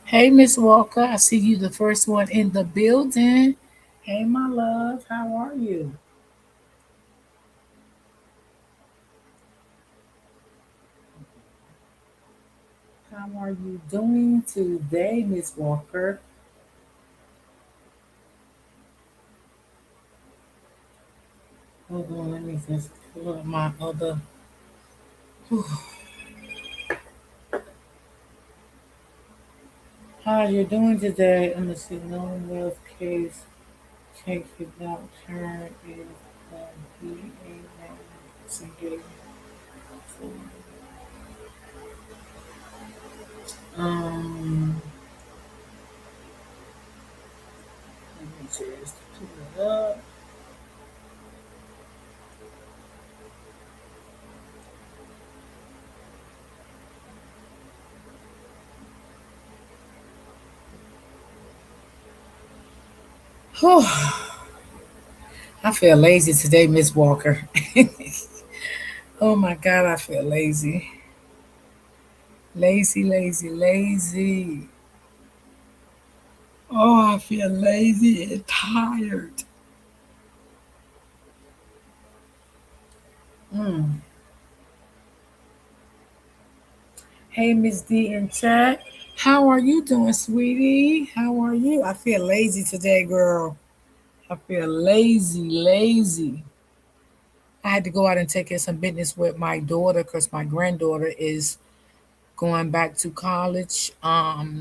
Hey, Miss Walker, I see you the first one in the building. Hey, my love, how are you? How are you doing today, Miss Walker? Hold on, let me just pull up my other. Whew. How are you doing today? Let me see. No wealth case. Take without turn is be a man. Um, let me just pull it up. Whew. I feel lazy today, Miss Walker. Oh my God, I feel lazy. Lazy, lazy, lazy. Oh, I feel lazy and tired. Mm. Hey, Miss D in chat. How are you doing, sweetie? How are you? I feel lazy today, girl. I feel lazy, lazy. I had to go out and take care of some business with my daughter because my granddaughter is going back to college.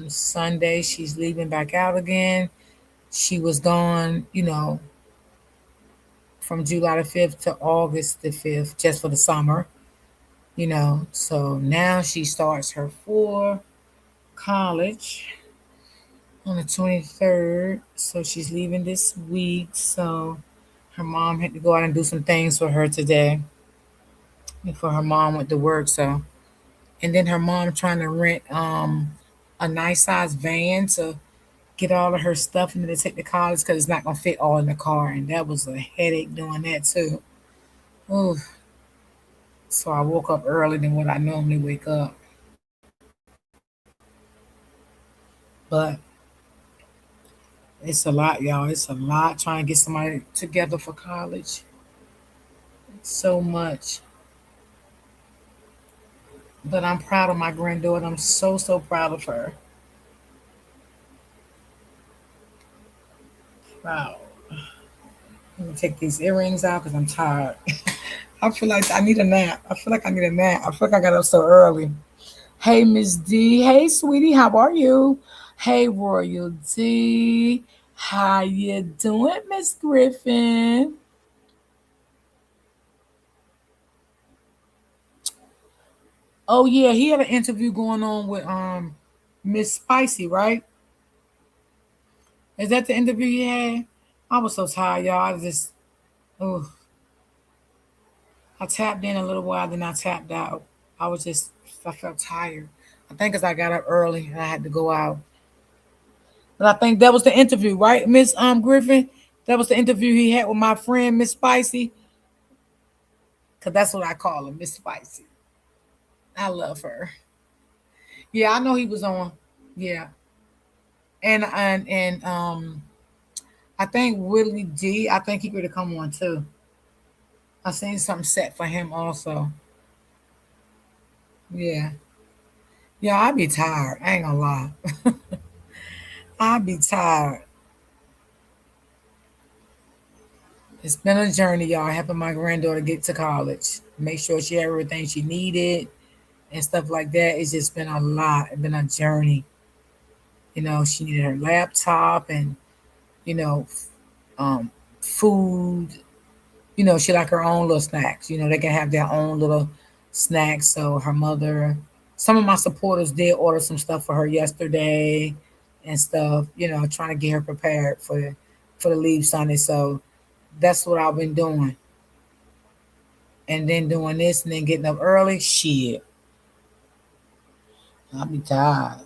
Sunday she's leaving back out again. She was gone, from July the 5th to August the 5th, just for the summer. So now she starts her full college on the 23rd. So she's leaving this week. So her mom had to go out and do some things for her today before her mom went to work. So, and then her mom trying to rent a nice size van to get all of her stuff and then to take to college because it's not going to fit all in the car. And that was a headache doing that too. Ooh. So I woke up earlier than what I normally wake up. But it's a lot, y'all. It's a lot trying to get somebody together for college. So much. But I'm proud of my granddaughter. I'm so, so proud of her. Wow. Let me take these earrings out because I'm tired. I feel like I need a nap. I feel like I need a nap. I feel like I got up so early. Hey, Miss D. Hey, sweetie. How are you? Hey, Royalty. How you doing, Miss Griffin? Oh yeah, he had an interview going on with Miss Spicy, right? Is that the interview you had? I was so tired, y'all. Oh, I tapped in a little while, then I tapped out. I felt tired. I think because I got up early and I had to go out. But I think that was the interview, right, Miss Griffin? That was the interview he had with my friend Miss Spicy, cause that's what I call her, Miss Spicy. I love her. Yeah, I know he was on. Yeah, and I think Willie D. I think he could have come on too. I seen something set for him also. Yeah. Yeah, I'd be tired. I ain't gonna lie. I'd be tired. It's been a journey, y'all, helping my granddaughter get to college. Make sure she had everything she needed and stuff like that. It's just been a lot. It's been a journey. She needed her laptop and, you know, um, food. She like her own little snacks. They can have their own little snacks. So her mother, some of my supporters did order some stuff for her yesterday and stuff. Trying to get her prepared for the leave Sunday. So that's what I've been doing, and then doing this, and then getting up early. Shit, I'll be tired.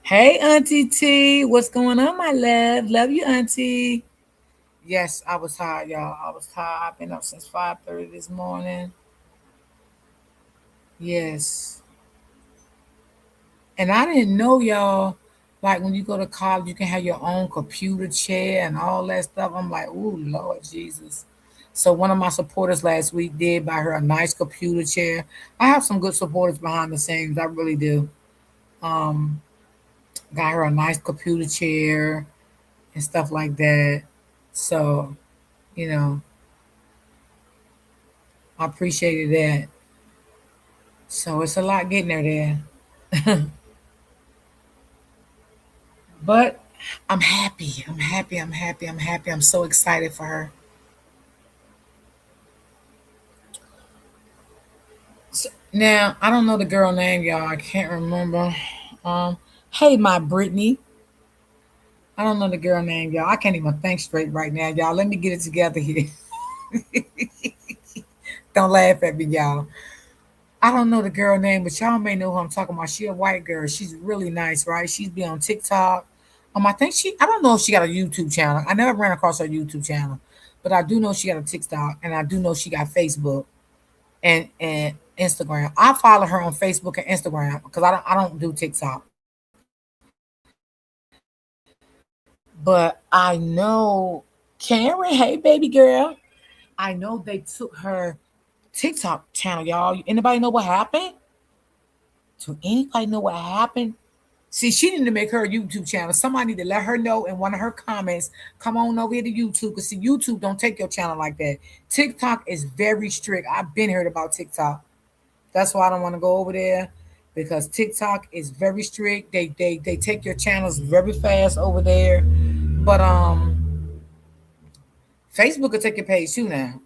Hey, Auntie T, what's going on, my love? Love you, Auntie. Yes, I was tired, y'all. I was tired. I've been up since 5:30 this morning. Yes. And I didn't know, y'all, like when you go to college, you can have your own computer chair and all that stuff. I'm like, ooh, Lord Jesus. So one of my supporters last week did buy her a nice computer chair. I have some good supporters behind the scenes. I really do. Um, got her a nice computer chair and stuff like that. So, you know, I appreciated that. So it's a lot getting her there. But I'm happy. I'm happy. I'm happy. I'm happy. I'm so excited for her. So, now I don't know the girl name, y'all. I can't remember. Um, hey, my Brittany. I don't know the girl name, y'all. I can't even think straight right now, y'all. Let me get it together here. Don't laugh at me, y'all. I don't know the girl name, but y'all may know who I'm talking about. She a white girl. She's really nice, right? She's been on TikTok. I think I don't know if she got a YouTube channel. I never ran across her YouTube channel, but I do know she got a TikTok, and I do know she got Facebook and Instagram. I follow her on Facebook and Instagram because I don't do TikTok. But I know Karen, hey baby girl. I know they took her TikTok channel, y'all. Anybody know what happened? Do anybody know what happened? See, she need to make her a YouTube channel. Somebody need to let her know in one of her comments. Come on over here to YouTube. Because see, YouTube don't take your channel like that. TikTok is very strict. I've been heard about TikTok. That's why I don't want to go over there. Because TikTok is very strict. They take your channels very fast over there. But Facebook will take your page too now.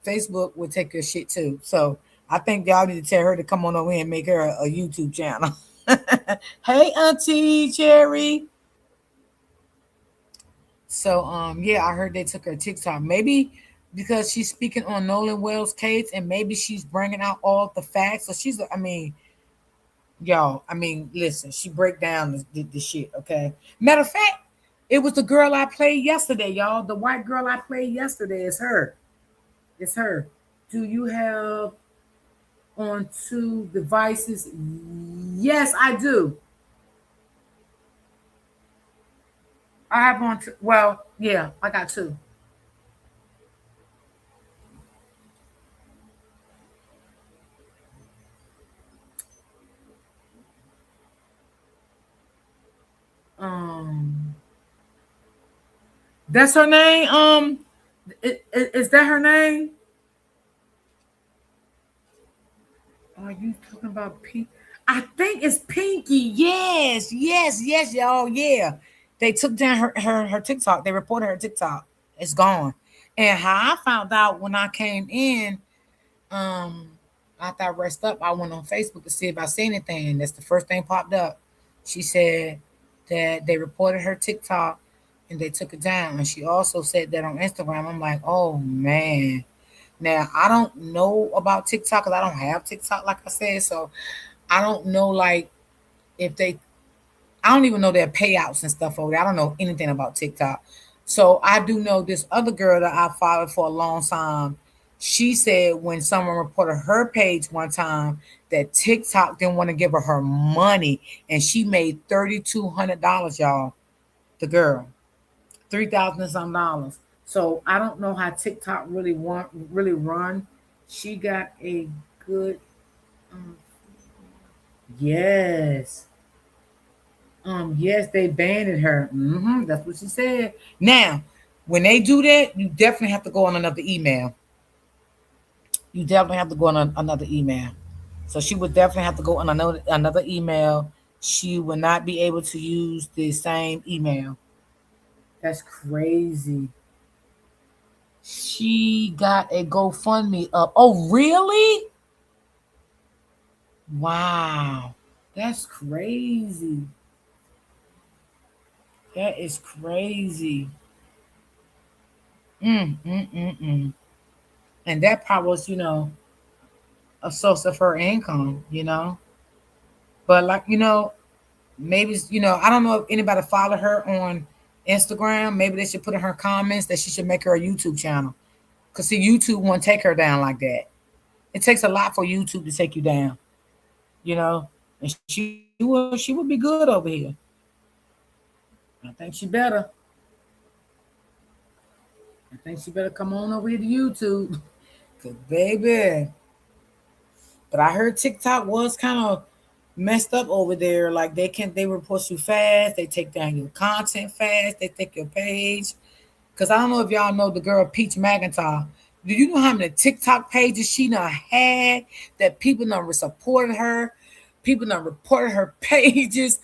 Facebook will take your shit too. So I think y'all need to tell her to come on over here and make her a YouTube channel. Hey, Auntie Cherry. So yeah, I heard they took her TikTok. Maybe because she's speaking on Nolan Wells' case, and maybe she's bringing out all the facts. So she's, I mean, y'all. I mean, listen, she break down the shit. Okay. Matter of fact, it was the girl I played yesterday, y'all. The white girl I played yesterday is her. It's her. Do you have on two devices? Yes, I do. I have on. Well, yeah, I got two. Um, that's her name. Is that her name? Are you talking about Pink? I think it's Pinky. Yes, yes, yes, y'all. Yeah, they took down her TikTok. They reported her TikTok. It's gone. And how I found out when I came in, um, after I rest up, I went on Facebook to see if I see anything. And that's the first thing popped up. She said that they reported her TikTok and they took it down. And she also said that on Instagram. I'm like, oh man. Now I don't know about TikTok because I don't have TikTok, like I said. So I don't know, like, if they, I don't even know their payouts and stuff over there. I don't know anything about TikTok. So I do know this other girl that I followed for a long time. She said when someone reported her page one time that TikTok didn't want to give her money, and she made $3,200, y'all. The girl, 3,000 and some dollars. So I don't know how TikTok really run. She got a good, um, yes. Yes, they banned her. That's what she said. Now, when they do that, you definitely have to go on another email. You definitely have to go on another email. So she would definitely have to go on another email. She would not be able to use the same email. That's crazy. She got a GoFundMe up. Oh, really? Wow. That's crazy. That is crazy. Mm. And that probably was, a source of her income. But like, maybe, I don't know if anybody follow her on Instagram. Maybe they should put in her comments that she should make her a YouTube channel. Because see, YouTube won't take her down like that. It takes a lot for YouTube to take you down, you know? and she would be good over here. I think she better. I think she better come on over here to YouTube. Cause baby, but I heard TikTok was kind of messed up over there. Like they report you fast, they take down your content fast, they take your page. Cause I don't know if y'all know the girl Peach McIntyre. Do you know how many TikTok pages she done had that people done supported her? People done reported her pages.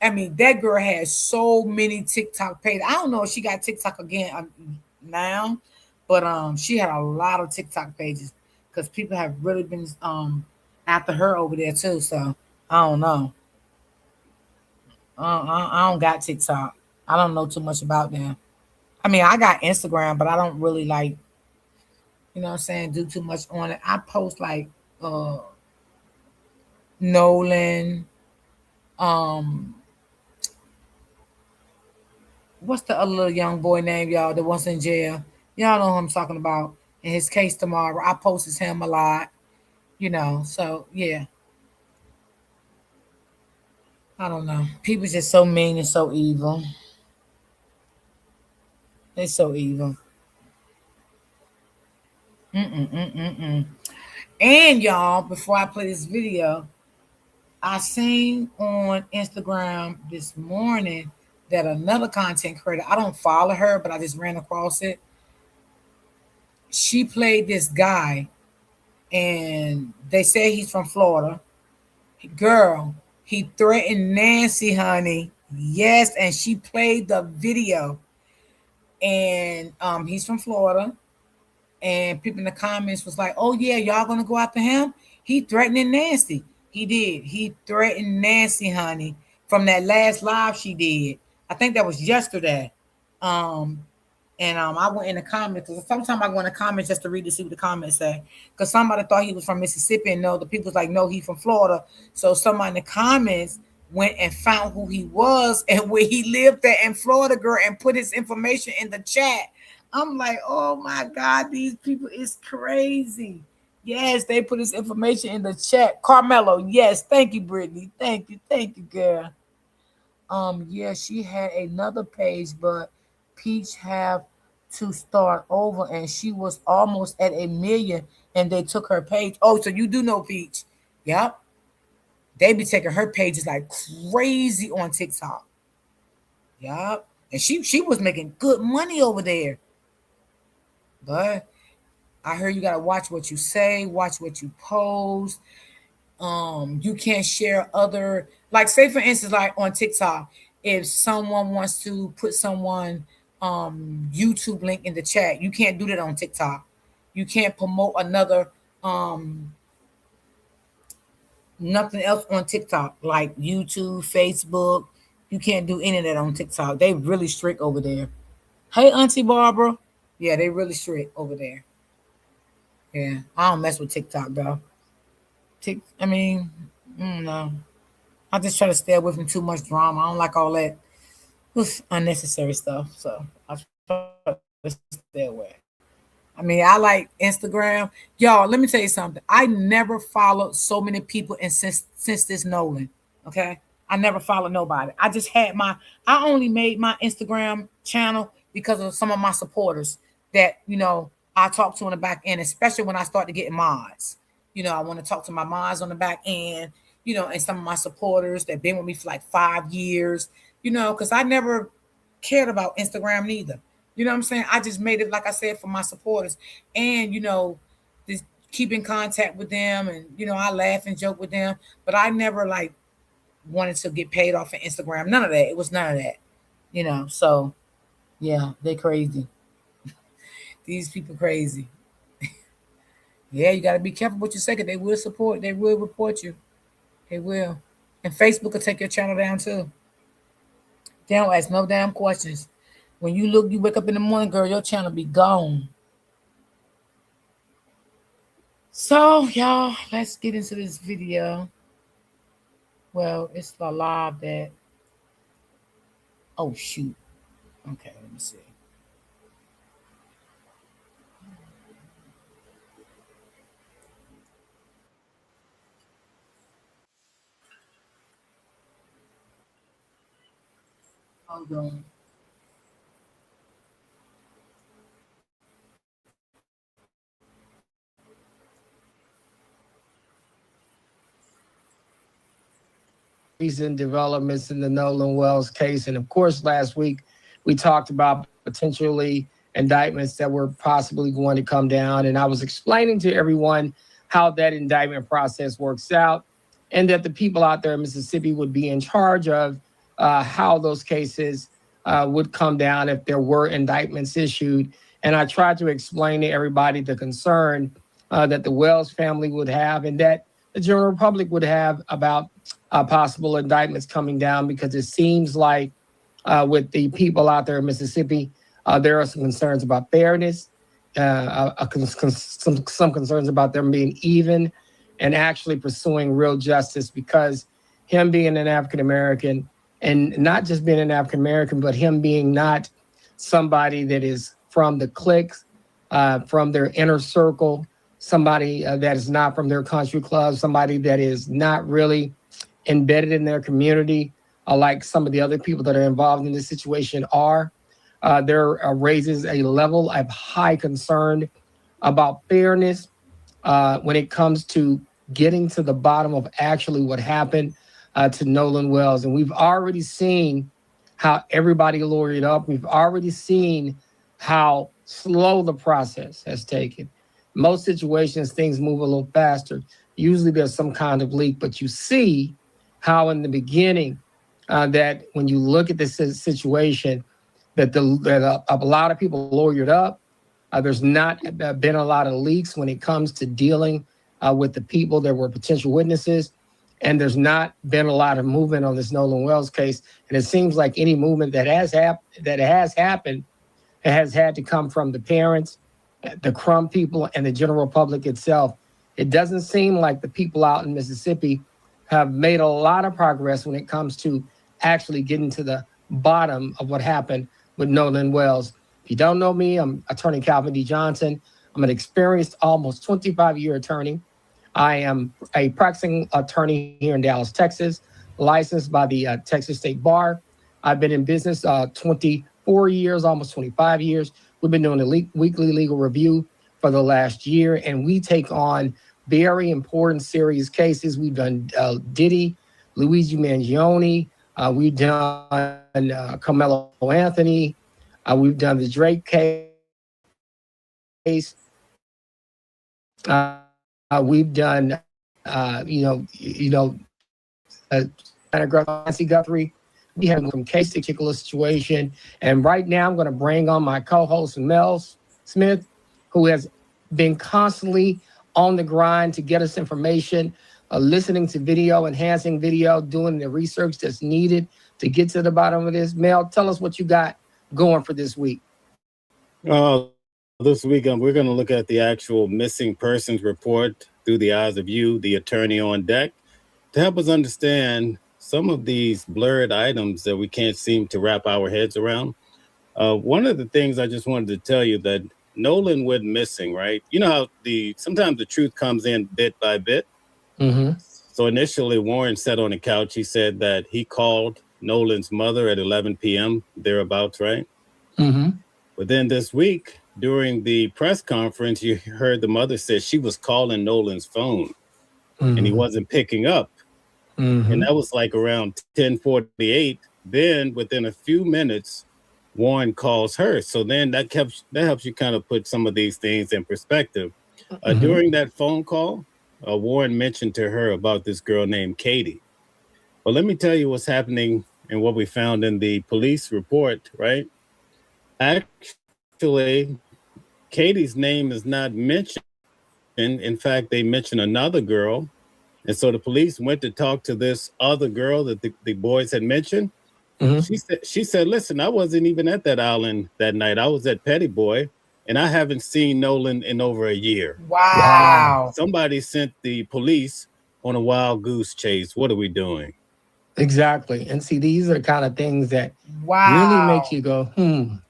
I mean, that girl has so many TikTok pages. I don't know if she got TikTok again now, but she had a lot of TikTok pages because people have really been after her over there too. So I don't know. I don't got TikTok. I don't know too much about them. I mean, I got Instagram, but I don't really like, what I'm saying, do too much on it. I post like uh Nolan, um, what's the other little young boy name, y'all, that was in jail? Y'all know who I'm talking about. In his case tomorrow. I post him a lot. So yeah, I don't know. People just so mean and so evil. They're so evil. Mm-mm-mm-mm-mm. And y'all, before I play this video, I seen on Instagram this morning that another content creator, I don't follow her, but I just ran across it. She played this guy, and they say he's from Florida. Girl, he threatened Nancy, honey. Yes, and she played the video. And he's from Florida. And people in the comments was like, "Oh yeah, y'all gonna go after him? He threatening Nancy. He did. He threatened Nancy, honey, from that last live she did. I think that was yesterday. Um, and I went in the comments because sometimes I go in the comments just to read to see what the comments say. Because somebody thought he was from Mississippi, and no, the people was like, no, he's from Florida. So somebody in the comments went and found who he was and where he lived at in Florida, girl, and put his information in the chat. I'm like, oh my God, these people is crazy. Yes, they put his information in the chat. Carmelo, yes, thank you, Brittany. Thank you, girl. Yeah, she had another page, but Peach have to start over, and she was almost at 1 million, and they took her page. Oh, so you do know Peach? Yep, they be taking her pages like crazy on TikTok. Yep, and she was making good money over there. But I heard you gotta watch what you say, watch what you post. You can't share other, like, say for instance, like on TikTok, if someone wants to put someone YouTube link in the chat, you can't do that on TikTok. You can't promote another nothing else on TikTok like YouTube, Facebook. You can't do any of that on TikTok. They really strict over there. Hey, Auntie Barbara. Yeah, they really strict over there. Yeah, I don't mess with TikTok though. I mean, no. I just try to stay away from too much drama. I don't like all that unnecessary stuff. So I try to stay away. I mean, I like Instagram. Y'all, let me tell you something. I never followed so many people and since this Nolan. Okay. I never followed nobody. I only made my Instagram channel because of some of my supporters that I talk to on the back end, especially when I start to get mods. I want to talk to my mods on the back end, and some of my supporters that been with me for like 5 years, because I never cared about Instagram neither. You know what I'm saying? I just made it, like I said, for my supporters. And just keep in contact with them, and I laugh and joke with them. But I never like wanted to get paid off of Instagram. None of that. It was none of that. So yeah, they're crazy. These people crazy. Yeah, you gotta be careful what you say, 'cause they will report you. They will. And Facebook will take your channel down too. They don't ask no damn questions. When you wake up in the morning, girl, your channel be gone. So, y'all, let's get into this video. Well, it's a live that. Oh, shoot. Okay, let me see. Hold on. Recent developments in the Nolan Wells case. And of course, last week we talked about potentially indictments that were possibly going to come down. And I was explaining to everyone how that indictment process works out and that the people out there in Mississippi would be in charge of how those cases would come down if there were indictments issued. And I tried to explain to everybody the concern that the Wells family would have and that the general public would have about possible indictments coming down because it seems like with the people out there in Mississippi, there are some concerns about fairness, some concerns about them being even and actually pursuing real justice because him being an African American and not just being an African American, but him being not somebody that is from the cliques, from their inner circle, somebody that is not from their country club, somebody that is not really embedded in their community, like some of the other people that are involved in this situation are. There raises a level of high concern about fairness when it comes to getting to the bottom of actually what happened to Nolan Wells. And we've already seen how everybody lawyered up. We've already seen how slow the process has taken. Most situations, things move a little faster. Usually there's some kind of leak, but you see how in the beginning that when you look at this situation, that a lot of people lawyered up. There's not been a lot of leaks when it comes to dealing with the people that were potential witnesses. And there's not been a lot of movement on this Nolan Wells case. And it seems like any movement that has happened has had to come from the parents, the Crumb people, and the general public itself. It doesn't seem like the people out in Mississippi have made a lot of progress when it comes to actually getting to the bottom of what happened with Nolan Wells. If you don't know me, I'm attorney Calvin D. Johnson. I'm an experienced, almost 25-year attorney. I am a practicing attorney here in Dallas, Texas, licensed by the Texas State Bar. I've been in business 24 years, almost 25 years. We've been doing a weekly legal review for the last year, and we take on very important, serious cases. We've done Diddy, Luigi Mangione. We've done Carmelo Anthony. We've done the Drake case. We've done, Nancy Guthrie. We have from case to particular situation. And right now, I'm going to bring on my co-host, Mel Smith, who has been constantly on the grind to get us information, listening to video, enhancing video, doing the research that's needed to get to the bottom of this. Mel, tell us what you got going for this week. This weekend, we're going to look at the actual missing persons report through the eyes of you, the attorney on deck, to help us understand some of these blurred items that we can't seem to wrap our heads around. One of the things I just wanted to tell you that Nolan went missing, right? You know how sometimes the truth comes in bit by bit. Mm-hmm. So initially, Warren sat on the couch. He said that he called Nolan's mother at 11 p.m., thereabouts, right? Mm-hmm. But then this week, during the press conference, you heard the mother say she was calling Nolan's phone and he wasn't picking up. Mm-hmm. And that was like around 10:48. Then within a few minutes, Warren calls her. So then that helps you kind of put some of these things in perspective. During that phone call, Warren mentioned to her about this girl named Katie. Well, let me tell you what's happening and what we found in the police report, right? Actually, Katie's name is not mentioned. In fact, they mention another girl. And so the police went to talk to this other girl that the boys had mentioned. Mm-hmm. She said, listen, I wasn't even at that island that night. I was at Petty Boy, and I haven't seen Nolan in over a year. Wow. Somebody sent the police on a wild goose chase. What are we doing? Exactly. And see, these are the kind of things that really make Wow. you go,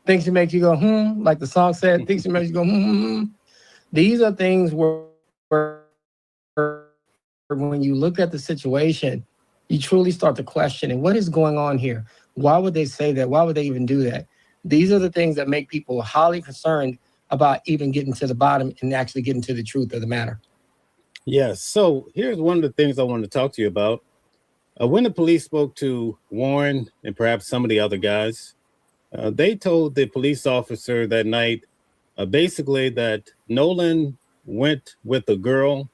Things that make you go, like the song said, things that make you go, These are things where when you look at the situation, you truly start to question, and what is going on here? Why would they say that? Why would they even do that? These are the things that make people highly concerned about even getting to the bottom and actually getting to the truth of the matter. Yes. So here's one of the things I want to talk to you about. When the police spoke to Warren and perhaps some of the other guys, they told the police officer that night basically that Nolan went with a girl.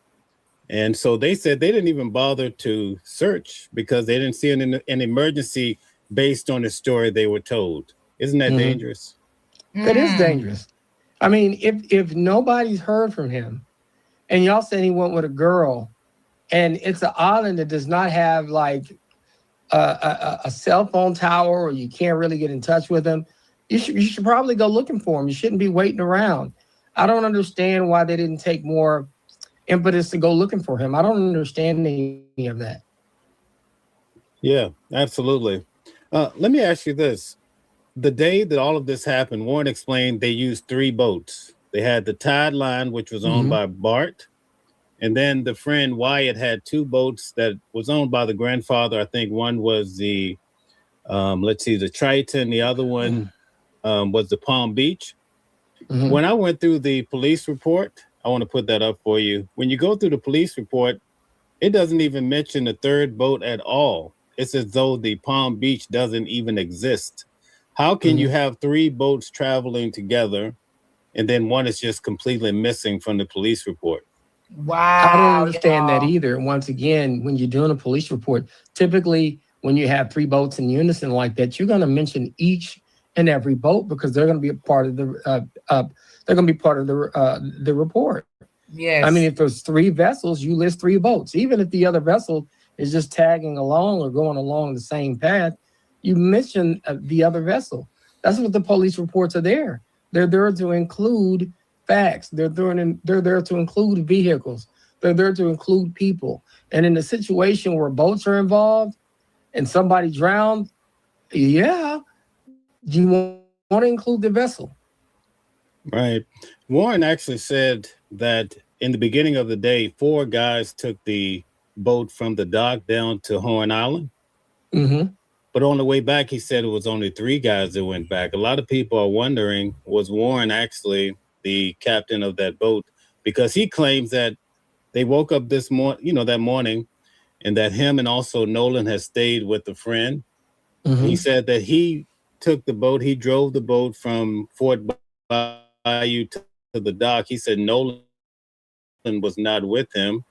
And so they said they didn't even bother to search because they didn't see an emergency based on the story they were told. Isn't that Hmm. dangerous? That is Mm. dangerous. I mean, if nobody's heard from him, and y'all said he went with a girl, and it's an island that does not have like a cell phone tower, or you can't really get in touch with him, you should probably go looking for him. You shouldn't be waiting around. I don't understand why they didn't take more impetus to go looking for him. I don't understand any of that. Yeah, absolutely. Let me ask you this. The day that all of this happened, Warren explained they used three boats. They had the Tide Line, which was owned Hmm. by Bart. And then the friend Wyatt had two boats that was owned by the grandfather. I think one was the, let's see, the Triton. The other one was the Palm Beach. Hmm. When I went through the police report, I want to put that up for you. When you go through the police report, it doesn't even mention the third boat at all. It's as though the Palm Beach doesn't even exist. How can you Hmm. have three boats traveling together and then one is just completely missing from the police report? I don't Wow, understand that y'all. either. Once again, when you're doing a police report, typically when you have three boats in unison like that, you're going to mention each and every boat because they're going to be a part of they're going to be part of the report. I mean, if Yes. there's three vessels, you list three boats. Even if the other vessel is just tagging along or going along the same path, you mention the other vessel. That's what the police reports are there. They're there to include facts. They're there to include vehicles. They're there to include people. And in a situation where boats are involved and somebody drowned, yeah, you want to include the vessel. Right. Warren actually said that in the beginning of the day, four guys took the boat from the dock down to Horn Island. Hmm. But on the way back, he said it was only three guys that went back. A lot of people are wondering, was Warren actually the captain of that boat? Because he claims that they woke up this morning, that morning, and that him and also Nolan has stayed with a friend. He Hmm. said that he took the boat, he drove the boat from Fort Bayou to the dock. He said Nolan was not with him,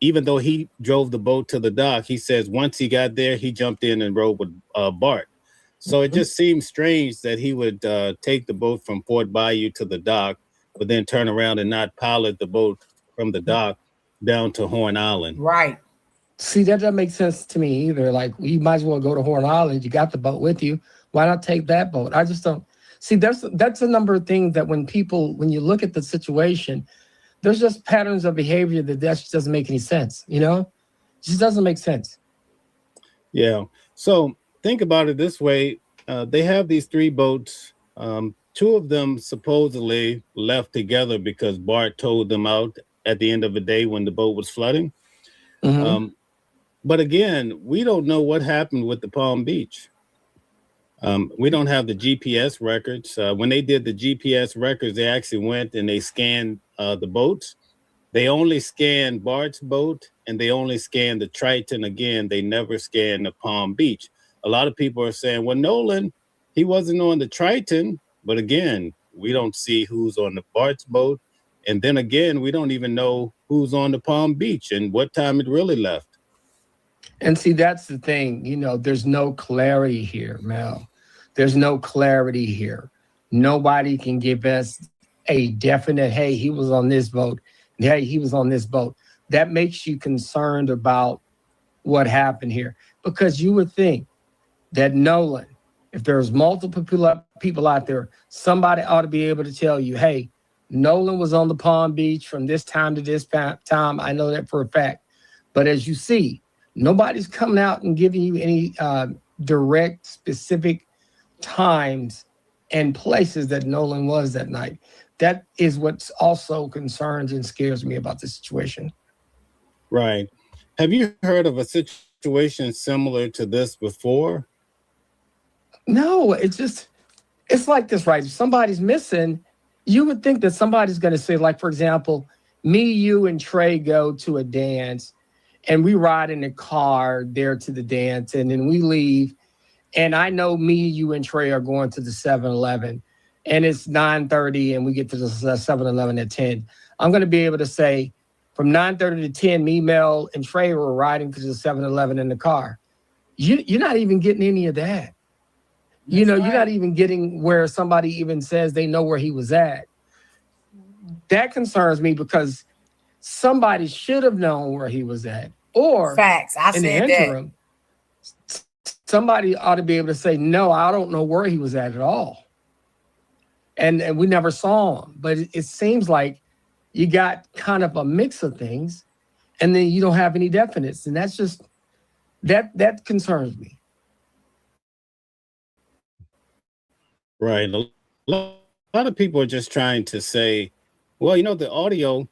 even though he drove the boat to the dock. He says once he got there, he jumped in and rode with Bart. So it just seems strange that he would take the boat from Fort Bayou to the dock, but then turn around and not pilot the boat from the dock down to Horn Island. Right. See, that doesn't make sense to me either. Like, you might as well go to Horn Island. You got the boat with you. Why not take that boat? I just don't see. That's a number of things that when you look at the situation, there's just patterns of behavior that just doesn't make any sense. It just doesn't make sense. Yeah. So think about it this way: they have these three boats. Two of them supposedly left together because Bart towed them out at the end of the day when the boat was flooding. Hmm. Um, but again, we don't know what happened with the Palm Beach. We don't have the GPS records. When they did the GPS records, they actually went and they scanned the boats. They only scanned Bart's boat and they only scanned the Triton. Again, they never scanned the Palm Beach. A lot of people are saying, well, Nolan, he wasn't on the Triton. But again, we don't see who's on the Bart's boat. And then again, we don't even know who's on the Palm Beach and what time it really left. And see, that's the thing. There's no clarity here, Mel. There's no clarity here. Nobody can give us a definite, hey, he was on this boat. Hey, he was on this boat. That makes you concerned about what happened here because you would think that Nolan, if there's multiple people out there, somebody ought to be able to tell you, hey, Nolan was on the Palm Beach from this time to this time. I know that for a fact. But as you see, nobody's coming out and giving you any direct, specific times and places that Nolan was that night. That is what also concerns and scares me about the situation. Right. Have you heard of a situation similar to this before? No, it's like this, right? If somebody's missing, you would think that somebody's going to say, like, for example, me, you, and Trey go to a dance and we ride in the car there to the dance and then we leave. And I know me, you, and Trey are going to the 7-Eleven and it's 9:30 and we get to the 7-Eleven at 10. I'm going to be able to say from 9:30 to 10, me, Mel, and Trey were riding to the 7-Eleven in the car. You're not even getting any of that. That's You're right. not even getting where somebody even says they know where he was at. That concerns me because somebody should have known where he was at. Or Facts. I in the said that. interim, somebody ought to be able to say, no, I don't know where he was at all. And we never saw him. But it seems like you got kind of a mix of things and then you don't have any definites. And that's just that concerns me. Right. A lot of people are just trying to say, well, the audio,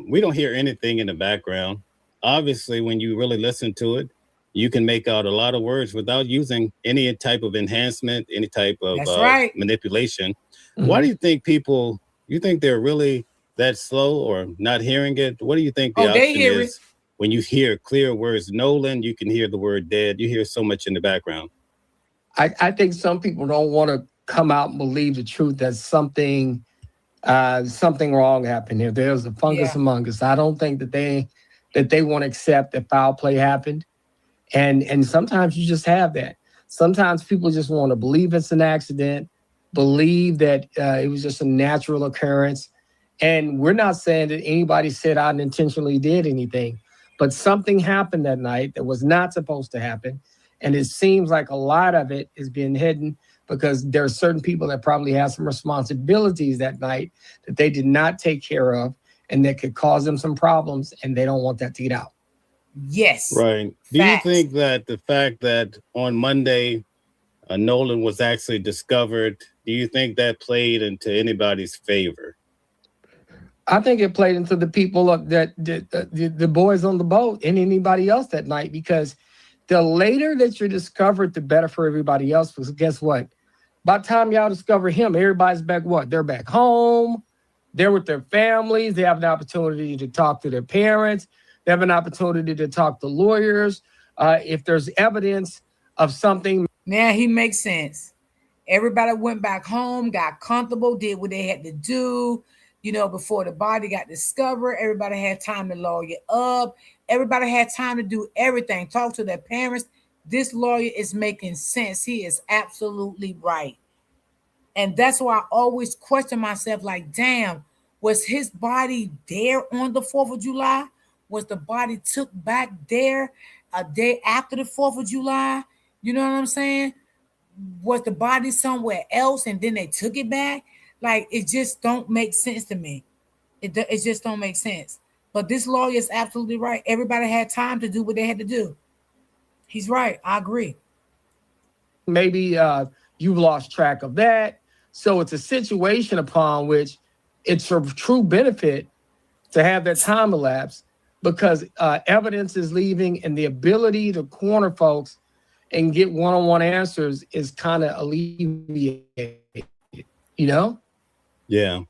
we don't hear anything in the background. Obviously, when you really listen to it, you can make out a lot of words without using any type of enhancement, any type of That's right. manipulation. Why do Mhm. you think they're really that slow or not hearing it? What do you think the Oh, they option hear it. is when you hear clear words? Nolan, you can hear the word dead. You hear so much in the background. I think some people don't want to come out and believe the truth that something wrong happened here. There's a fungus Yeah. among us. I don't think that they want to accept that foul play happened. And sometimes you just have that. Sometimes people just want to believe it's an accident, believe that it was just a natural occurrence. And we're not saying that anybody set out and intentionally did anything, but something happened that night that was not supposed to happen. And it seems like a lot of it is being hidden because there are certain people that probably have some responsibilities that night that they did not take care of and that could cause them some problems. And they don't want that to get out. Yes. Right. Do you Facts. think that the fact that on Monday Nolan was actually discovered, do you think that played into anybody's favor? I think it played into the people that the boys on the boat and anybody else that night because the later that you're discovered, the better for everybody else. Because guess what? By the time y'all discover him, everybody's back. What? They're back home. They're with their families. They have an opportunity to talk to their parents. They have an opportunity to talk to lawyers. If there's evidence of something. Now he makes sense. Everybody went back home, got comfortable, did what they had to do, before the body got discovered. Everybody had time to lawyer up. Everybody had time to do everything, talk to their parents. This lawyer is making sense. He is absolutely right. And that's why I always question myself like, damn, was his body there on the 4th of July? Was the body took back there a day after the 4th of July? You know what I'm saying? Was the body somewhere else and then they took it back? Like, it just don't make sense to me. It just don't make sense. But this lawyer is absolutely right. Everybody had time to do what they had to do. He's right. I agree. Maybe you've lost track of that. So it's a situation upon which it's a true benefit to have that time elapse because evidence is leaving and the ability to corner folks and get one-on-one answers is kind of alleviated, you know? Yeah.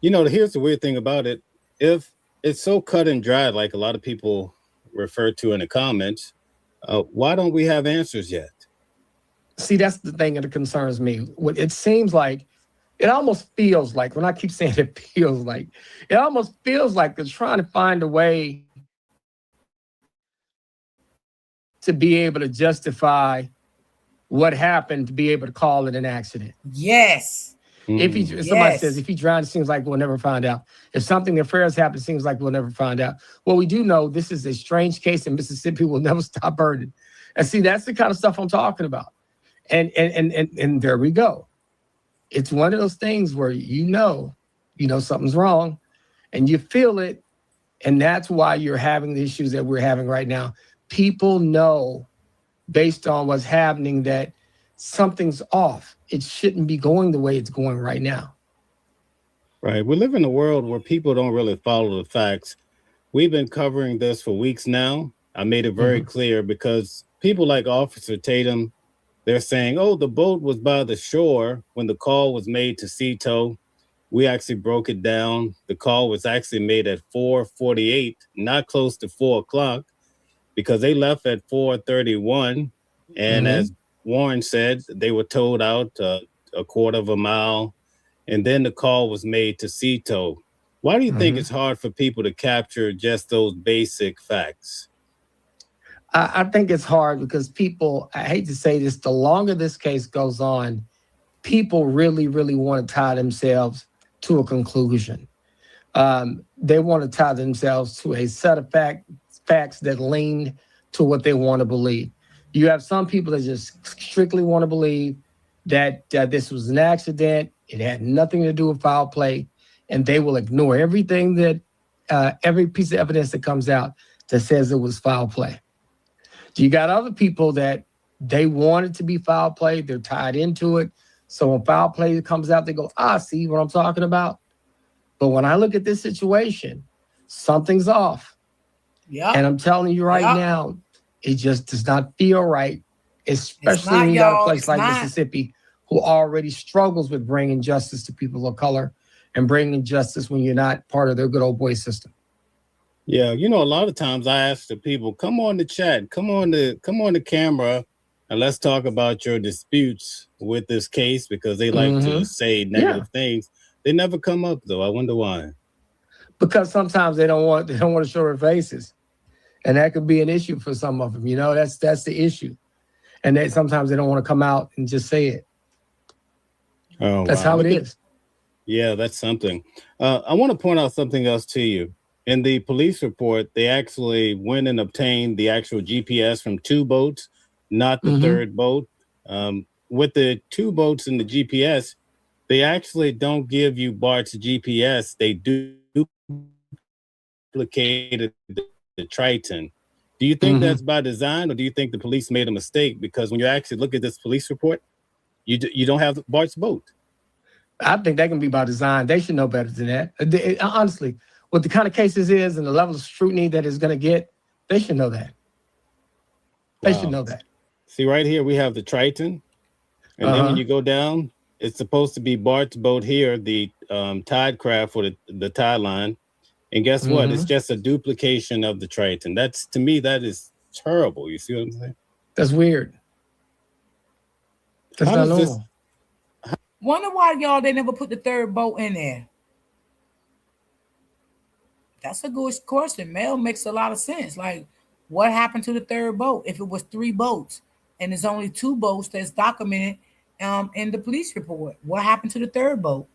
Here's the weird thing about it. If it's so cut and dried, like a lot of people refer to in the comments, why don't we have answers yet? See, that's the thing that concerns me. What it seems like, it almost feels like, when I keep saying it almost feels like they're trying to find a way to be able to justify what happened to be able to call it an accident. Yes. If somebody says Yes. if he drowned, it seems like we'll never find out. If something nefarious happened, it seems like we'll never find out. Well, we do know this is a strange case in Mississippi. Will never stop burning. And see, that's the kind of stuff I'm talking about. And there we go. It's one of those things where something's wrong, and you feel it, and that's why you're having the issues that we're having right now. People know, based on what's happening, that something's off. It shouldn't be going the way it's going right now. Right. We live in a world where people don't really follow the facts. We've been covering this for weeks now. I made it very Mhm. clear because people like Officer Tatum, They're saying, oh, the boat was by the shore when the call was made to sea tow. We actually broke it down. The call was actually made at 4:48, not close to 4 o'clock, because they left at 4:31. And Mm-hmm. as Warren said, they were towed out a quarter of a mile. And then the call was made to sea tow. Why do you think Mm-hmm. it's hard for people to capture just those basic facts? I think it's hard because people, I hate to say this, the longer this case goes on, people really, really want to tie themselves to a conclusion. They want to tie themselves to a set of facts that lean to what they want to believe. You have some people that just strictly want to believe that this was an accident, it had nothing to do with foul play, and they will ignore everything that every piece of evidence that comes out that says it was foul play. You got other people that they want it to be foul play, they're tied into it. So when foul play comes out, they go, see what I'm talking about? But when I look at this situation, something's off. And Yep. I'm telling you right Yep. now, it just does not feel right, It's especially when not, you got a y'all. place It's like not. Mississippi who already struggles with bringing justice to people of color and bringing justice when you're not part of their good old boy system. Yeah, a lot of times I ask the people, come on the chat, come on the camera, and let's talk about your disputes with this case because they like to Hmm. say Yeah, negative things. They never come up though. I wonder why. because sometimes they don't want to show their faces, and that could be an issue for some of them. That's the issue, and they sometimes they don't want to come out and just say it. Oh That's wow, how it look at is. yeah, that's something. I want to point out something else to you. In the police report, they actually went and obtained the actual GPS from two boats, not the Hmm. third boat. With the two boats in the GPS, they actually don't give you Bart's GPS. They duplicated the Triton. Do you think Hmm. that's by design, or do you think the police made a mistake? Because when you actually look at this police report, you don't have Bart's boat. I think that can be by design. They should know better than that. Honestly, what the kind of cases is and the level of scrutiny that is going to get, they should know that. They should Wow. know that. See, right here we have the Triton, and Uh then when huh. you go down, it's supposed to be Bart's boat here, the tide craft or the tide line. And guess what? It's Hmm. just a duplication of the Triton. That's to me, that is terrible. You see what I'm saying? That's weird. That's How not does this? normal. Wonder why y'all they never put the third boat in there. That's a good question. Mel makes a lot of sense. Like, what happened to the third boat if it was three boats and there's only two boats that's documented in the police report? What happened to the third boat?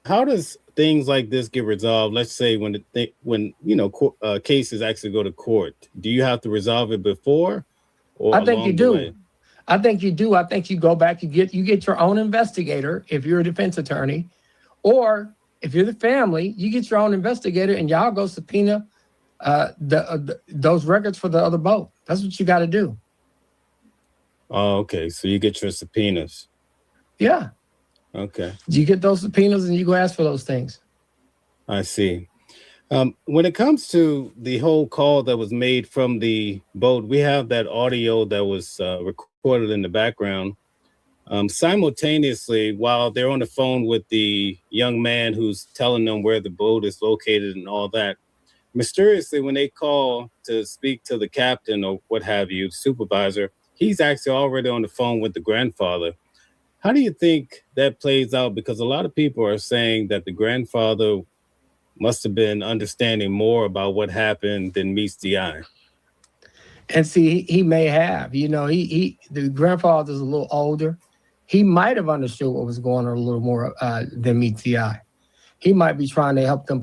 How does things like this get resolved? Let's say when when cases actually go to court, do you have to resolve it before or I think you along the do. way? I think you do. I think you go back. You get your own investigator if you're a defense attorney, or if you're the family, you get your own investigator, and y'all go subpoena those records for the other boat. That's what you got to do. Oh, okay. So you get your subpoenas. Yeah, Okay, you get those subpoenas, and you go ask for those things. I see. When it comes to the whole call that was made from the boat, we have that audio that was recorded in the background. Simultaneously, while they're on the phone with the young man who's telling them where the boat is located and all that, mysteriously, when they call to speak to the captain or what have you, supervisor, he's actually already on the phone with the grandfather. How do you think that plays out? Because a lot of people are saying that the grandfather must have been understanding more about what happened than meets the eye. And see, he may have. He the grandfather's a little older. He might have understood what was going on a little more than meets the eye. He might be trying to help them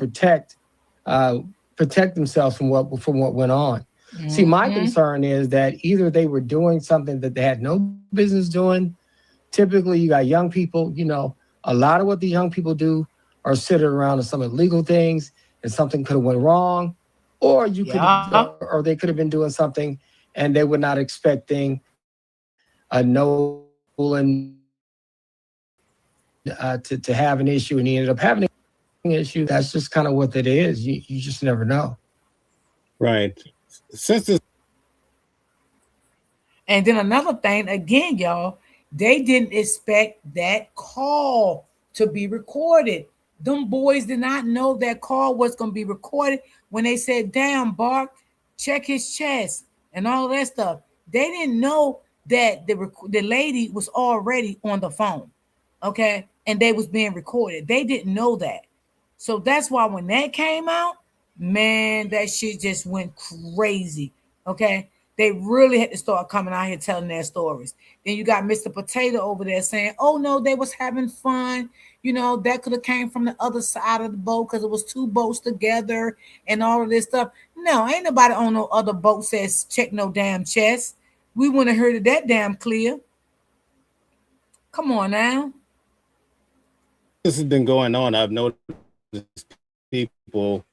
uh, protect themselves from what went on. See, my Mm-hmm. concern is that either they were doing something that they had no business doing. Typically, you got young people. A lot of what the young people do are sitting around on some illegal things, and something could have went wrong, or Yeah. or they could have been doing something, and they were not expecting Nolan to have an issue, and he ended up having an issue. That's just kind of what it is. You just never know. Right. Since this And then another thing, again, y'all, they didn't expect that call to be recorded. Them boys did not know that call was going to be recorded when they said, "Damn, Bark, check his chest," and all of that stuff. They didn't know that the lady was already on the phone, okay, and they was being recorded. They didn't know that. So that's why when that came out, man, that shit just went crazy. Okay. They really had to start coming out here telling their stories. Then you got Mr. Potato over there saying, "Oh no, they was having fun. You know, that could have came from the other side of the boat because it was two boats together and all of this stuff." No, ain't nobody on no other boat says check no damn chest. We wouldn't have heard of that damn clear. Come on now. This has been going on. I've noticed people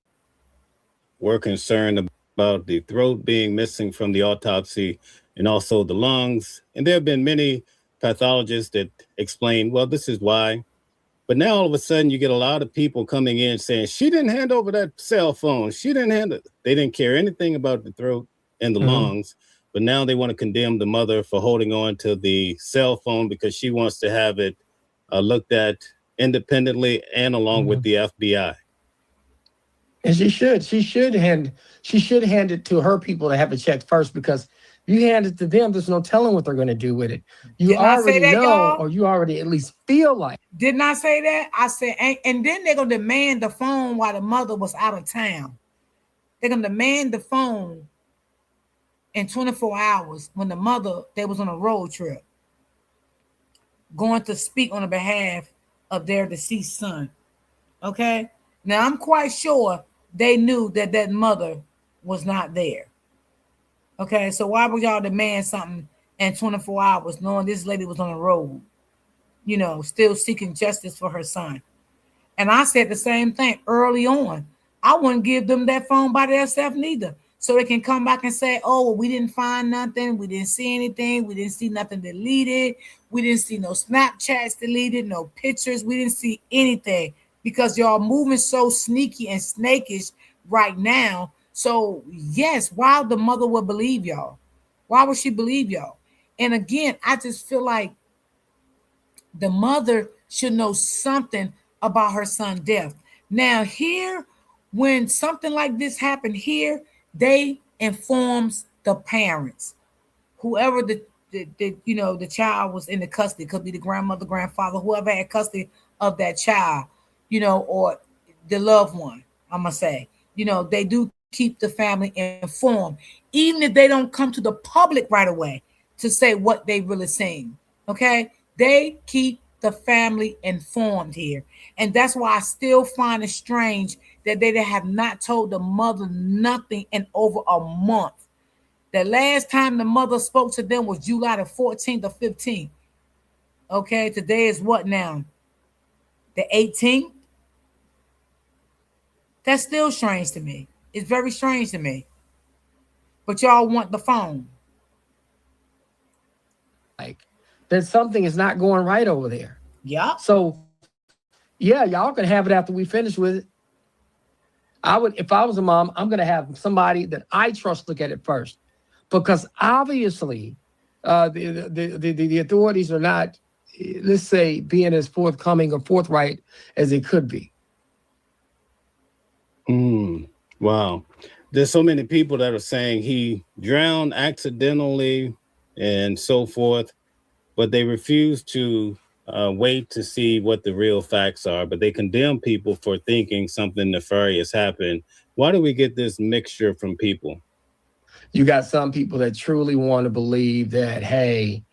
were concerned about the throat being missing from the autopsy and also the lungs. And there have been many pathologists that explain, well, this is why. But now all of a sudden you get a lot of people coming in saying, she didn't hand over that cell phone. She didn't hand it. They didn't care anything about the throat and the lungs. But now they want to condemn the mother for holding on to the cell phone because she wants to have it looked at independently and along with the FBI. And she should hand it to her people to have it checked first, because you hand it to them, there's no telling what they're going to do with it. You Didn't I say already that, know, y'all? or you already at least feel like. Didn't I say that? I said, and then they're gonna demand the phone while the mother was out of town. They're gonna demand the phone in 24 hours when the mother they was on a road trip, going to speak on the behalf of their deceased son. Okay. Now I'm quite sure they knew that that mother was not there. Okay. So why would y'all demand something in 24 hours knowing this lady was on the road, still seeking justice for her son? And I said the same thing early on. I wouldn't give them that phone by themselves neither. So they can come back and say, "Oh, well, we didn't find nothing. We didn't see anything. We didn't see nothing deleted. We didn't see no Snapchats deleted, no pictures. We didn't see anything because y'all moving so sneaky and snakish right now." So, yes, why the mother would believe y'all? Why would she believe y'all? And again, I just feel like the mother should know something about her son's death. Now, here, when something like this happened here, they informs the parents, whoever the child was in the custody. It could be the grandmother, grandfather, whoever had custody of that child, or the loved one. I'm gonna say, they do keep the family informed, even if they don't come to the public right away to say what they really seen. Okay, they keep the family informed here, and that's why I still find it strange that they have not told the mother nothing in over a month. The last time the mother spoke to them was July the 14th or 15th. Okay, today is what now? The 18th? That's still strange to me. It's very strange to me. But y'all want the phone. Like, that something is not going right over there. Yup. So, yeah, y'all can have it after we finish with it. I would, if I was a mom, I'm going to have somebody that I trust look at it first, because obviously, the authorities are not, let's say, being as forthcoming or forthright as they could be. Wow. There's so many people that are saying he drowned accidentally and so forth, but they refuse to wait to see what the real facts are. But they condemn people for thinking something nefarious happened. Why do we get this mixture from people? You got some people that truly want to believe that, hey,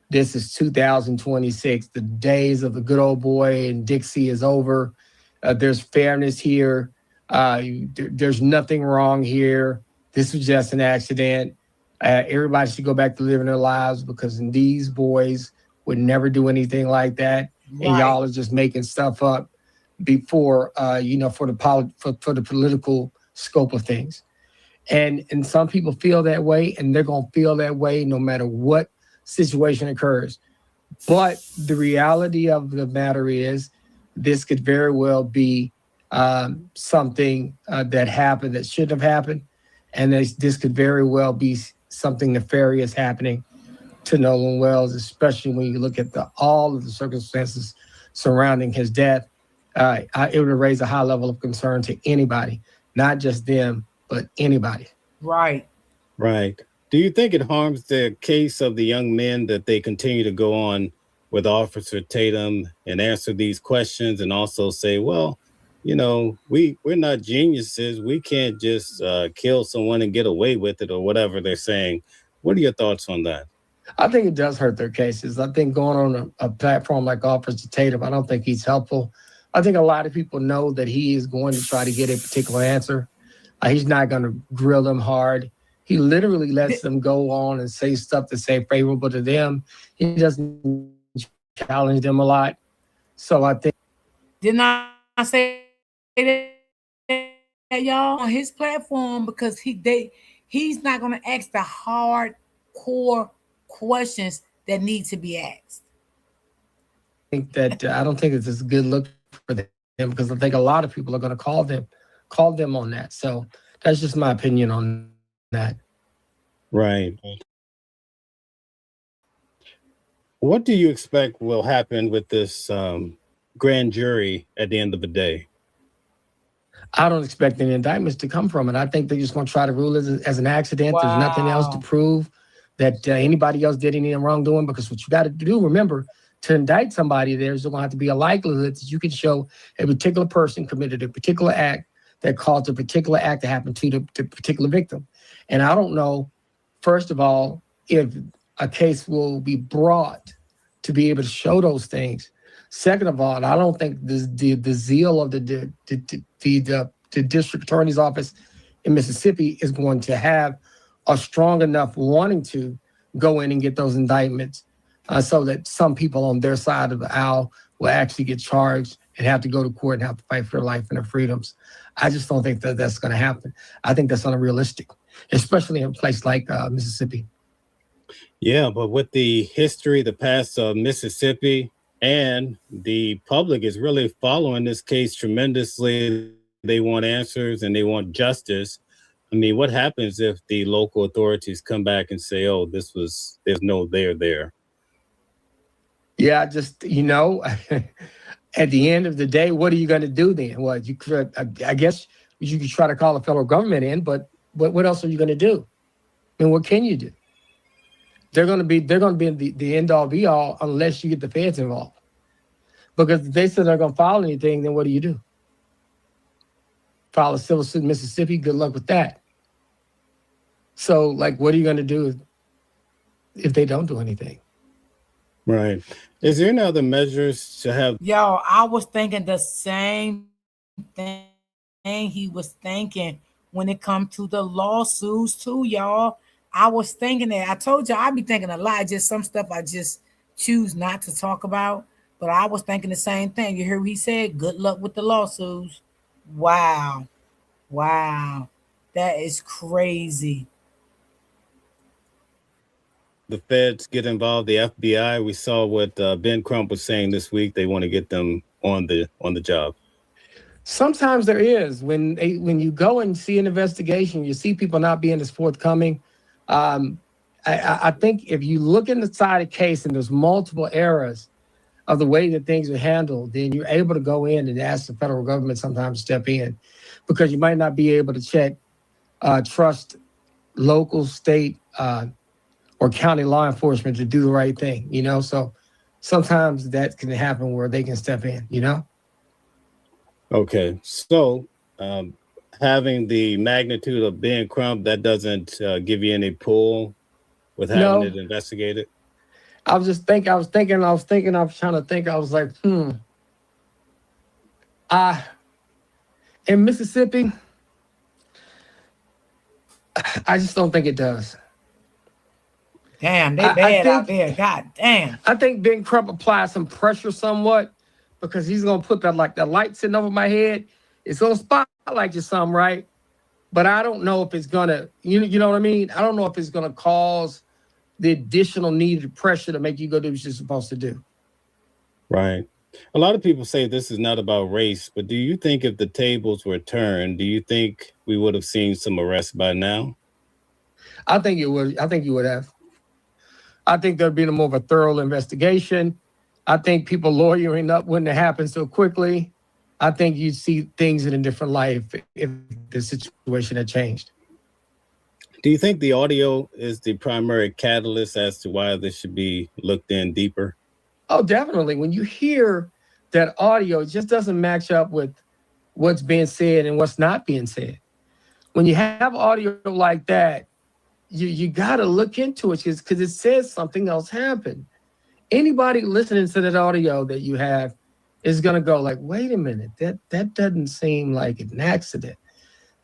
this is 2026. The days of the good old boy and Dixie is over. There's fairness here. There's nothing wrong here. This was just an accident. Everybody should go back to living their lives, because these boys would never do anything like that. And Right. y'all are just making stuff up before, for the political scope of things. And some people feel that way, and they're going to feel that way no matter what situation occurs. But the reality of the matter is, this could very well be something that happened that shouldn't have happened. And this could very well be something nefarious happening to Nolan Wells, especially when you look at all of the circumstances surrounding his death. It would raise a high level of concern to anybody, not just them, but anybody. Right. Right. Do you think it harms the case of the young men that they continue to go on with Officer Tatum and answer these questions and also say, well, we're not geniuses. We can't just kill someone and get away with it or whatever they're saying. What are your thoughts on that? I think it does hurt their cases. I think going on a platform like Officer Tatum, I don't think he's helpful. I think a lot of people know that he is going to try to get a particular answer. He's not going to grill them hard. He literally lets Did, them go on and say stuff that's say favorable to them. He doesn't challenge them a lot. So I think didn't I say that, y'all, on his platform because he's not gonna ask the hard core questions that need to be asked. I don't think it's a good look for them because I think a lot of people are going to call them on that. So that's just my opinion on that. Right. What do you expect will happen with this grand jury at the end of the day? I don't expect any indictments to come from it. I think they're just going to try to rule it as an accident. There's nothing else to Wow. prove that anybody else did any wrongdoing because what you got to do, remember, to indict somebody, there's going to have to be a likelihood that you can show a particular person committed a particular act that caused a particular act to happen to the particular victim. And I don't know, first of all, if a case will be brought to be able to show those things. Second of all, I don't think the zeal of the district attorney's office in Mississippi is going to have a strong enough wanting to go in and get those indictments so that some people on their side of the aisle will actually get charged and have to go to court and have to fight for their life and their freedoms. I just don't think that that's going to happen. I think that's unrealistic, especially in a place like Mississippi. Yeah, but with the history, the past of Mississippi, and the public is really following this case tremendously. They want answers and they want justice. I mean, what happens if the local authorities come back and say, oh, there's no there? Yeah, just, at the end of the day, what are you going to do then? Well, I guess you could try to call the federal government in, but what else are you going to do? I mean, what can you do? They're going to be the end all be all unless you get the feds involved. Because if they said they're going to file anything, then what do? File a civil suit in Mississippi? Good luck with that. So, what are you going to do if they don't do anything? Right. Is there any other measures to have? Yo, I was thinking the same thing he was thinking when it comes to the lawsuits too, y'all. I was thinking that. I told you I be thinking a lot, just some stuff I just choose not to talk about. But I was thinking the same thing. You hear what he said? Good luck with the lawsuits. Wow. Wow. That is crazy. The feds get involved, the FBI. We saw what Ben Crump was saying this week. They want to get them on the job. Sometimes there is when you go and see an investigation, you see people not being as forthcoming. I think if you look inside a case and there's multiple errors of the way that things are handled, then you're able to go in and ask the federal government sometimes to step in because you might not be able to trust local, state, or county law enforcement to do the right thing, So sometimes that can happen where they can step in. Okay. So having the magnitude of Ben Crump, that doesn't give you any pull with having it No, investigated? I was trying to think. I was like, in Mississippi, I just don't think it does. Damn, they I bad out think there. God damn. I think Ben Crump applies some pressure somewhat because he's gonna put that light sitting over my head. It's gonna spotlight you some, right? But I don't know if it's gonna, you know what I mean? I don't know if it's gonna cause the additional needed pressure to make you go do what you're supposed to do. Right. A lot of people say this is not about race, but do you think if the tables were turned, do you think we would have seen some arrests by now? I think it would. I think you would have. I think there'd be more of a thorough investigation. I think people lawyering up wouldn't happen so quickly. I think you'd see things in a different light if the situation had changed. Do you think the audio is the primary catalyst as to why this should be looked in deeper? Oh, definitely. When you hear that audio, it just doesn't match up with what's being said and what's not being said. When you have audio like that, you got to look into it because it says something else happened. Anybody listening to that audio that you have is going to go like, wait a minute, that doesn't seem like an accident.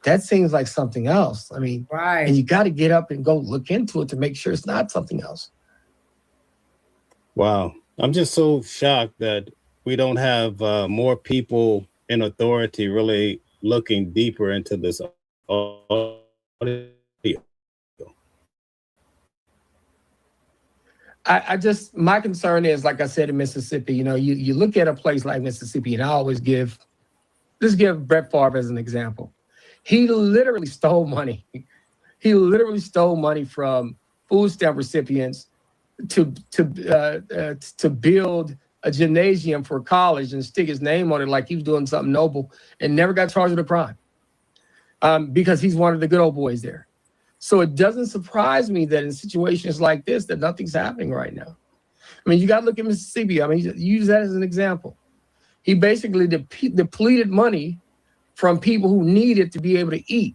That seems like something else. I mean, Right. and you got to get up and go look into it to make sure it's not something else. Wow. I'm just so shocked that we don't have more people in authority really looking deeper into this audio. I just, my concern is, like I said, in Mississippi, you look at a place like Mississippi, and I always just give Brett Favre as an example. He literally stole money. He literally stole money from food stamp recipients to build a gymnasium for college and stick his name on it like he was doing something noble, and never got charged with a crime because he's one of the good old boys there. So it doesn't surprise me that in situations like this, that nothing's happening right now. I mean, you got to look at Mississippi. I mean, use that as an example. He basically depleted money from people who need it to be able to eat.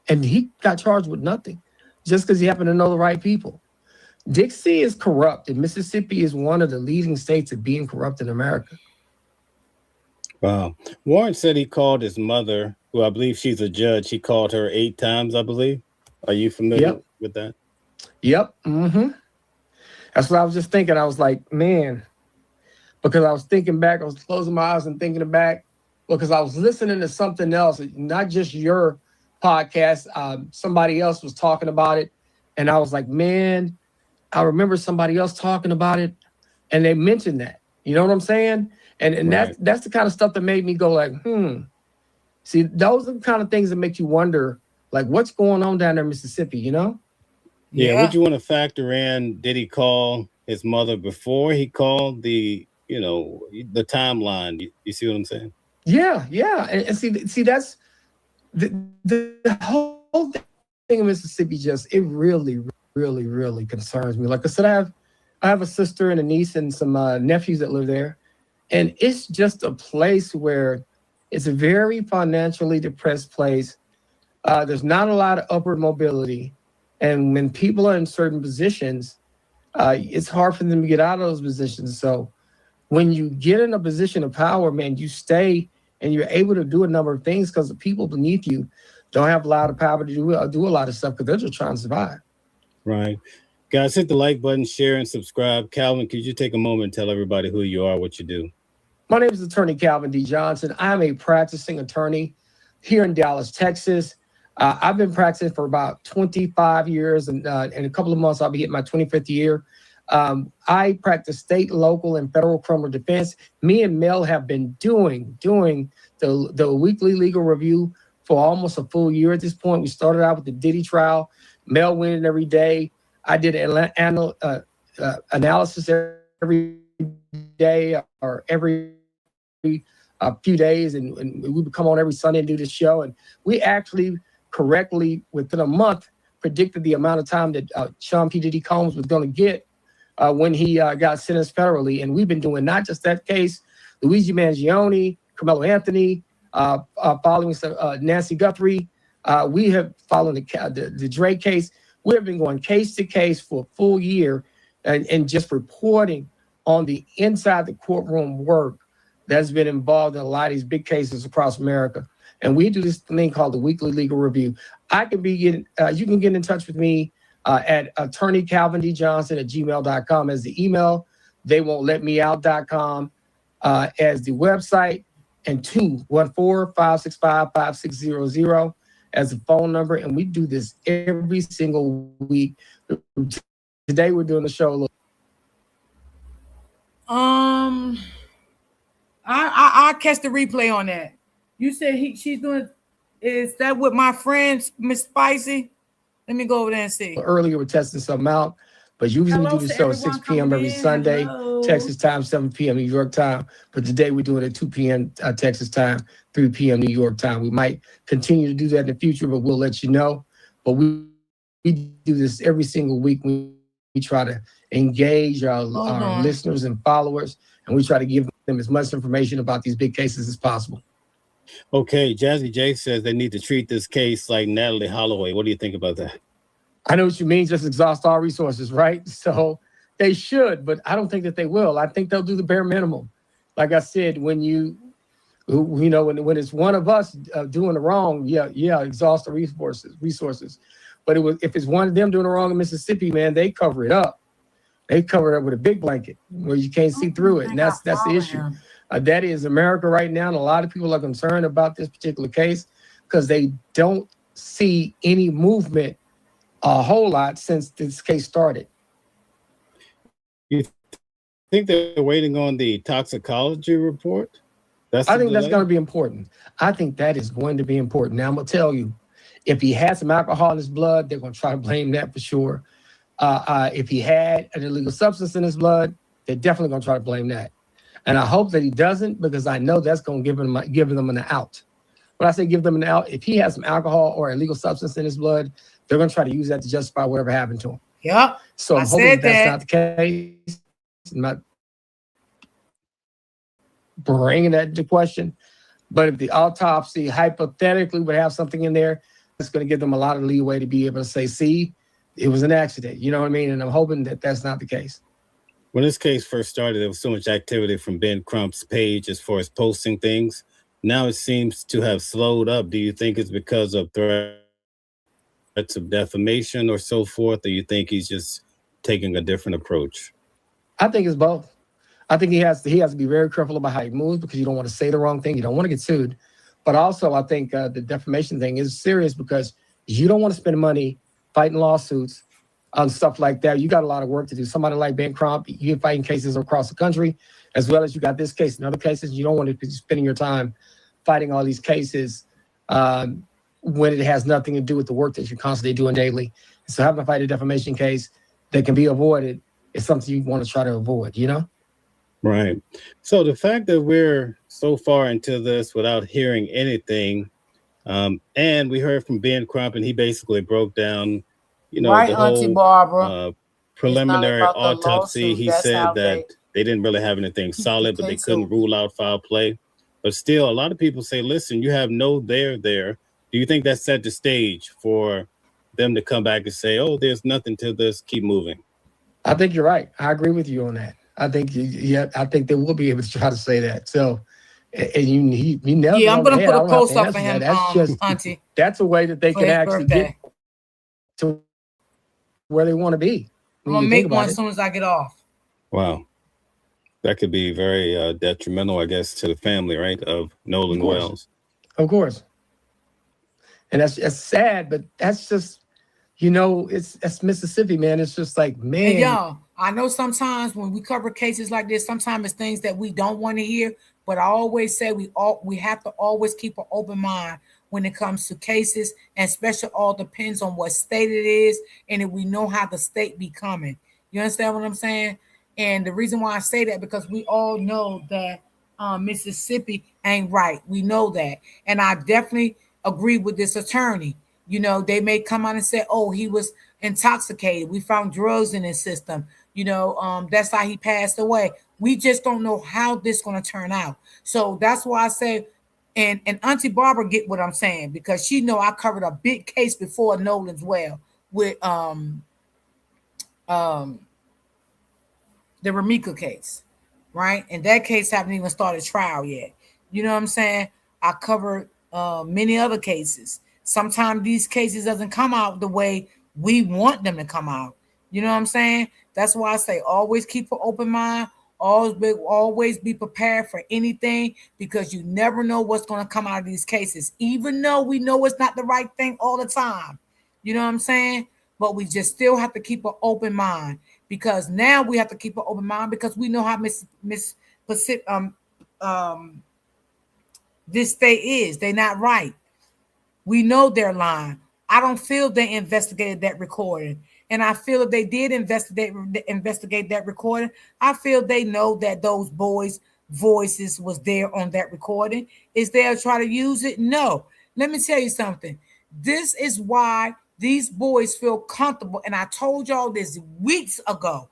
And he got charged with nothing just because he happened to know the right people. Dixie is corrupt, and Mississippi is one of the leading states of being corrupt in America. Wow. Warren said he called his mother, who I believe she's a judge. He called her 8 times, I believe. Are you familiar with that? Yep. Mm-hmm. That's what I was just thinking. I was like, man, because I was thinking back, I was closing my eyes and thinking back because I was listening to something else, not just your podcast. Somebody else was talking about it. And I was like, man, I remember somebody else talking about it. And they mentioned that. You know what I'm saying? And Right. that's the kind of stuff that made me go like, See, those are the kind of things that make you wonder, like, what's going on down there in Mississippi, Yeah. Would you want to factor in, did he call his mother before he called the timeline? You see what I'm saying? Yeah. And see, that's the whole thing in Mississippi. It really, really, really concerns me. Like I said, I have a sister and a niece and some nephews that live there, and it's just a place where it's a very financially depressed place. There's not a lot of upward mobility, and when people are in certain positions, it's hard for them to get out of those positions. So when you get in a position of power, man, you stay and you're able to do a number of things because the people beneath you don't have a lot of power to do a lot of stuff because they're just trying to survive. Right. Guys, hit the like button, share, and subscribe. Calvin, could you take a moment and tell everybody who you are, what you do? My name is Attorney Calvin D. Johnson. I'm a practicing attorney here in Dallas, Texas. I've been practicing for about 25 years, and in a couple of months, I'll be hitting my 25th year. I practice state, local, and federal criminal defense. Me and Mel have been doing the weekly legal review for almost a full year at this point. We started out with the Diddy trial. Mel winning every day. I did analysis every day or every few days, and we would come on every Sunday and do this show. And we actually correctly, within a month, predicted the amount of time that Sean P. Diddy Combs was going to get when he got sentenced federally. And we've been doing not just that case, Luigi Mangione, Carmelo Anthony, following Nancy Guthrie. We have followed the Drake case. We have been going case to case for a full year and just reporting on the inside the courtroom work that's been involved in a lot of these big cases across America. And we do this thing called the Weekly Legal Review. You can get in touch with me at attorneycalvindjohnson@gmail.com as the email, theywon'tletmeout.com as the website, and 214-565-5600 as the phone number. And we do this every single week. Today we're doing the show. I catch the replay on that. You said she's doing. Is that with my friend Miss Spicy? Let me go over there and see. Earlier we're testing something out. But usually we Hello do the to show at everyone 6 coming p.m. every in. Sunday, Hello. Texas time, 7 p.m. New York time. But today we're doing it at 2 p.m. Texas time, 3 p.m. New York time. We might continue to do that in the future, but we'll let you know. But we do this every single week. We try to engage our Hold on. listeners and followers, and we try to give them as much information about these big cases as possible. Okay, Jazzy J says they need to treat this case like Natalie Holloway. What do you think about that? I know what you mean, just exhaust all resources, right? So they should, but I don't think that they will. I think they'll do the bare minimum. Like I said, when it's one of us doing the wrong, yeah, exhaust the resources. But if it's one of them doing the wrong in Mississippi, man, they cover it up. They cover it up with a big blanket where you can't see through it, and that's the issue. That is America right now, and a lot of people are concerned about this particular case because they don't see any movement a whole lot since this case started. You think they're waiting on the toxicology report? That's I the think that's going delay? to be important. I think that is going to be important. Now, I'm going to tell you, if he had some alcohol in his blood, they're going to try to blame that for sure. If he had an illegal substance in his blood, they're definitely going to try to blame that. And I hope that he doesn't, because I know that's going to give them an out. When I say give them an out, if he has some alcohol or illegal substance in his blood, they're going to try to use that to justify whatever happened to him. Yep. So I'm hoping that's not the case. I'm not bringing that into question. But if the autopsy hypothetically would have something in there, it's going to give them a lot of leeway to be able to say, see, it was an accident. You know what I mean? And I'm hoping that that's not the case. When this case first started, there was so much activity from Ben Crump's page as far as posting things. Now it seems to have slowed up. Do you think it's because of threats of defamation or so forth, or you think he's just taking a different approach? I think it's both. I think he has to be very careful about how he moves, because you don't want to say the wrong thing. You don't want to get sued. But also, I think the defamation thing is serious, because you don't want to spend money fighting lawsuits on stuff like that. You got a lot of work to do. Somebody like Ben Crump, you're fighting cases across the country, as well as you got this case and other cases. You don't want to be spending your time fighting all these cases when it has nothing to do with the work that you're constantly doing daily. So having to fight a defamation case that can be avoided is something you want to try to avoid, you know? Right. So the fact that we're so far into this without hearing anything, and we heard from Ben Crump, and he basically broke down, Right, the Auntie whole Barbara. It's not preliminary about the autopsy. lawsuit. He That's said how that they they didn't really have anything keep the solid, but they case couldn't open. rule out foul play. But still, a lot of people say, listen, you have no there there. Do you think that set the stage for them to come back and say, oh, there's nothing to this, keep moving? I think you're right. I agree with you on that. I think, yeah, I think they will be able to try to say that. So, and you nailed it Yeah, I'm on the gonna head. put I a don't have to post up for answer that. him, That's just, Auntie, that's a way that they for can his actually get birthday. to where they want to be I'm when gonna you think make one about as it. soon as I get off. Wow. That could be very detrimental, I guess, to the family, right, of Of Nolan course. Wells. Of course. And that's sad, but that's just, that's Mississippi, man. It's just like, And man, y'all, I know sometimes when we cover cases like this, sometimes it's things that we don't want to hear. But I always say we have to always keep an open mind when it comes to cases, and especially all depends on what state it is, and if we know how the state be coming. You understand what I'm saying? And the reason why I say that, because we all know that Mississippi ain't right. We know that, and I definitely agree with this attorney. They may come out and say, "Oh, he was intoxicated. We found drugs in his system. That's how he passed away." We just don't know how this going to turn out. So that's why I say, and Auntie Barbara get what I'm saying, because she know I covered a big case before Nolan's well with um the Ramika case, right? And that case haven't even started trial yet. You know what I'm saying? I covered many other cases. Sometimes these cases doesn't come out the way we want them to come out. You know what I'm saying? That's why I say always keep an open mind. Always be prepared for anything, because you never know what's going to come out of these cases. Even though we know it's not the right thing all the time, you know what I'm saying? But we just still have to keep an open mind, because now we have to keep an open mind, because we know how Miss Pacific this state is. They're not right. We know they're lying. I don't feel they investigated that recording. And I feel if they did investigate that recording, I feel they know that those boys' voices was there on that recording. Is they try to use it? No. Let me tell you something. This is why these boys feel comfortable. And I told y'all this weeks ago.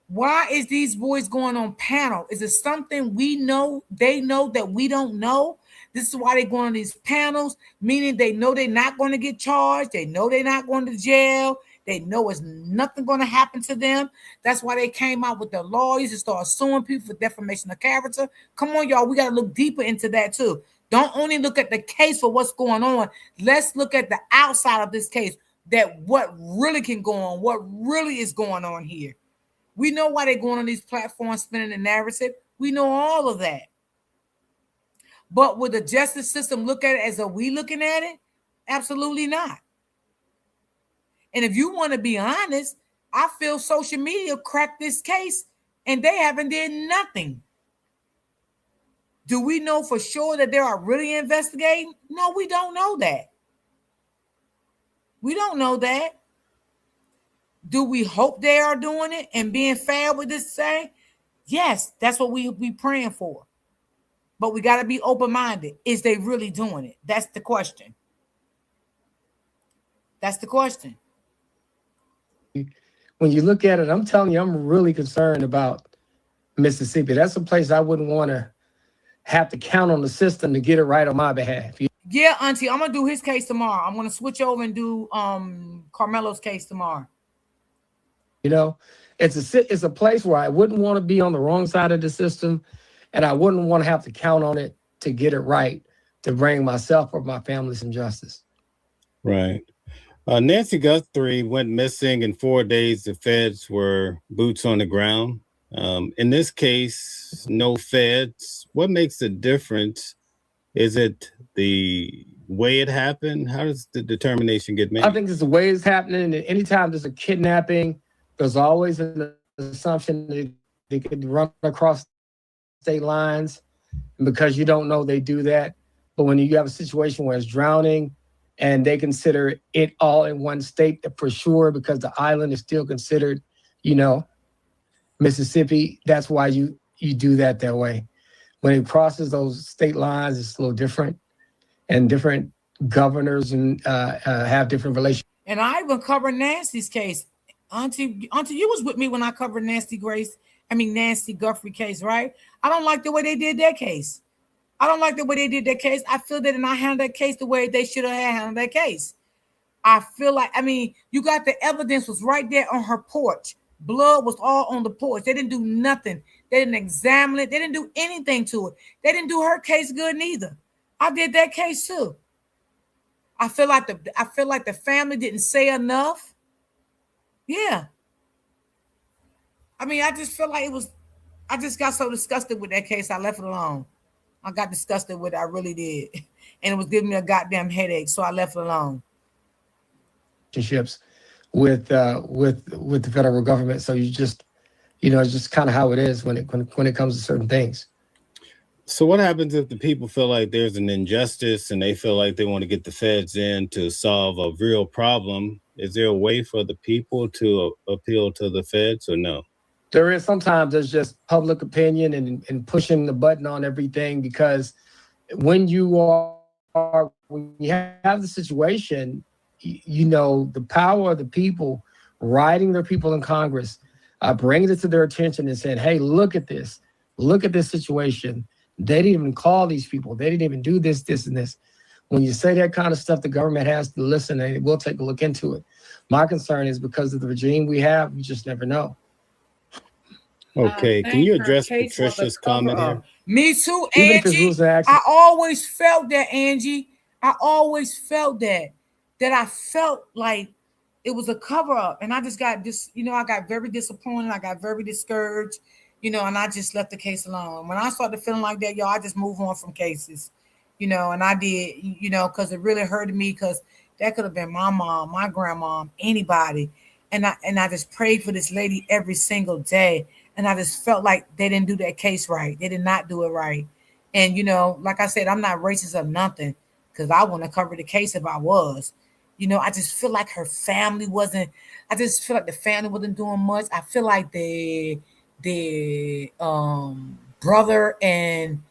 Why is these boys going on panel? Is it something we know, they know that we don't know? This is why they're going on these panels, meaning they know they're not going to get charged. They know they're not going to jail. They know it's nothing going to happen to them. That's why they came out with their lawyers and start suing people for defamation of character. Come on, y'all. We got to look deeper into that too. Don't only look at the case for what's going on. Let's look at the outside of this case, that what really can go on, what really is going on here. We know why they're going on these platforms spinning the narrative. We know all of that. But would the justice system look at it as are we looking at it? Absolutely not. And if you want to be honest, I feel social media cracked this case and they haven't did nothing. Do we know for sure that they are really investigating? No, we don't know that. We don't know that. Do we hope they are doing it and being fair with this thing? Yes, that's what we be praying for. But we got to be open-minded. Is they really doing it? That's the question. That's the question. When you look at it, I'm telling you, I'm really concerned about Mississippi. That's a place I wouldn't want to have to count on the system to get it right on my behalf. Yeah, Auntie, I'm going to do his case tomorrow. I'm going to switch over and do Carmelo's case tomorrow. You know, it's a place where I wouldn't want to be on the wrong side of the system, and I wouldn't want to have to count on it to get it right, to bring myself or my family some justice. Right. Nancy Guthrie went missing in 4 days. The feds were boots on the ground. In this case, no feds. What makes the difference? Is it the way it happened? How does the determination get made? I think it's the way it's happening. And anytime there's a kidnapping, there's always an assumption that they could run across state lines. And because you don't know, they do that. But when you have a situation where it's drowning and they consider it all in one state for sure, because the island is still considered, Mississippi, that's why you do that way. When it crosses those state lines, it's a little different. And different governors and have different relations. And I even covered Nancy's case. Auntie, you was with me when I covered Nancy Guthrie case, right? I don't like the way they did that case. I I feel they did not handle that case the way they should have handled that case. I feel like, you got the evidence was right there on her porch. Blood was all on the porch. They didn't do nothing. They didn't examine it. They didn't do anything to it. They didn't do her case good neither. I did that case too. I feel like the family didn't say enough. Yeah. I just feel like I just got so disgusted with that case. I left it alone. I got disgusted with it. I really did. And it was giving me a goddamn headache. So I left it alone. Relationships with the federal government. So you just, it's just kind of how it is when it comes to certain things. So what happens if the people feel like there's an injustice and they feel like they want to get the feds in to solve a real problem? Is there a way for the people to appeal to the feds or no? There is. Sometimes there's just public opinion and pushing the button on everything, because when you have the situation, the power of the people writing their people in Congress, bringing it to their attention and saying, hey, look at this situation. They didn't even call these people. They didn't even do this, and this. When you say that kind of stuff, the government has to listen and we'll take a look into it. My concern is because of the regime we have, we just never know. Okay, can you address Patricia's comment here? Me too, Angie. I always felt that, Angie. I always felt that I felt like it was a cover up. And I just got I got very disappointed. I got very discouraged. And I just left the case alone. When I started feeling like that, I just move on from cases, and I did, because it really hurted me, because that could have been my mom, my grandma, anybody. And I just prayed for this lady every single day. And I just felt like they didn't do that case right. They did not do it right. And, like I said, I'm not racist or nothing, because I want to cover the case if I was. I just feel like her family wasn't. I just feel like the family wasn't doing much. I feel like the brother and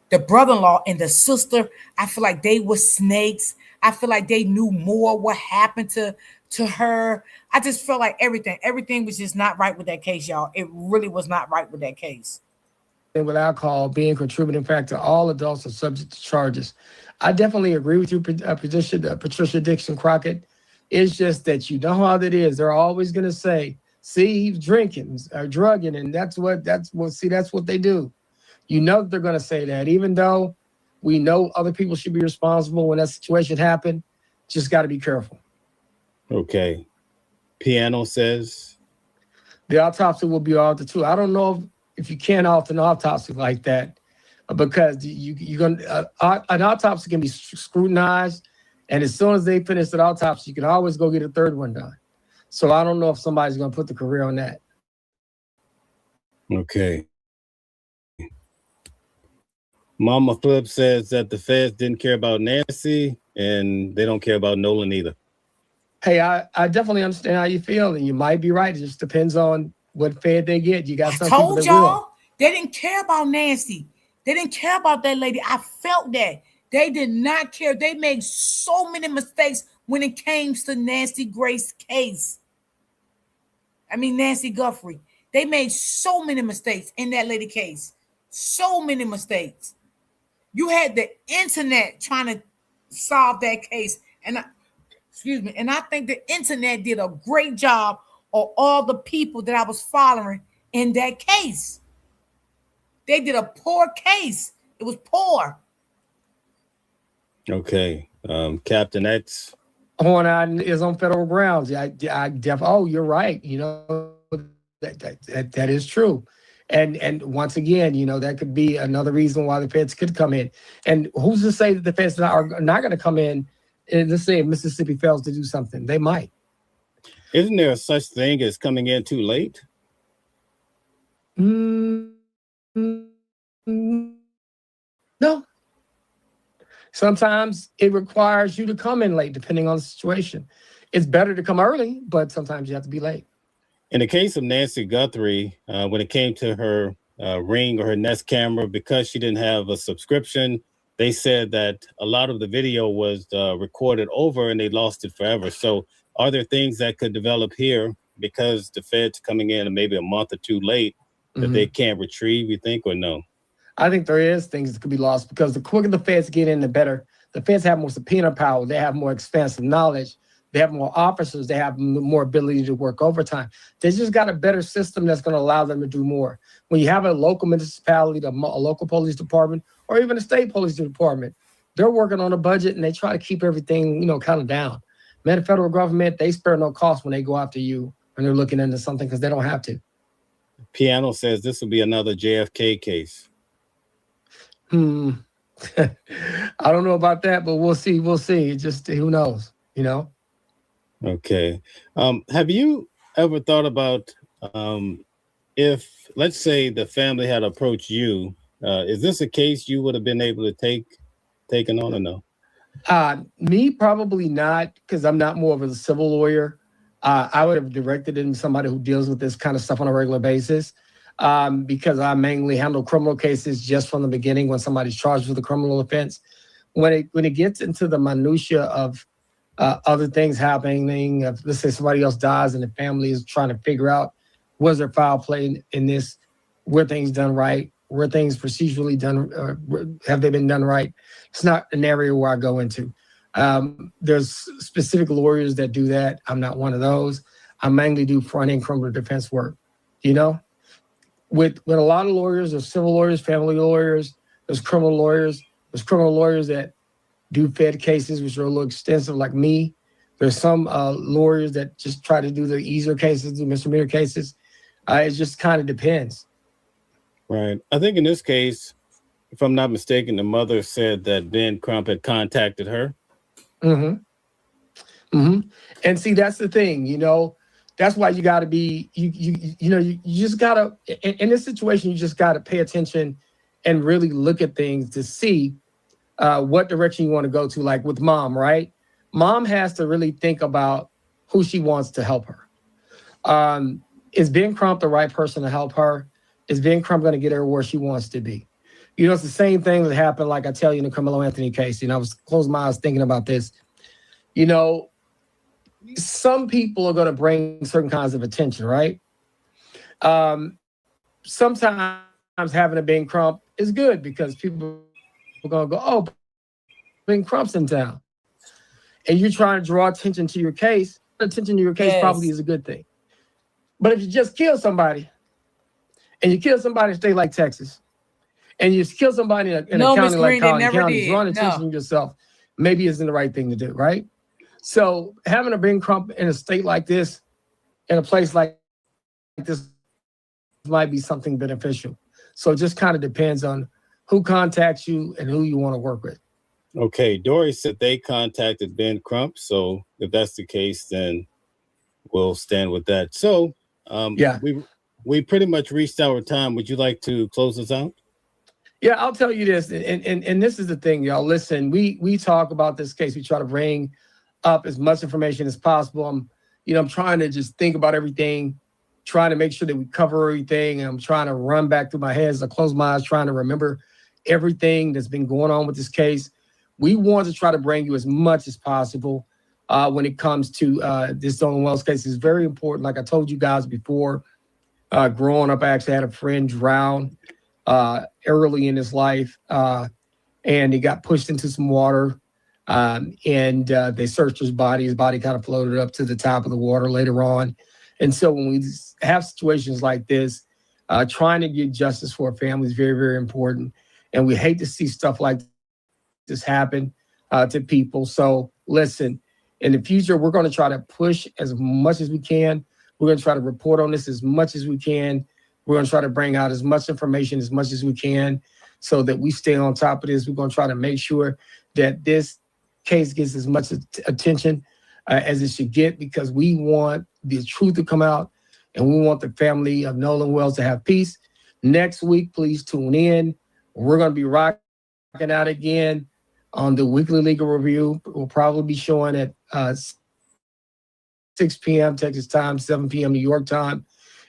the brother-in-law and the sister, I feel like they were snakes. I feel like they knew more what happened to her. I just felt like everything was just not right with that case, y'all. It really was not right with that case. And with alcohol being a contributing factor, all adults are subject to charges. I definitely agree with you, Patricia Dixon Crockett. It's just that you know how that is. They're always going to say, "See, he's drinking or drugging," and that's what they do. You know they're going to say that, even though we know other people should be responsible when that situation happened. Just got to be careful. Okay. Piano says, The autopsy will be altered too. I don't know if you can alter an autopsy like that because you're going an autopsy can be scrutinized, and as soon as they finish the autopsy, you can always go get a third one done. So I don't know if somebody's going to put the career on that. okay. Mama Flip says that the feds didn't care about Nancy and they don't care about Nolan either. Hey, I definitely understand how you feel, and you might be right. It just depends on what fed they get. You got I some people told that will. y'all they didn't care about Nancy. They didn't care about that lady. I felt that. They did not care. They made so many mistakes when it came to Nancy Grace's case. I mean, Nancy Guthrie. They made so many mistakes in that lady case. So many mistakes. You had the internet trying to solve that case. Excuse me. And I think the internet did a great job of all the people that I was following in that case. They did a poor case. It was poor. Okay. Captain X. Horn Island is on federal grounds. Oh, you're right. That is true. And once again, that could be another reason why the feds could come in. And who's to say that the feds are not going to come in? And let's say if Mississippi fails to do something, they might. Isn't there a such thing as coming in too late? No. Sometimes it requires you to come in late, depending on the situation. It's better to come early, but sometimes you have to be late. In the case of Nancy Guthrie, when it came to her Ring or her Nest camera, because she didn't have a subscription, they said that a lot of the video was recorded over and they lost it forever. So are there things that could develop here because the feds coming in maybe a month or two late that they can't retrieve, you think, or no? I think there is things that could be lost because the quicker the feds get in, the better. The feds have more subpoena power. They have more expansive knowledge. They have more officers. They have more ability to work overtime. They just got a better system that's going to allow them to do more. When you have a local municipality, a local police department, or even a state police department, they're working on a budget and they try to keep everything, kind of down. Man, the federal government, they spare no cost when they go after you and they're looking into something because they don't have to. Piano says this will be another JFK case. I don't know about that, but we'll see. We'll see. Just who knows, Okay. Have you ever thought about if, let's say, the family had approached you, is this a case you would have been able to taken on or no? Me, probably not, because I'm not more of a civil lawyer. I would have directed it to somebody who deals with this kind of stuff on a regular basis. Because I mainly handle criminal cases just from the beginning when somebody's charged with a criminal offense. When it gets into the minutia of other things happening, let's say somebody else dies and the family is trying to figure out was there foul play in this, were things done right, were things procedurally done, have they been done right? It's not an area where I go into. There's specific lawyers that do that. I'm not one of those. I mainly do front-end criminal defense work, With a lot of lawyers, there's civil lawyers, family lawyers, there's criminal lawyers. There's criminal lawyers that do Fed cases, which are a little extensive, like me. There's some lawyers that just try to do the easier cases, do misdemeanor cases. It just kind of depends. Right. I think in this case, if I'm not mistaken, the mother said that Ben Crump had contacted her. And see, that's the thing, That's why you got to be, you just got to, in this situation, you just got to pay attention and really look at things to see what direction you want to go to. Like with mom, right? Mom has to really think about who she wants to help her. Is Ben Crump the right person to help her? Is Ben Crump going to get her where she wants to be? It's the same thing that happened, like I tell you, in the Carmelo Anthony case. I was closing my eyes thinking about this. You know, some people are going to bring certain kinds of attention, right? Sometimes having a Ben Crump is good because people are going to go, oh, Ben Crump's in town. And you're trying to draw attention to your case. Attention to your case probably is a good thing. But if you just kill somebody, and you kill somebody in a state like Texas, and you kill somebody in a county like Collin County, drawing attention to yourself maybe isn't the right thing to do, right? So having a Ben Crump in a state like this, in a place like this, might be something beneficial. So it just kind of depends on who contacts you and who you want to work with. Okay, Dory said they contacted Ben Crump. So if that's the case, then we'll stand with that. So we pretty much reached our time. Would you like to close us out? Yeah, I'll tell you this, and this is the thing, y'all. Listen, we talk about this case. We try to bring up as much information as possible. I'm trying to just think about everything, trying to make sure that we cover everything. And I'm trying to run back through my head as I close my eyes, trying to remember everything that's been going on with this case. We want to try to bring you as much as possible when it comes to this Nolan Wells case. It's very important. Like I told you guys before, growing up, I actually had a friend drown early in his life, and he got pushed into some water, and they searched his body. His body kind of floated up to the top of the water later on. And so when we have situations like this, trying to get justice for a family is very, very important. And we hate to see stuff like this happen to people. So listen, in the future, we're going to try to push as much as we can. We're going to try to report on this as much as we can. We're going to try to bring out as much information as much as we can so that we stay on top of this. We're going to try to make sure that this case gets as much attention as it should get, because we want the truth to come out and we want the family of Nolan Wells to have peace. Next week, please tune in. We're going to be rocking out again on the Weekly Legal Review. We'll probably be showing at 6 p.m. Texas time, 7 p.m. New York time.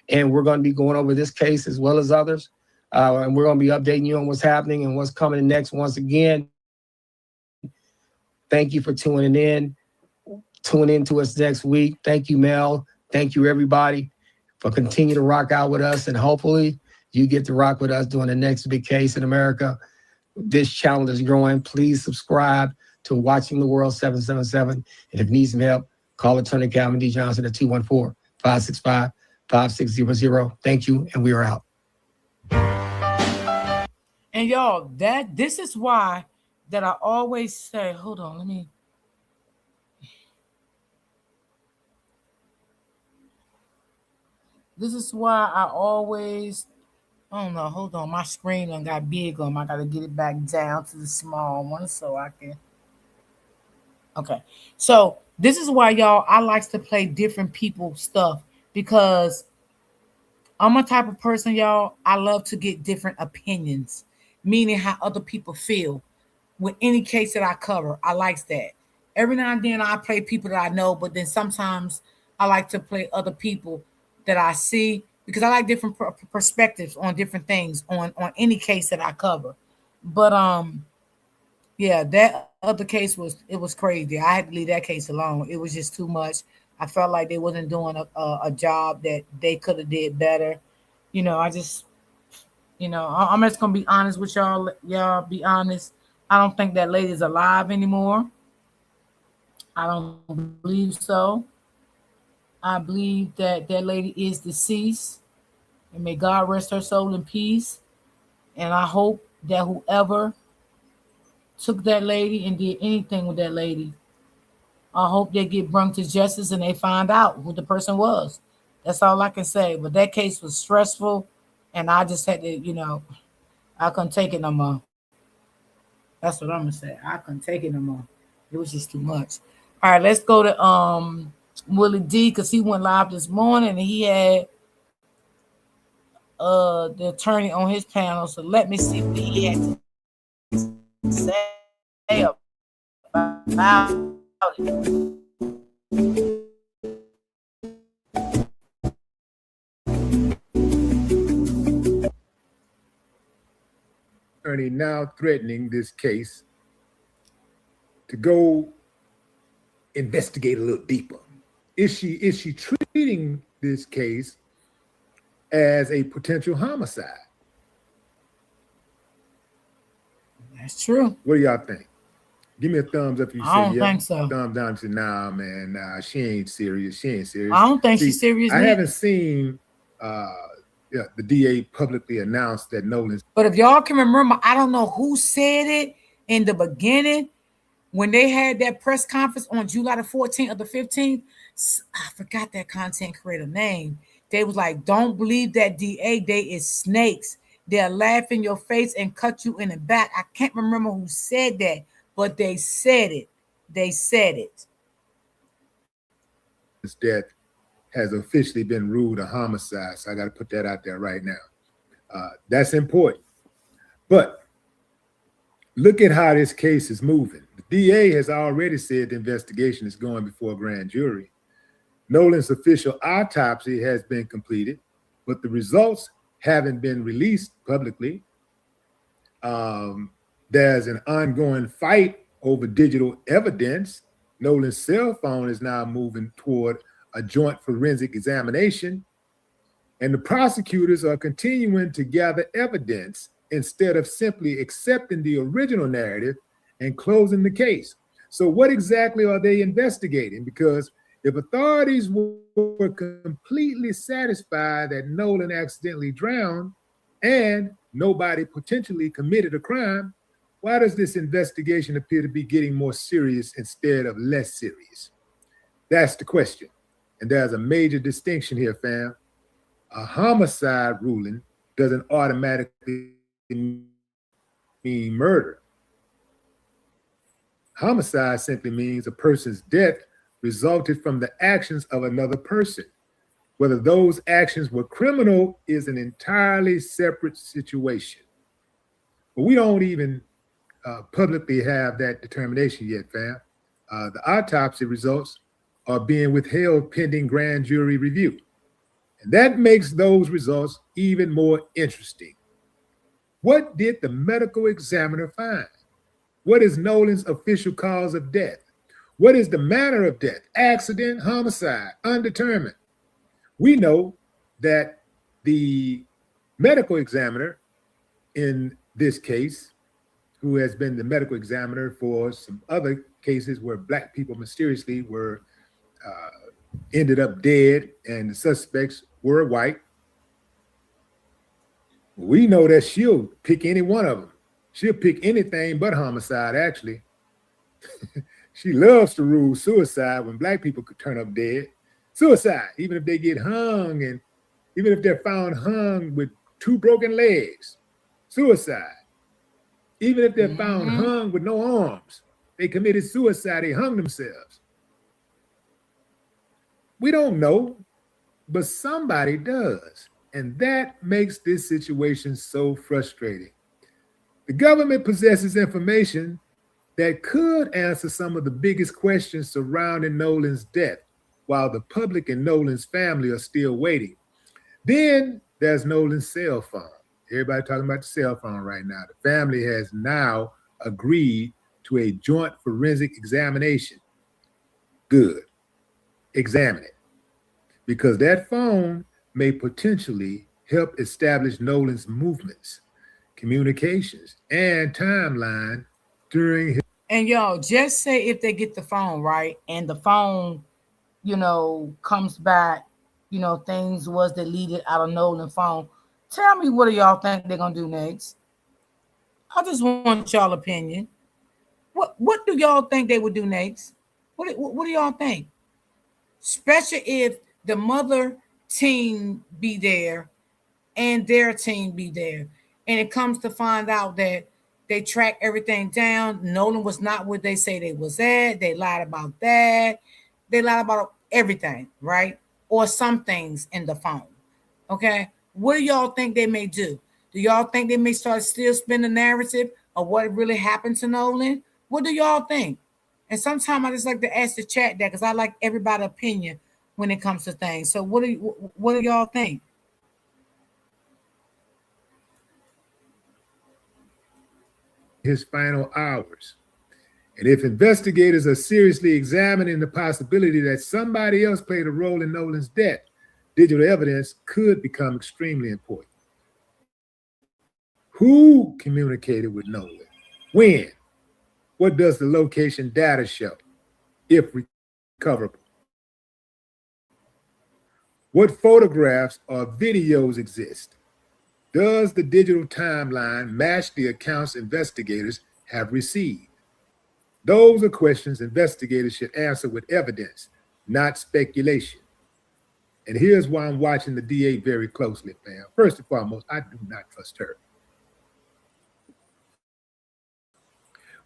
And we're going to be going over this case as well as others. And we're going to be updating you on what's happening and what's coming next. Once again, thank you for tuning in. Tune in to us next week. Thank you, Mel. Thank you, everybody, for continuing to rock out with us. And hopefully you get to rock with us during the next big case in America. This channel is growing. Please subscribe to Watching the World 777. And if you need some help, call Attorney Calvin D. Johnson at 214-565-5600. Thank you, and we are out. And y'all, this is why that I always say, hold on, this is why I always, oh no, hold on, my screen done got big on me. I gotta get it back down to the small one so I can. Okay, so this is why, y'all, I like to play different people stuff, because I'm a type of person, y'all, I love to get different opinions, meaning how other people feel with any case that I cover. I like that. Every now and then I play people that I know, but then sometimes I like to play other people that I see, because I like different perspectives on different things on any case that I cover. But yeah, that other case was crazy. I had to leave that case alone. It was just too much. I felt like they wasn't doing a job that they could have did better. I just, I'm just gonna be honest with y'all. Y'all be honest. I don't think that lady's alive anymore. I don't believe so. I believe that that lady is deceased, and may God rest her soul in peace. And I hope that whoever took that lady and did anything with that lady, I hope they get brought to justice and they find out who the person was. That's all I can say. But that case was stressful, and I just had to, I couldn't take it no more. That's what I'm gonna say. I couldn't take it no more. It was just too much. All right, let's go to Willie D, because he went live this morning and he had the attorney on his panel. So let me see what he had to say about Attorney now threatening this case to go investigate a little deeper. Is she treating this case as a potential homicide? That's true. What do y'all think? Give me a thumbs up if you say I don't yeah. think so. Thumbs down if you say nah, man, nah, she ain't serious. She ain't serious. I don't think See, she's serious. I haven't seen the DA publicly announce that Nolan's. But if y'all can remember, I don't know who said it in the beginning when they had that press conference on July the 14th or the 15th. I forgot that content creator name. They was like, don't believe that DA, they is snakes. They'll laugh in your face and cut you in the back. I can't remember who said that, but they said it. They said it. Death has officially been ruled a homicide. So I got to put that out there right now. That's important. But look at how this case is moving. The DA has already said the investigation is going before a grand jury. Nolan's official autopsy has been completed, but the results haven't been released publicly. There's an ongoing fight over digital evidence. Nolan's cell phone is now moving toward a joint forensic examination, and the prosecutors are continuing to gather evidence instead of simply accepting the original narrative and closing the case. So what exactly are they investigating? Because if authorities were completely satisfied that Nolan accidentally drowned and nobody potentially committed a crime, why does this investigation appear to be getting more serious instead of less serious? That's the question. And there's a major distinction here, fam. A homicide ruling doesn't automatically mean murder. Homicide simply means a person's death resulted from the actions of another person. Whether those actions were criminal is an entirely separate situation. But we don't even publicly have that determination yet, fam. The autopsy results are being withheld pending grand jury review. And that makes those results even more interesting. What did the medical examiner find? What is Nolan's official cause of death? What is the manner of death? Accident, homicide, undetermined. We know that the medical examiner in this case, who has been the medical examiner for some other cases where Black people mysteriously were ended up dead and the suspects were white, we know that she'll pick any one of them. She'll pick anything but homicide, actually. She loves to rule suicide when Black people could turn up dead. Suicide, even if they get hung and even if they're found hung with 2 broken legs. Suicide. Even if they're found hung with no arms, they committed suicide, they hung themselves. We don't know, but somebody does. And that makes this situation so frustrating. The government possesses information that could answer some of the biggest questions surrounding Nolan's death, while the public and Nolan's family are still waiting. Then there's Nolan's cell phone. Everybody talking about the cell phone right now. The family has now agreed to a joint forensic examination. Good. Examine it. Because that phone may potentially help establish Nolan's movements, communications, and timeline during his. And y'all, just say if they get the phone right and the phone, comes back, things was deleted out of Nolan phone. Tell me, what do y'all think they're gonna do next? I just want y'all opinion. What do y'all think they would do next? What do y'all think? Especially if the mother team be there and their team be there, and it comes to find out that they track everything down. Nolan was not where they say they was at. They lied about that. They lied about everything, right? Or some things in the phone. Okay. What do y'all think they may do? Do y'all think they may start still spin the narrative of what really happened to Nolan? What do y'all think? And sometimes I just like to ask the chat that because I like everybody's opinion when it comes to things. So what do y'all think? His final hours. And if investigators are seriously examining the possibility that somebody else played a role in Nolan's death, digital evidence could become extremely important. Who communicated with Nolan? When? What does the location data show, if recoverable? What photographs or videos exist? Does the digital timeline match the accounts investigators have received? Those are questions investigators should answer with evidence, not speculation. And here's why I'm watching the DA very closely, fam. First and foremost, I do not trust her.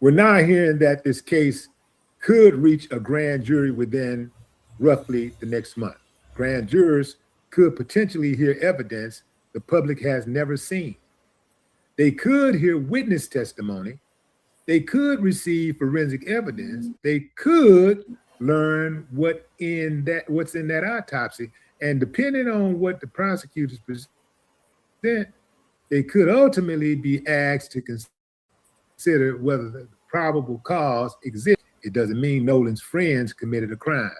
We're now hearing that this case could reach a grand jury within roughly the next month. Grand jurors could potentially hear evidence the public has never seen. They could hear witness testimony. They could receive forensic evidence. They could learn what's in that autopsy. And depending on what the prosecutors present, they could ultimately be asked to consider whether the probable cause exists. It doesn't mean Nolan's friends committed a crime.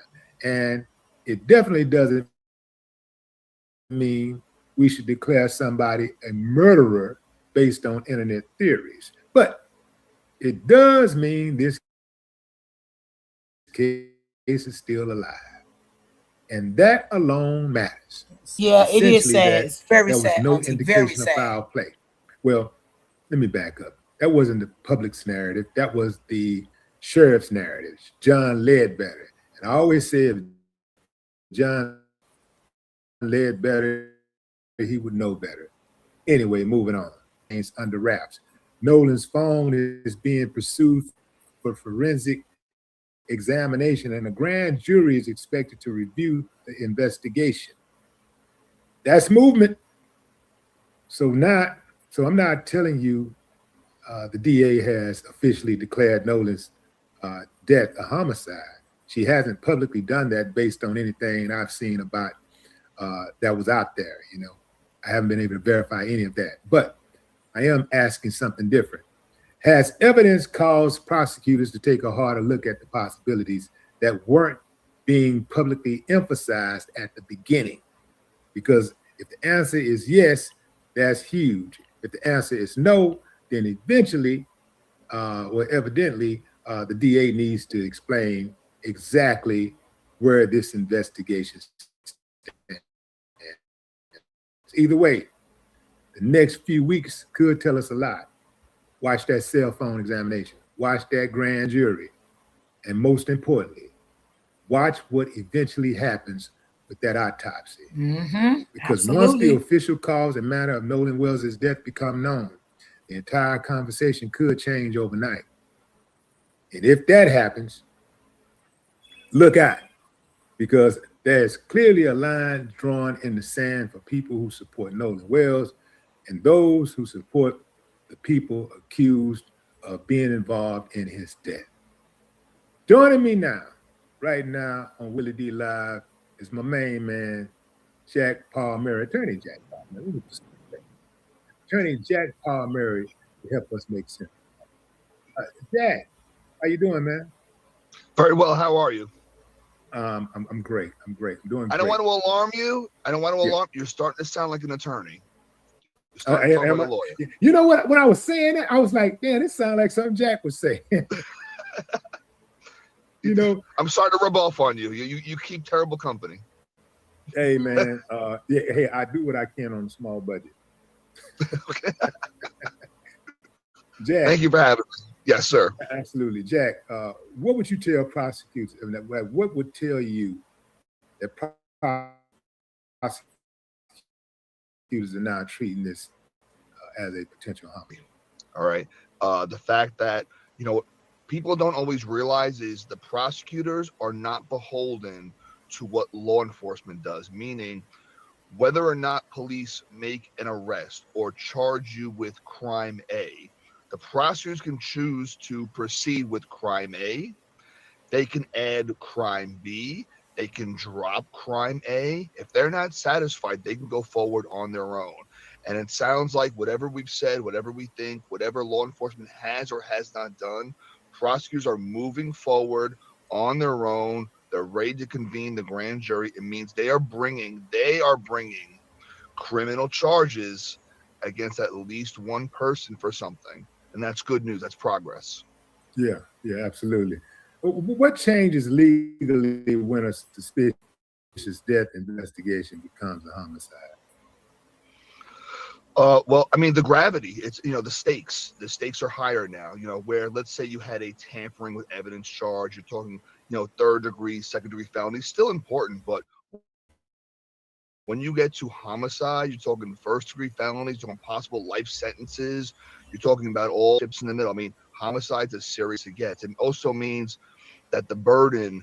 And it definitely doesn't mean we should declare somebody a murderer based on internet theories. But it does mean this case is still alive. And that alone matters. Yeah, it is Essentially, sad. It's very there was sad, no Auntie. Very indication of sad. foul play. Well, let me back up. That wasn't the public's narrative. That was the sheriff's narrative, John Ledbetter. And I always say if John Ledbetter, he would know better. Anyway, moving on. It's under wraps. Nolan's phone is being pursued for forensic examination, and a grand jury is expected to review the investigation. That's movement. So I'm not telling you the DA has officially declared Nolan's death a homicide. She hasn't publicly done that based on anything I've seen about that was out there. I haven't been able to verify any of that, but I am asking something different. Has evidence caused prosecutors to take a harder look at the possibilities that weren't being publicly emphasized at the beginning? Because if the answer is yes, that's huge. If the answer is no, then eventually, evidently, the DA needs to explain exactly where this investigation stands. Either way, the next few weeks could tell us a lot. Watch that cell phone examination. Watch that grand jury. And most importantly, watch what eventually happens with that autopsy. Because once the official cause and manner of Nolan Wells' death become known, the entire conversation could change overnight. And if that happens, look out, because there's clearly a line drawn in the sand for people who support Nolan Wells and those who support the people accused of being involved in his death. Joining me now, right now on Willie D Live, is my main man, Jack Palmieri, Attorney Jack Palmieri. Attorney Jack Palmieri to help us make sense. Jack, how you doing, man? Very well. How are you? I'm great. I'm great. I'm doing great. I don't want to alarm you. You're starting to sound like an attorney. You know what? When I was saying that, I was like, "Man, this sounds like something Jack would say." I'm sorry to rub off on you. You keep terrible company. Hey, man. Hey, I do what I can on a small budget. Jack, thank you for having me. Yes, sir. Absolutely, Jack. What would you tell prosecutors? What would tell you that prosecutors are now treating this as a potential homicide? All right. The fact that, people don't always realize is the prosecutors are not beholden to what law enforcement does, meaning whether or not police make an arrest or charge you with crime A, the prosecutors can choose to proceed with crime A They can add crime B. They can drop crime A. If they're not satisfied, they can go forward on their own. And it sounds like whatever we've said, whatever we think, whatever law enforcement has or has not done, prosecutors are moving forward on their own. They're ready to convene the grand jury. It means they are bringing criminal charges against at least one person for something. And that's good news. That's progress. Yeah, yeah, absolutely. What changes legally when a suspicious death investigation becomes a homicide? Well, I mean, the gravity, it's, the stakes are higher now, where let's say you had a tampering with evidence charge, you're talking, third degree, second degree felony, still important. But when you get to homicide, you're talking first degree felonies, you're talking possible life sentences, you're talking about all chips in the middle. I mean, homicide's as serious as it gets. It also means that the burden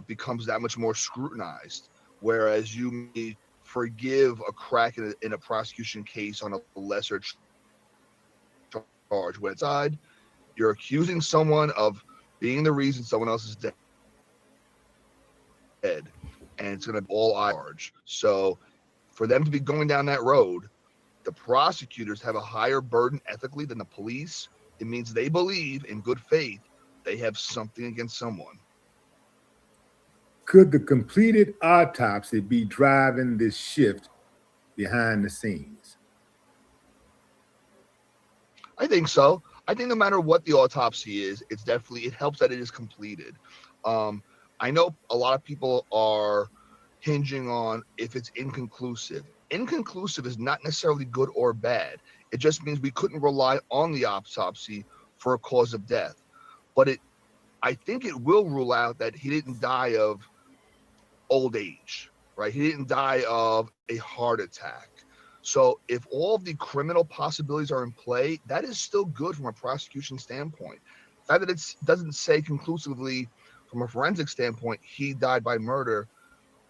becomes that much more scrutinized. Whereas you may forgive a crack in a prosecution case on a lesser charge, when it's homicide, you're accusing someone of being the reason someone else is dead, and it's going to be all eyes on that charge. So for them to be going down that road, the prosecutors have a higher burden ethically than the police. It means they believe in good faith they have something against someone. Could the completed autopsy be driving this shift behind the scenes? I think so. I think no matter what the autopsy is, it helps that it is completed. Um, I know a lot of people are hinging on if it's inconclusive. Inconclusive is not necessarily good or bad. It just means we couldn't rely on the autopsy for a cause of death. But I think it will rule out that he didn't die of old age, right? He didn't die of a heart attack. So if all of the criminal possibilities are in play, that is still good from a prosecution standpoint. The fact that it doesn't say conclusively from a forensic standpoint he died by murder,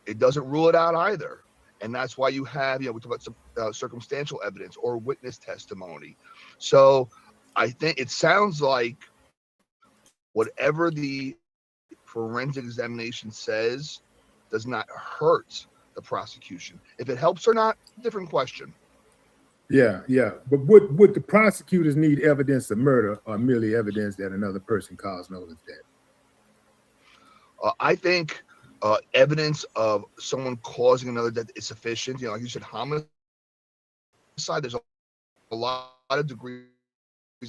it doesn't rule it out either. And that's why you have, we talk about some circumstantial evidence or witness testimony. So I think it sounds like whatever the forensic examination says does not hurt the prosecution. If it helps or not, different question. Yeah, yeah. But would the prosecutors need evidence of murder or merely evidence that another person caused Nolan's death? I think evidence of someone causing another death is sufficient. Like you said, homicide, there's a lot of degrees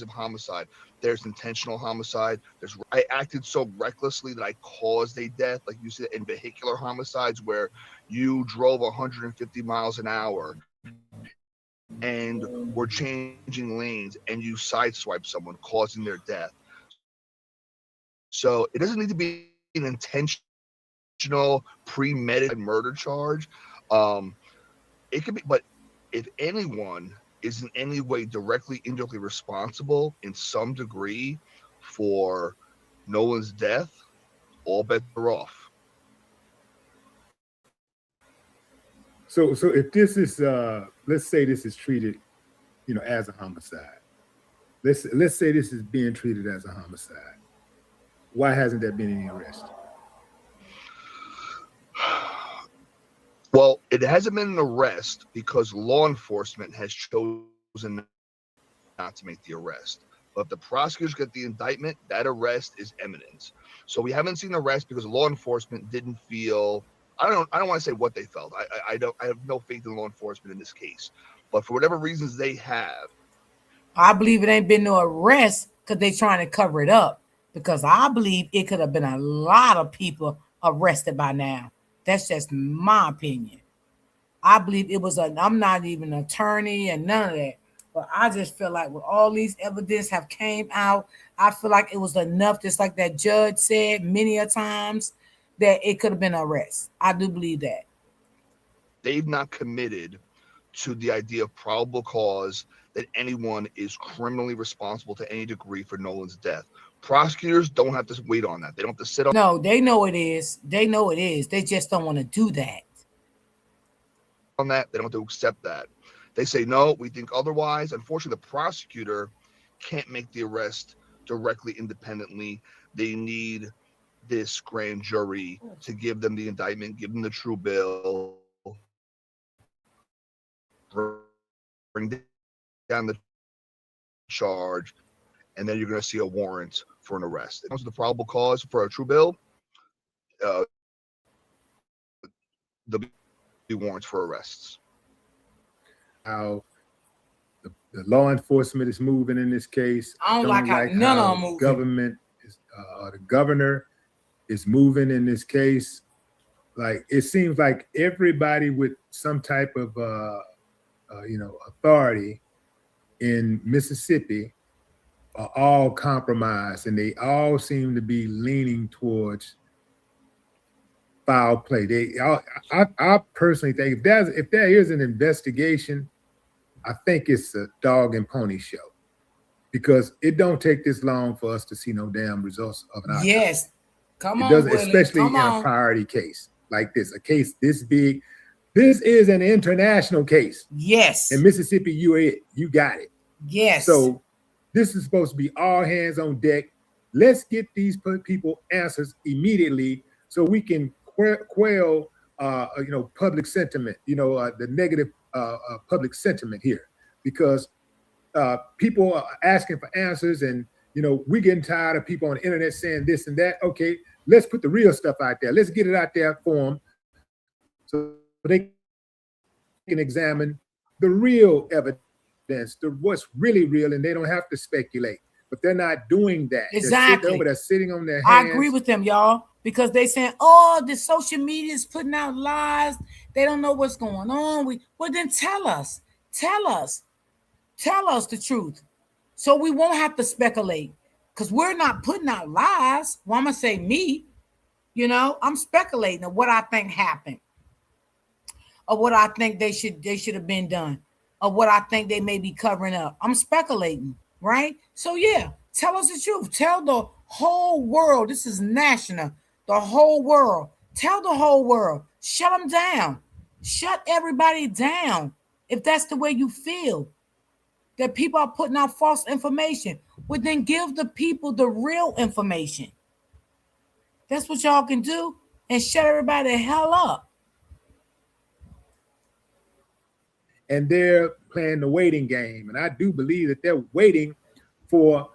of homicide. There's intentional homicide. I acted so recklessly that I caused a death, like you said, in vehicular homicides where you drove 150 miles an hour and were changing lanes and you sideswiped someone, causing their death. So it doesn't need to be an intentional, premeditated homicide murder charge. It could be, but if anyone is in any way directly, indirectly responsible in some degree for Nolan's death, all bets are off. So if this is let's say this is treated, as a homicide. Let's say this is being treated as a homicide. Why hasn't there been any arrest? Well, it hasn't been an arrest because law enforcement has chosen not to make the arrest. But if the prosecutors get the indictment, that arrest is imminent. So we haven't seen arrest because law enforcement didn't feel. I don't want to say what they felt. I have no faith in law enforcement in this case. But for whatever reasons they have, I believe it ain't been no arrest because they trying to cover it up. Because I believe it could have been a lot of people arrested by now. That's just my opinion. I believe it was a. I'm not even an attorney and none of that, but I just feel like with all these evidence have came out, I feel like it was enough. Just like that judge said many a times that it could have been an arrest. I do believe that. they've not committed to the idea of probable cause that anyone is criminally responsible to any degree for Nolan's death. Prosecutors don't have to wait on that. They don't have to sit on No, that. they know it is. They know it is. They just don't want to do that. They don't have to accept that. They say, no, we think otherwise. Unfortunately, the prosecutor can't make the arrest directly, independently. They need this grand jury to give them the indictment, give them the true bill, bring down the charge, and then you're going to see a warrant for an arrest. It comes with the probable cause for a true bill. There'll be warrants for arrests. How the law enforcement is moving in this case. I don't like how none of them moving. Government is, the governor is moving in this case. Like it seems like everybody with some type of authority in Mississippi are all compromised, and they all seem to be leaning towards foul play. I personally think if there is an investigation, I think it's a dog and pony show, because it don't take this long for us to see no damn results of an autopsy. Yes, come on, Willie. Especially in a priority case like this, a case this big. This is an international case. Yes. In Mississippi, you got it. Yes. So this is supposed to be all hands on deck. Let's get these people answers immediately so we can quell public sentiment, the negative public sentiment here, because people are asking for answers, and we're getting tired of people on the internet saying this and that. Okay, let's put the real stuff out there. Let's get it out there for them so they can examine the real evidence, what's really real, and they don't have to speculate. But they're not doing that. Exactly. They're sitting on their hands. I agree with them, y'all, because they saying, "Oh, the social media is putting out lies. They don't know what's going on." Well, then tell us the truth, so we won't have to speculate. Because we're not putting out lies. Well, I'm gonna say me. I'm speculating of what I think happened, of what I think they should have been done, of what I think they may be covering up. I'm speculating, right? So yeah, tell us the truth. Tell the whole world. This is national. The whole world. Tell the whole world. Shut them down. Shut everybody down. If that's the way you feel, that people are putting out false information, well, then give the people the real information. That's what y'all can do, and shut everybody the hell up. And they're playing the waiting game. And I do believe that they're waiting for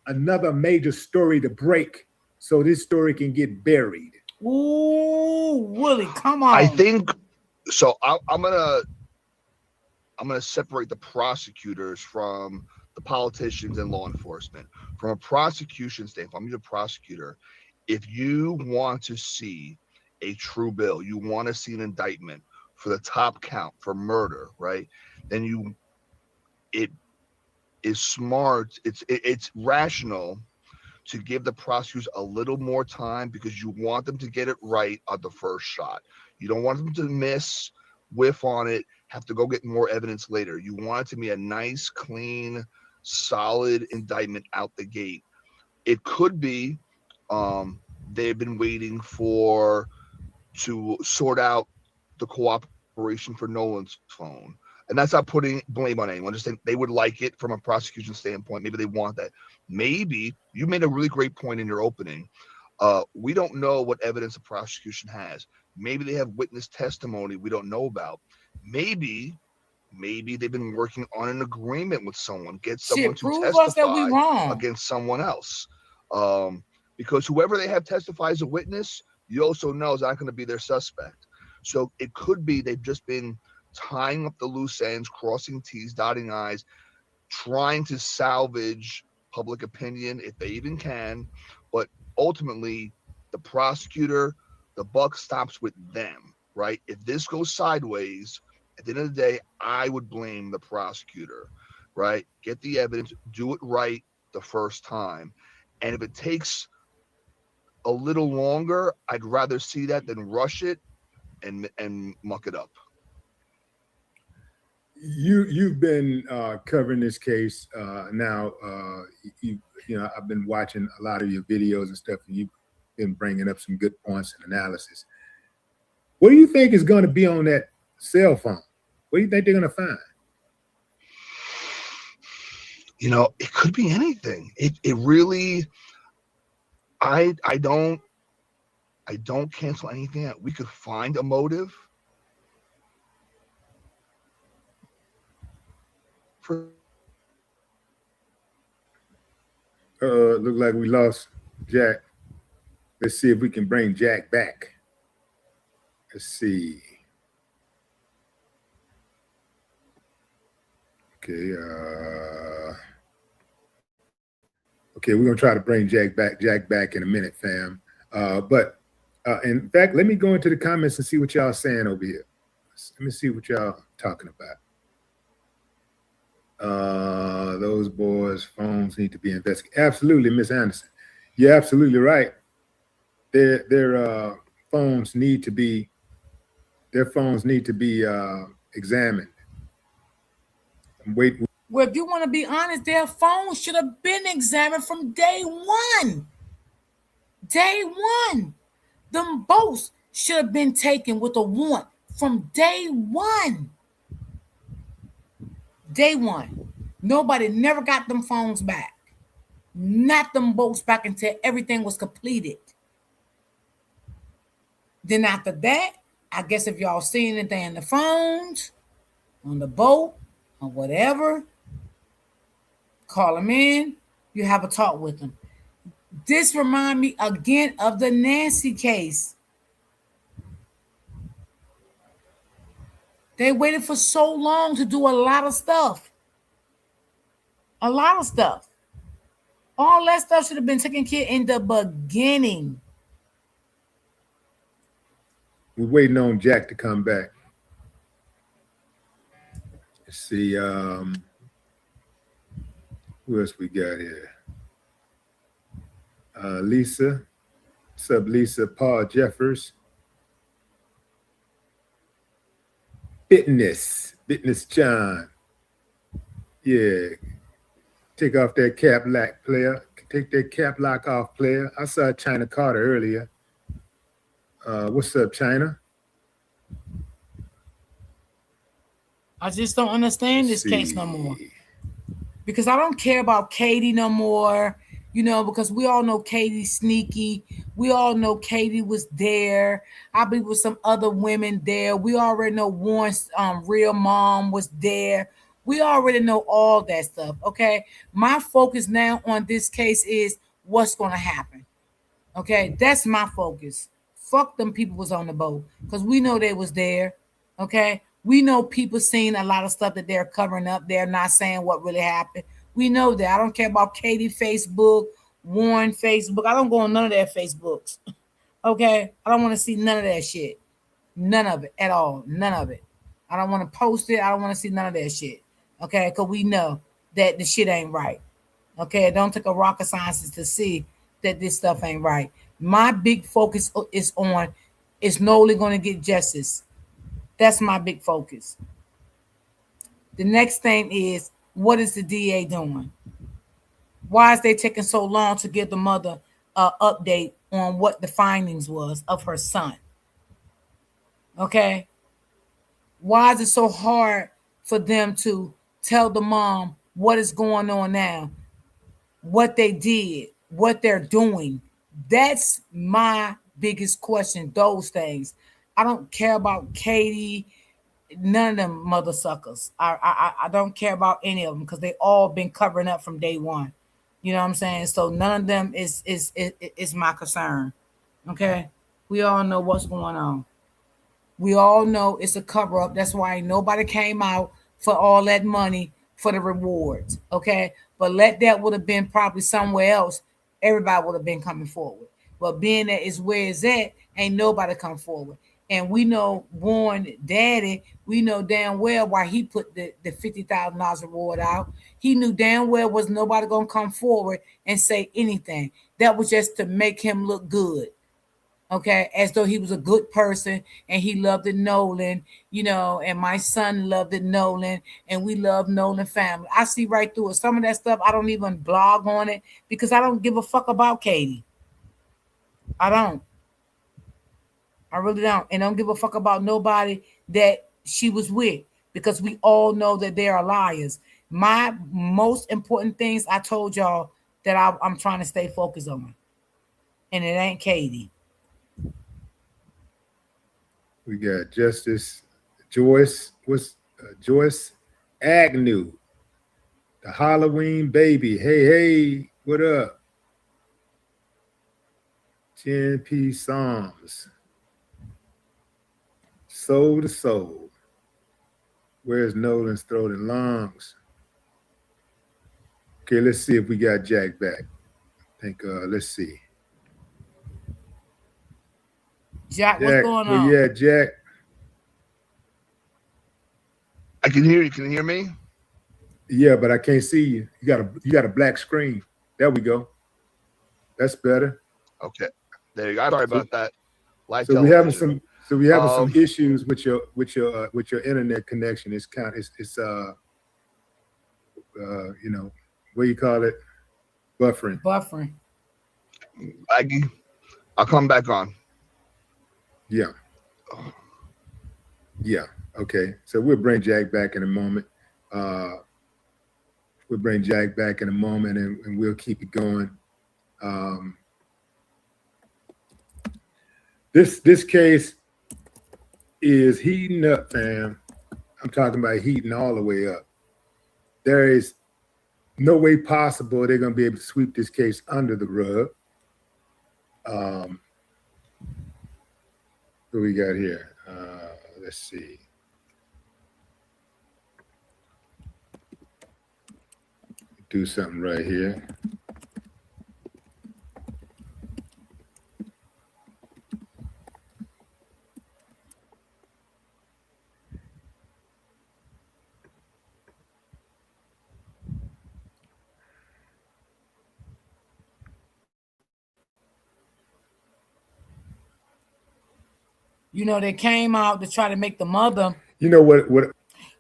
another major story to break so this story can get buried. Ooh, Willie, come on. I think so. I'm gonna separate the prosecutors from the politicians and law enforcement. From a prosecution standpoint, I'm a prosecutor. If you want to see a true bill, you want to see an indictment for the top count for murder, right? Then it is smart. It's rational to give the prosecutors a little more time, because you want them to get it right on the first shot. You don't want them to whiff on it, have to go get more evidence later. You want it to be a nice, clean, solid indictment out the gate. It could be they've been waiting to sort out the cooperation for Nolan's phone. And that's not putting blame on anyone. Just saying they would like it from a prosecution standpoint. Maybe they want that. Maybe you made a really great point in your opening. We don't know what evidence the prosecution has. Maybe they have witness testimony we don't know about. Maybe they've been working on an agreement with someone, get someone to testify against someone else. Because whoever they have testify as a witness, you also know is not going to be their suspect. So it could be they've just been tying up the loose ends, crossing T's, dotting I's, trying to salvage public opinion if they even can. But ultimately, the prosecutor, the buck stops with them, right? If this goes sideways, at the end of the day, I would blame the prosecutor, right? Get the evidence, do it right the first time. And if it takes a little longer, I'd rather see that than rush it and muck it up. You've been covering this case now. I've been watching a lot of your videos and stuff, and you've been bringing up some good points and analysis. What do you think is going to be on that cell phone? What do you think they're going to find? It could be anything. It really, I don't I don't cancel anything out. We could find a motive for Look like we lost Jack. Let's see if we can bring Jack back. Let's see. Okay. Okay, we're gonna try to bring Jack back in a minute, fam. But in fact, let me go into the comments and see what y'all saying over here. Let me see what y'all talking about. Those boys' phones need to be investigated. Absolutely, Miss Anderson. You're absolutely right. Their phones need to be examined. Wait. Well, if you want to be honest, their phones should have been examined from day one. Day one. Them boats should have been taken with a warrant from day one. Day one. Nobody never got them phones back. Not them boats back until everything was completed. Then after that, I guess if y'all see anything in the phones, on the boat, or whatever, call them in. You have a talk with them. This remind me again of the Nancy case. They waited for so long to do a lot of stuff. A lot of stuff. All that stuff should have been taken care in the beginning. We're waiting on Jack to come back. Let's see. Who else we got here? Lisa. What's up, Lisa? Paul Jeffers. Fitness John. Yeah. Take off that cap lock, player. Take that cap lock off, player. I saw China Carter earlier. What's up, China? I just don't understand this case no more. Because I don't care about Katie no more. You know, because we all know Katie's sneaky. We all know Katie was there. I be with some other women there. We already know Warren's real mom was there. We already know all that stuff. Okay. My focus now on this case is what's going to happen. Okay. That's my focus. Fuck them people was on the boat because we know they was there. Okay. We know people seen a lot of stuff that they're covering up. They're not saying what really happened. We know that. I don't care about Katie Facebook, Warren Facebook. I don't go on none of their Facebooks. Okay? I don't want to see none of that shit. None of it at all. None of it. I don't want to post it. I don't want to see none of that shit. Okay? Because we know that the shit ain't right. Okay? It don't take a rocket scientist to see that this stuff ain't right. My big focus is Nolan going to get justice. That's my big focus. The next thing is, what is the DA doing? Why is they taking so long to give the mother an update on what the findings was of her son? Okay. Why is it so hard for them to tell the mom what is going on now, what they did, what they're doing? That's my biggest question, those things. I don't care about Katie, none of them mother suckers. I don't care about any of them because they all been covering up from day one. You know what I'm saying? So none of them is my concern. Okay, we all know what's going on. We all know it's a cover up. That's why nobody came out for all that money for the rewards. Okay, but that would have been probably somewhere else. Everybody would have been coming forward. But being that is where it's at, ain't nobody come forward. And we know Warren Daddy, we know damn well why he put the $50,000 reward out. He knew damn well was nobody gonna come forward and say anything. That was just to make him look good. Okay, as though he was a good person and he loved the Nolan, you know, and my son loved the Nolan, and we love Nolan family. I see right through it. Some of that stuff I don't even blog on it because I don't give a fuck about Katie. I don't. I really don't. And don't give a fuck about nobody that she was with because we all know that they are liars. My most important things I told y'all that I'm trying to stay focused on. And it ain't Katie. We got Justice Joyce. What's Joyce Agnew, the Halloween baby. Hey, hey, what up? 10P Psalms. Soul to soul. Where's Nolan's throat and lungs? Okay, let's see if we got Jack back. I think let's see. Jack, what's going Where on? you at, Jack? I can hear you. Can you hear me? Yeah, but I can't see you. You got a black screen. There we go. That's better. Okay. There you go. I'm sorry about that. Live So television. we having some issues with your internet connection. It's you know, what do you call it? Buffering. Buffering. Aggie, I'll come back on. Yeah. Yeah. Okay. So we'll bring Jack back in a moment. We'll bring Jack back in a moment, and we'll keep it going. This case is heating up, fam. I'm talking about heating all the way up. There is no way possible they're going to be able to sweep this case under the rug. What we got here? Let's see. Do something right here. You know, they came out to try to make the mother, you know what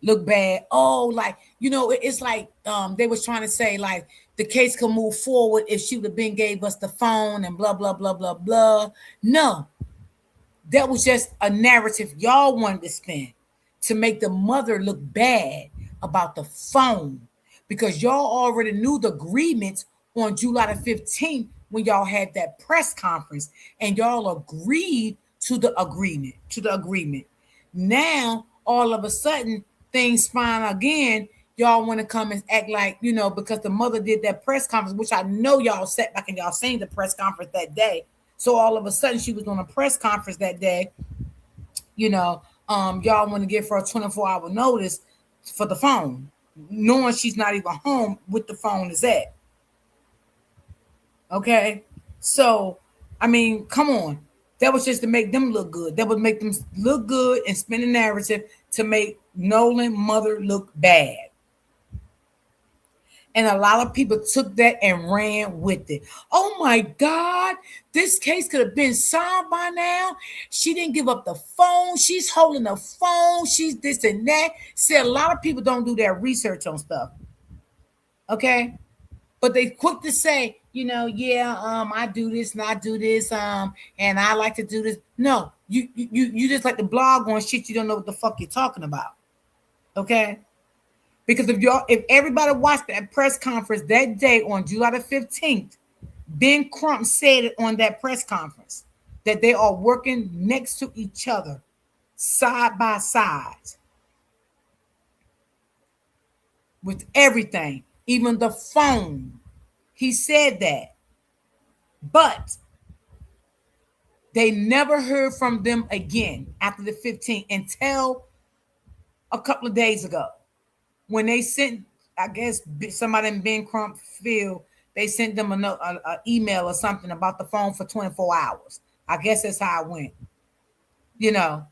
look bad. Oh, like, you know, it's like they was trying to say like the case could move forward if she would have been gave us the phone and blah blah blah blah blah. No, that was just a narrative y'all wanted to spin to make the mother look bad about the phone, because y'all already knew the agreements on July the 15th when y'all had that press conference, and y'all agreed to the agreement. Now all of a sudden things fine again. Y'all want to come and act like, you know, because the mother did that press conference, which I know y'all sat back and y'all seen the press conference that day. So all of a sudden she was on a press conference that day, you know, y'all want to give her a 24-hour notice for the phone, knowing she's not even home with the phone is at. Okay. So, I mean, come on. That was just to make them look good. That would make them look good and spin a narrative to make Nolan mother look bad. And a lot of people took that and ran with it. Oh my God, this case could have been solved by now. She didn't give up the phone. She's holding the phone. She's this and that. See, a lot of people don't do their research on stuff. Okay? But they quick to say, you know, yeah, I do this and I do this, and I like to do this. No, you just like to blog on shit you don't know what the fuck you're talking about. Okay? Because if everybody watched that press conference that day on July the 15th, Ben Crump said it on that press conference that they are working next to each other, side by side, with everything, even the phone. He said that. But they never heard from them again after the 15th until a couple of days ago, when they sent, I guess somebody in Ben Crump field, they sent them an email or something about the phone for 24 hours. I guess that's how it went. You know,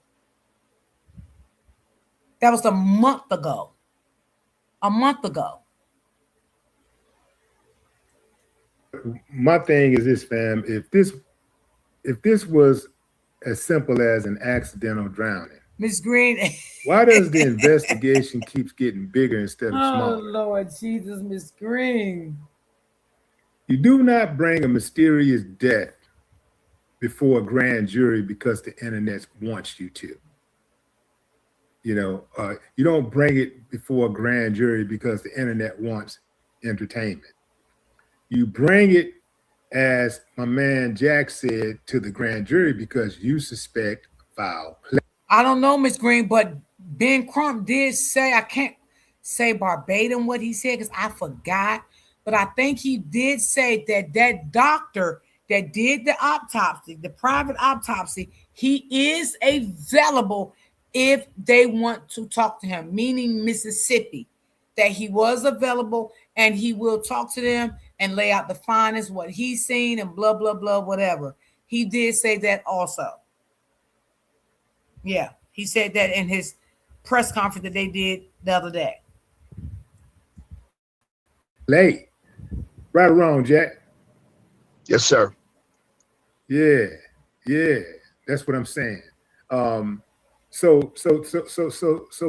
that was a month ago. A month ago. My thing is this, fam. If this was as simple as an accidental drowning, Miss Green. why does the investigation keeps getting bigger instead of smaller? Oh, Lord Jesus, Miss Green. You do not bring a mysterious death before a grand jury because the internet wants you to. You know, you don't bring it before a grand jury because the internet wants entertainment. You bring it, as my man Jack said, to the grand jury because you suspect foul play. I don't know, Miss Green, but Ben Crump did say, I can't say verbatim what he said because I forgot, but I think he did say that that doctor that did the autopsy, the private autopsy, he is available if they want to talk to him, meaning Mississippi, that he was available and he will talk to them and lay out the findings, what he's seen, and blah, blah, blah, whatever. He did say that also. Yeah, he said that in his press conference that they did the other day. Late. Right or wrong, Jack? Yes, sir. Yeah, yeah. That's what I'm saying. Um, so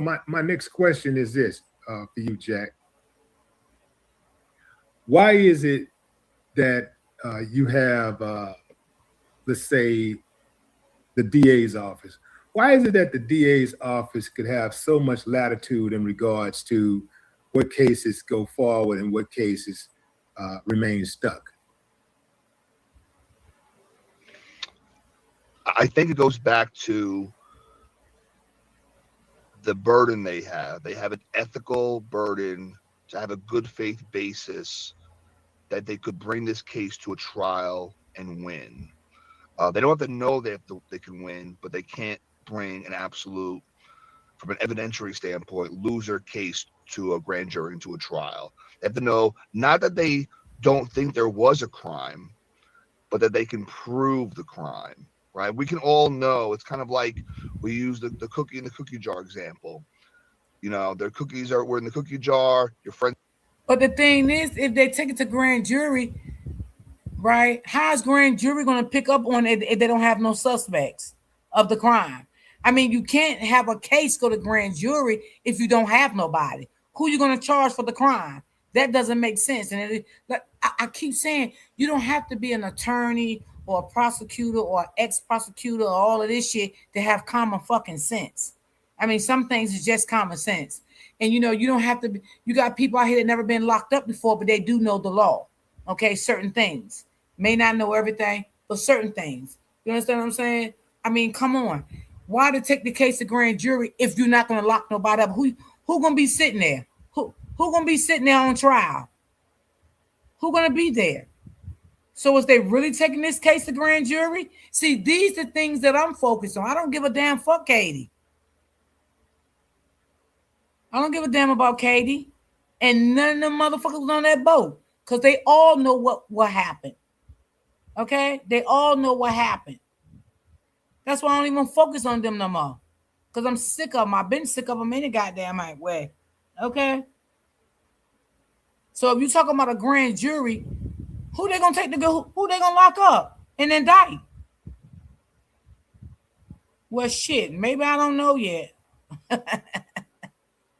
my next question is this for you, Jack. Why is it that you have, let's say, the DA's office? Why is it that the DA's office could have so much latitude in regards to what cases go forward and what cases remain stuck? I think it goes back to the burden they have. They have an ethical burden to have a good faith basis that they could bring this case to a trial and win. They don't have to know they can win, but they can't bring an absolute, from an evidentiary standpoint, loser case to a grand jury and to a trial. They have to know not that they don't think there was a crime, but that they can prove the crime. Right? We can all know. It's kind of like we use the cookie in the cookie jar example. You know, their cookies were in the cookie jar. Your friend. But the thing is, if they take it to grand jury, right? How's grand jury going to pick up on it if they don't have no suspects of the crime? I mean, you can't have a case go to grand jury if you don't have nobody. Who you going to charge for the crime? That doesn't make sense. And I keep saying you don't have to be an attorney or a prosecutor or ex-prosecutor or all of this shit to have common fucking sense. I mean, some things is just common sense. And you don't have to be, you got people out here that never been locked up before, but they do know the law. Okay, certain things. May not know everything, but certain things. You understand what I'm saying? I mean, come on. Why to take the case to grand jury if you're not gonna lock nobody up? Who gonna be sitting there? Who gonna be sitting there on trial? Who gonna be there? So is they really taking this case to grand jury? See, these are things that I'm focused on. I don't give a damn fuck Katie. I don't give a damn about Katie. And none of them motherfuckers on that boat. Because they all know what happened. Okay? They all know what happened. That's why I don't even focus on them no more. Because I'm sick of them. I've been sick of them any goddamn way. Okay? So if you're talking about a grand jury, who they gonna take to go? Who they gonna lock up and indict? Well, shit. Maybe I don't know yet.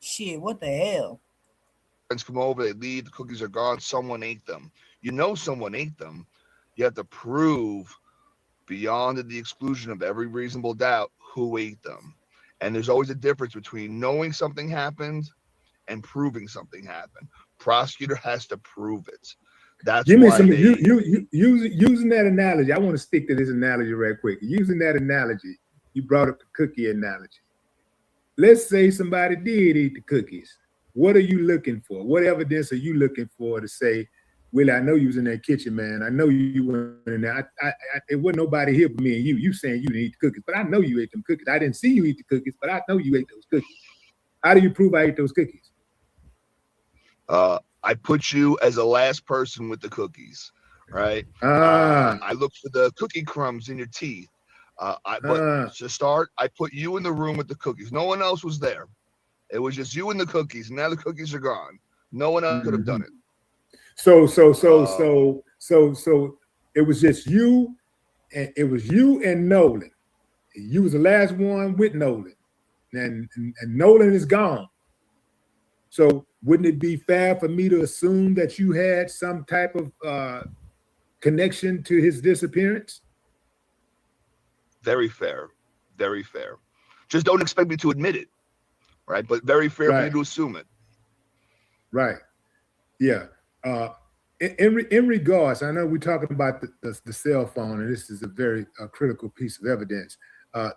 Shit, what the hell? Friends come over, they leave, the cookies are gone, someone ate them. You know someone ate them. You have to prove beyond the exclusion of every reasonable doubt who ate them. And there's always a difference between knowing something happened and proving something happened. Prosecutor has to prove it. That's Give me why some they using that analogy. I want to stick to this analogy right quick. Using that analogy, you brought up the cookie analogy. Let's say somebody did eat the cookies. What are you looking for? What evidence are you looking for to say, Willie, I know you was in that kitchen, man. I know you went in there. It wasn't nobody here but me and you. You saying you didn't eat the cookies, but I know you ate them cookies. I didn't see you eat the cookies, but I know you ate those cookies. How do you prove I ate those cookies? I put you as the last person with the cookies, right? I look for the cookie crumbs in your teeth. But to start, I put you in the room with the cookies. No one else was there. It was just you and the cookies. Now the cookies are gone. No one else could have done it. So it was just you, and it was you and Nolan. You was the last one with Nolan, and Nolan is gone. So wouldn't it be fair for me to assume that you had some type of connection to his disappearance? Very fair. Very fair. Just don't expect me to admit it, right? But very fair for you to assume it. Right. Yeah. In regards, I know we're talking about the cell phone, and this is a very critical piece of evidence.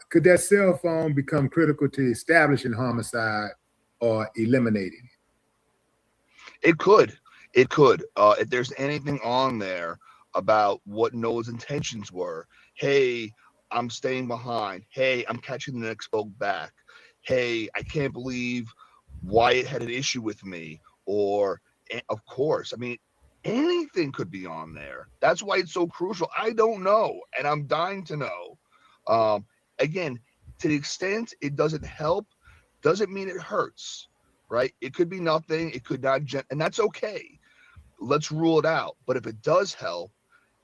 Could that cell phone become critical to establishing homicide or eliminating it? It could. It could. If there's anything on there about what Noah's intentions were, hey, I'm staying behind. Hey, I'm catching the next boat back. Hey, I can't believe Wyatt had an issue with me. Or, of course, I mean, anything could be on there. That's why it's so crucial. I don't know, and I'm dying to know. Um, Again, to the extent it doesn't help, doesn't mean it hurts, right? It could be nothing. It could not, and that's okay. Let's rule it out. But if it does help,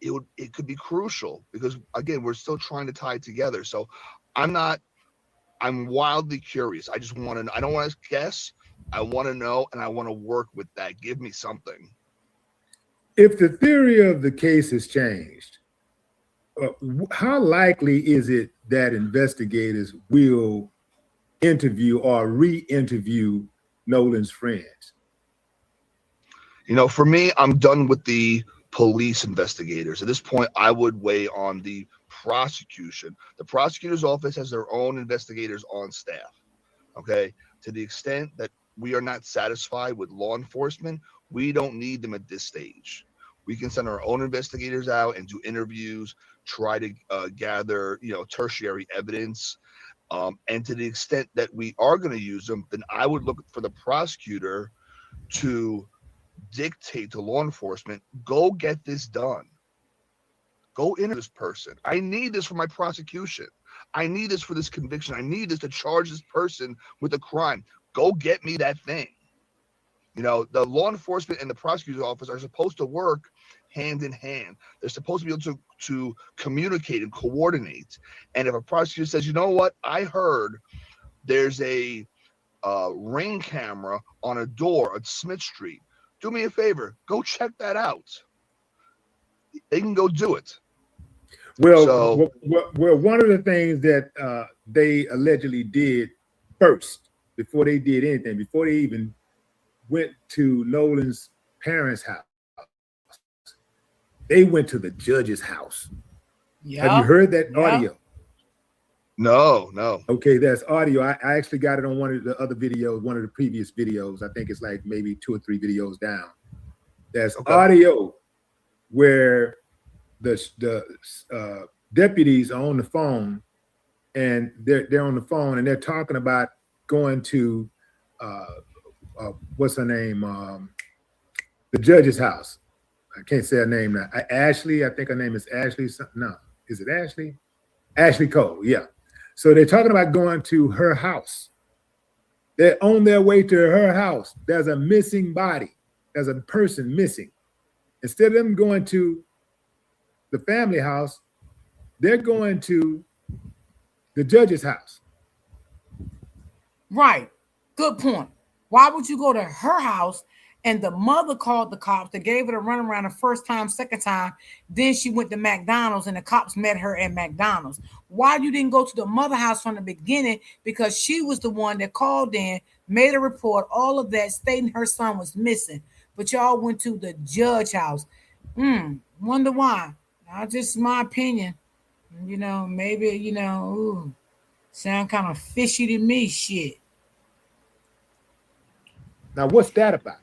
it could be crucial because again, we're still trying to tie it together. So I'm not. I'm wildly curious. I just want to. I don't want to guess. I want to know, and I want to work with that. Give me something. If the theory of the case has changed, how likely is it that investigators will interview or re-interview Nolan's friends? For me, I'm done with the police investigators. At this point, I would weigh on the prosecution. The prosecutor's office has their own investigators on staff. Okay. To the extent that we are not satisfied with law enforcement, we don't need them at this stage. We can send our own investigators out and do interviews, try to gather, tertiary evidence. And to the extent that we are going to use them, then I would look for the prosecutor to dictate to law enforcement, go get this done. Go interview this person. I need this for my prosecution. I need this for this conviction. I need this to charge this person with a crime. Go get me that thing. The law enforcement and the prosecutor's office are supposed to work hand in hand. They're supposed to be able to communicate and coordinate. And if a prosecutor says, you know what, I heard there's a ring camera on a door at Smith Street. Do me a favor, go check that out. They can go do it. Well, one of the things that they allegedly did first, before they did anything, before they even went to Nolan's parents' house, they went to the judge's house. Yep. Have you heard that audio? No. Okay, that's audio. I actually got it on one of the other videos, one of the previous videos. I think it's like maybe 2 or 3 videos down. That's audio where the deputies are on the phone, and they're on the phone and they're talking about going to what's her name? The judge's house. I can't say her name now. Ashley, I think her name is Ashley. No, is it Ashley? Ashley Cole, yeah. So they're talking about going to her house. They're on their way to her house. There's a missing body. There's a person missing. Instead of them going to the family house, they're going to the judge's house. Right. Good point. Why would you go to her house? And the mother called the cops. They gave her a runaround the first time, second time. Then she went to McDonald's and the cops met her at McDonald's. Why you didn't go to the mother house from the beginning? Because she was the one that called in, made a report, all of that, stating her son was missing. But y'all went to the judge house. Wonder why. Just my opinion. Maybe, sound kind of fishy to me, shit. Now, what's that about?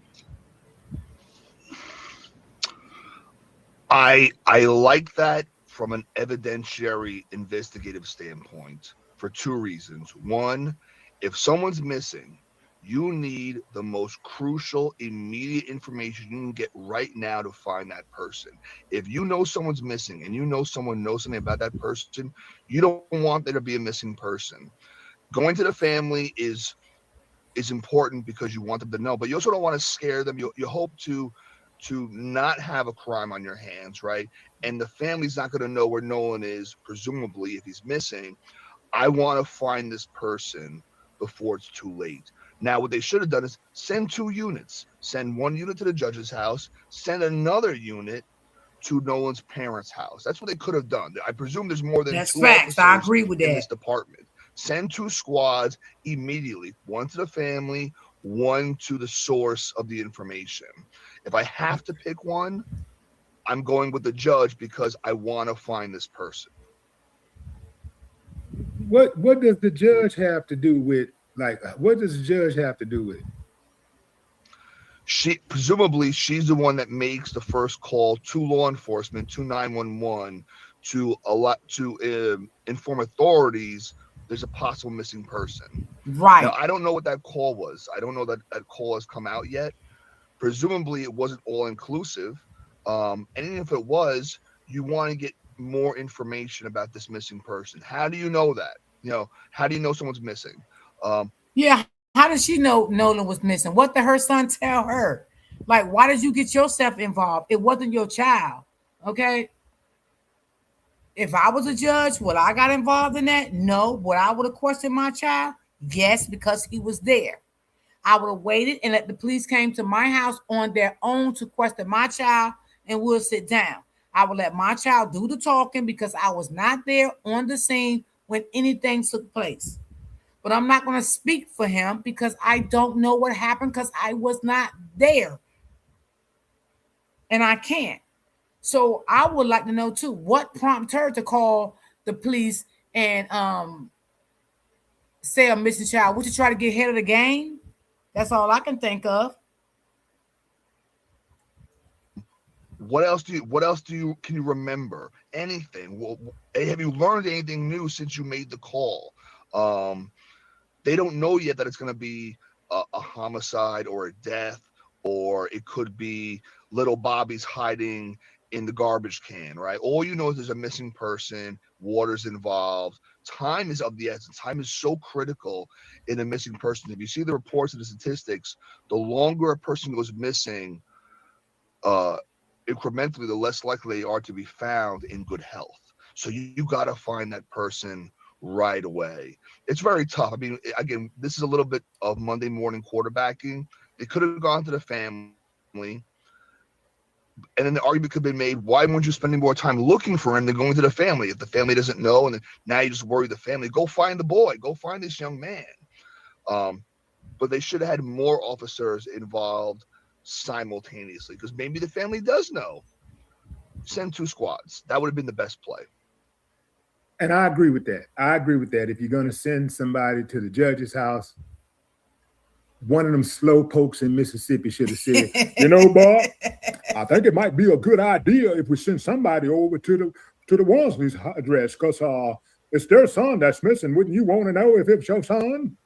I like that from an evidentiary investigative standpoint for 2 reasons. One, if someone's missing, you need the most crucial, immediate information you can get right now to find that person. If you know someone's missing and you know someone knows something about that person, you don't want there to be a missing person. Going to the family is important because you want them to know, but you also don't want to scare them. You hope to not have a crime on your hands, right? And the family's not going to know where Nolan is, presumably, if he's missing. I want to find this person before it's too late. Now, what they should have done is send 2 units. Send 1 unit to the judge's house, send another unit to Nolan's parents' house. That's what they could have done. I presume there's more than 2 facts. I agree with that. In this department. Send 2 squads immediately, 1 to the family, 1 to the source of the information. If I have to pick one, I'm going with the judge because I want to find this person. what does the judge have to do with, like, what does the judge have to do with it? She presumably she's the one that makes the first call to law enforcement, to 911, to inform authorities there's a possible missing person. Now, Right. I don't know what that call was. I don't know that that call has come out yet. Presumably, it wasn't all inclusive. And even if it was, you want to get more information about this missing person. How do you know that? How do you know someone's missing? Um, Yeah. How did she know Nolan was missing? What did her son tell her? Like, why did you get yourself involved? It wasn't your child. Okay. If I was a judge, would I got involved in that? No. Would I would have questioned my child? Yes, because he was there. I would have waited and let the police came to my house on their own to question my child and we'll sit down. I would let my child do the talking because I was not there on the scene when anything took place. But I'm not going to speak for him because I don't know what happened because I was not there and I can't. So I would like to know too what prompted her to call the police and say a missing child. Would you try to get ahead of the game? That's all I can think of. what else do you can you remember anything? Have you learned anything new since you made the call? Um, they don't know yet that it's going to be a homicide or a death, or it could be little Bobby's hiding in the garbage can, right? All you know is there's a missing person, water's involved. Time is of the essence. Time is so critical in a missing person. If you see the reports and the statistics, the longer a person goes missing, uh, incrementally, the less likely they are to be found in good health. So you got to find that person right away. It's very tough. I mean, again, this is a little bit of Monday morning quarterbacking. They could have gone to the family, and then the argument could have been made, why weren't you spending more time looking for him than going to the family? If the family doesn't know, and then now you just worry the family, go find the boy, go find this young man. Um, but they should have had more officers involved simultaneously, because maybe the family does know. Send two squads. That would have been the best play. And I agree with that. I agree with that. If you're going to send somebody to the judge's house, one of them slow pokes in Mississippi should have said, Bob, I think it might be a good idea if we send somebody over to the Walmsley's address, because it's their son that's missing. Wouldn't you want to know if it's your son?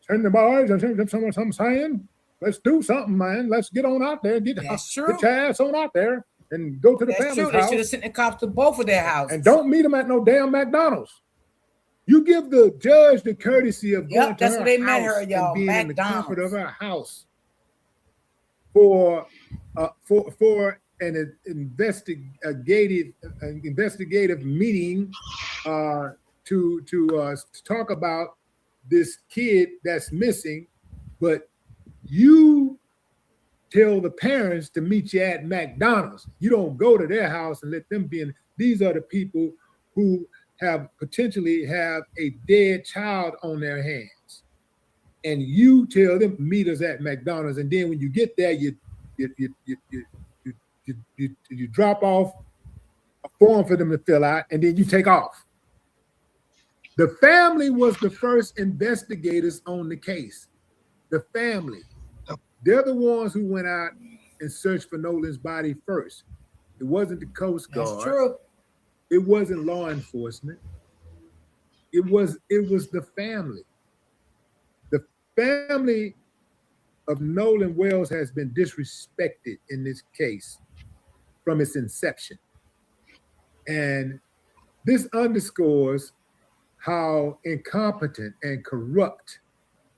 Send the boys and send them some saying, let's do something, man. Let's get on out there, get That's true. get your ass on out there and go to the That's family's true. They should have house. sent the cops to both of their And houses. don't meet them at no damn McDonald's. You give the judge the courtesy of going Yep, to that's her where they met house her, and y'all. being in the comfort of McDonald's. her house for an investigative meeting, to talk about this kid that's missing, but you tell the parents to meet you at McDonald's. You don't go to their house and let them be in. These are the people who have potentially have a dead child on their hands, and you tell them meet us at McDonald's. And then when you get there, you drop off a form for them to fill out, and then you take off. The family was the first investigators on the case. The family. They're the ones who went out and searched for Nolan's body first. It wasn't the Coast That's Guard. true. It wasn't law enforcement. It was the family. The family of Nolan Wells has been disrespected in this case from its inception. And this underscores how incompetent and corrupt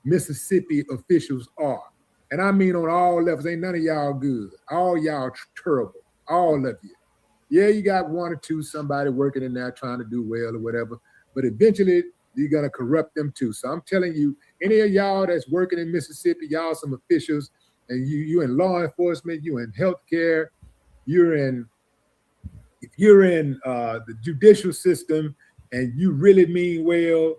Mississippi officials are. And I mean on all levels. Ain't none of y'all good. All y'all terrible. All of you. Yeah, you got one or two, somebody working in there trying to do well or whatever, but eventually you're going to corrupt them too. So I'm telling you, any of y'all that's working in Mississippi, y'all some officials, and you in law enforcement, you in healthcare, if you're in the judicial system and you really mean well,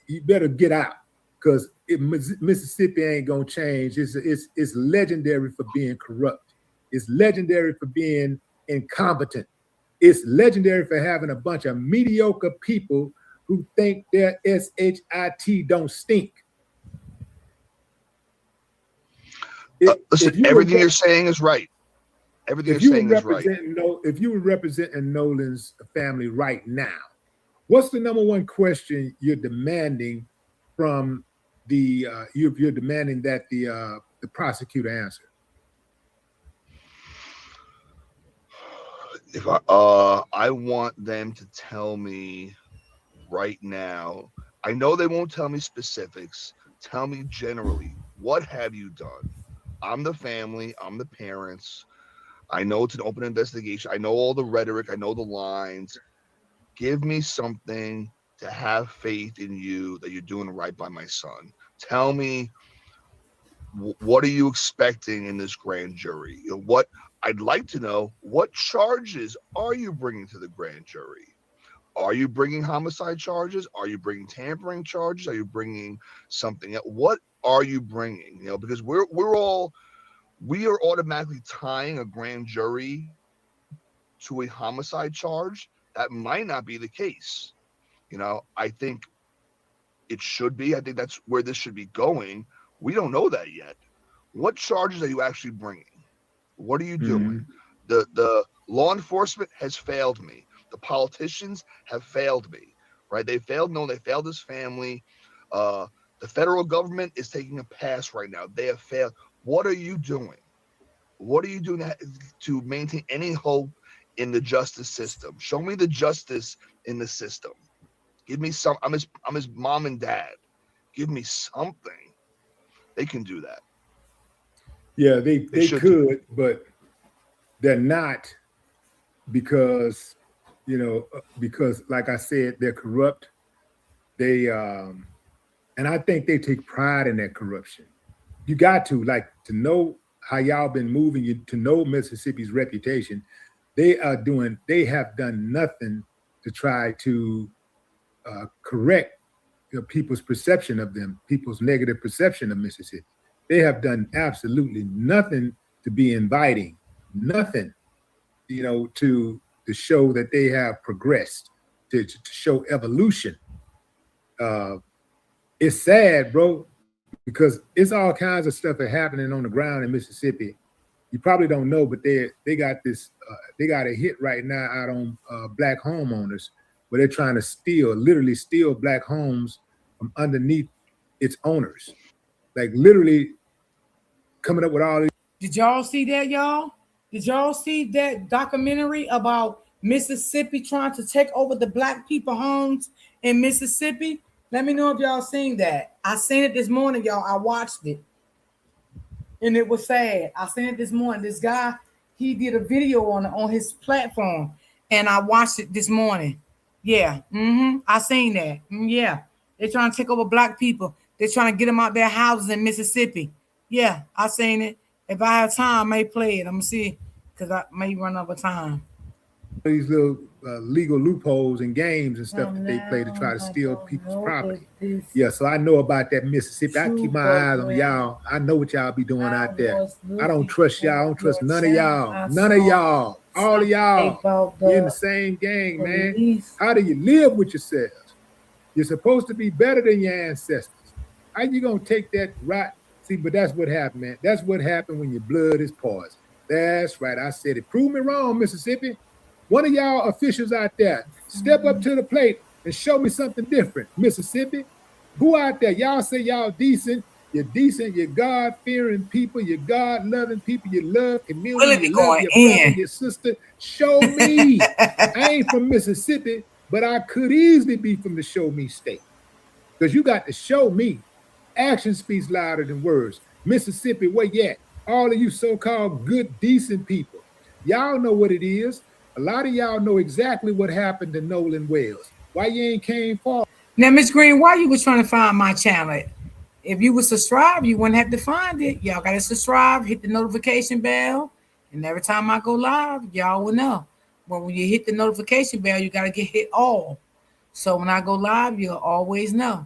you better get out, because Mississippi ain't gonna change. It's legendary for being corrupt. It's legendary for being incompetent. It's legendary for having a bunch of mediocre people who think their SHIT don't stink. Listen, everything you're saying is right. Everything you're saying is right. If you were representing Nolan's family right now, what's the number one question you're demanding from the you're demanding that the prosecutor answer? If I want them to tell me right now, I know they won't tell me specifics. Tell me generally, what have you done? I'm the family, I'm the parents. I know it's an open investigation. I know all the rhetoric, I know the lines. Give me something to have faith in you that you're doing right by my son. Tell me, what are you expecting in this grand jury? What I'd like to know, what charges are you bringing to the grand jury? Are you bringing homicide charges? Are you bringing tampering charges? Are you bringing something else? What are you bringing? Because we are automatically tying a grand jury to a homicide charge. That might not be the case. I think it should be. I think that's where this should be going. We don't know that yet. What charges are you actually bringing? What are you doing? The law enforcement has failed me. The politicians have failed me, right? They failed. No, they failed his family. The federal government is taking a pass right now. They have failed. What are you doing? What are you doing to maintain any hope in the justice system? Show me the justice in the system. Give me some. I'm his mom and dad. Give me something. They can do that. Yeah, they could, but they're not, because because like I said, they're corrupt. They and I think they take pride in that corruption. You got to know how y'all been moving, you to know Mississippi's reputation. They have done nothing to try to correct people's perception of them, people's negative perception of Mississippi. They have done absolutely nothing to be inviting, nothing, to show that they have progressed, to show evolution. It's sad, bro, because it's all kinds of stuff that happening on the ground in Mississippi. You probably don't know, but they got this, they got a hit right now out on black homeowners, where they're trying to literally steal black homes from underneath its owners. Like literally coming up with all these. Did y'all see that, y'all? Did y'all see that documentary about Mississippi trying to take over the black people homes in Mississippi? Let me know if y'all seen that. I seen it this morning, y'all. I watched it. And it was sad. I seen it this morning. This guy, he did a video on his platform, and I watched it this morning. Yeah. I seen that. Yeah. They're trying to take over black people. They're trying to get them out their houses in Mississippi. Yeah, I seen it. If I have time, I may play it. I'm gonna see, because I may run out of time. These little legal loopholes and games and stuff that they play to try to steal people's property. Yeah, so I know about that Mississippi. I keep my eyes on y'all. I know what y'all be doing out there. I don't trust y'all. I don't trust none of y'all. None of y'all. All of y'all. You're in the same gang, man. How do you live with yourselves? You're supposed to be better than your ancestors. How you gonna take that right? See, but that's what happened, man. That's what happened when your blood is poison. That's right. I said it. Prove me wrong, Mississippi. One of y'all officials out there, step up to the plate and show me something different, Mississippi. Who out there? Y'all say y'all decent. You're decent. You're God-fearing people. You're God-loving people. You love community. You love your brother, your sister. Show me. I ain't from Mississippi, but I could easily be from the show me state, because you got to show me. Action speaks louder than words. Mississippi, where you at? All of you so-called good, decent people. Y'all know what it is. A lot of y'all know exactly what happened to Nolan Wells. Why you ain't came forward? Now, Miss Green, why you was trying to find my channel? If you would subscribe, you wouldn't have to find it. Y'all got to subscribe, hit the notification bell, and every time I go live, y'all will know. But when you hit the notification bell, you got to get hit all. So when I go live, you'll always know.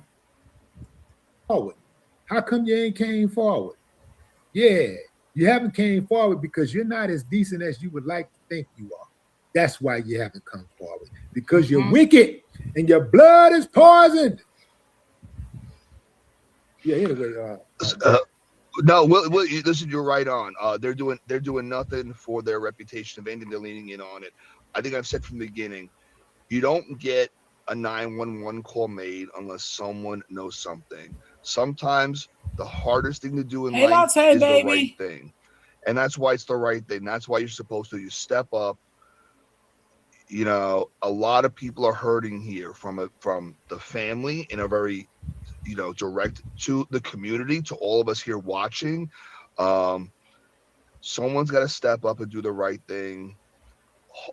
Forward. How come you ain't came forward? Yeah, you haven't came forward because you're not as decent as you would like to think you are. That's why you haven't come forward, because you're wicked. and your blood is poisoned. Yeah. Anyway. No, listen, you're right on. They're doing nothing for their reputation. If anything, they're leaning in on it. I think I've said from the beginning, you don't get a 911 call made unless someone knows something. Sometimes the hardest thing to do in life is the right thing. And that's why it's the right thing. That's why you're supposed to. You step up. You know, a lot of people are hurting here from the family in a very, direct to the community, to all of us here watching. Someone's got to step up and do the right thing.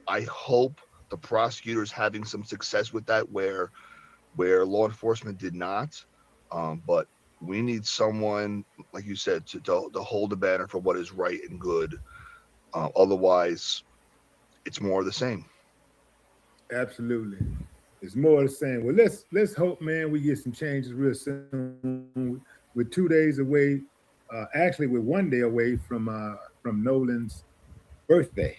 I hope the prosecutor's having some success with that where law enforcement did not. But we need someone, like you said, to hold the banner for what is right and good. Otherwise, it's more of the same. Absolutely. It's more of the same. Well, let's hope, man, we get some changes real soon. We're 2 days away. Actually, we're 1 day away from Nolan's birthday.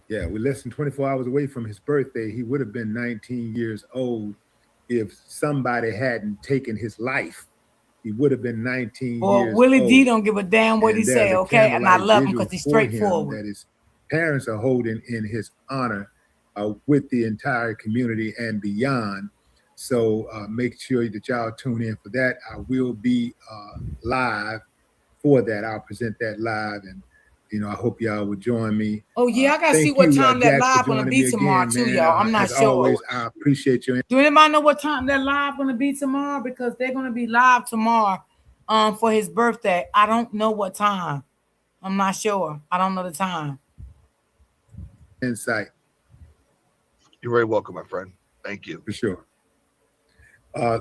Yeah, we're less than 24 hours away from his birthday. He would have been 19 years old if somebody hadn't taken his life. He would have been 19 years Willie old. D don't give a damn what he say, okay? And I love him because he's straightforward. That his parents are holding in his honor with the entire community and beyond. So make sure that y'all tune in for that. I will be live for that. I'll present that live, and I hope y'all will join me. Oh yeah, I gotta see what time that live gonna be tomorrow too, y'all. I'm not sure. Always, I appreciate you. Do anybody know what time that live gonna be tomorrow? Because they're gonna be live tomorrow for his birthday. I don't know what time. I'm not sure. I don't know the time. Insight. You're very welcome, my friend. Thank you. For sure.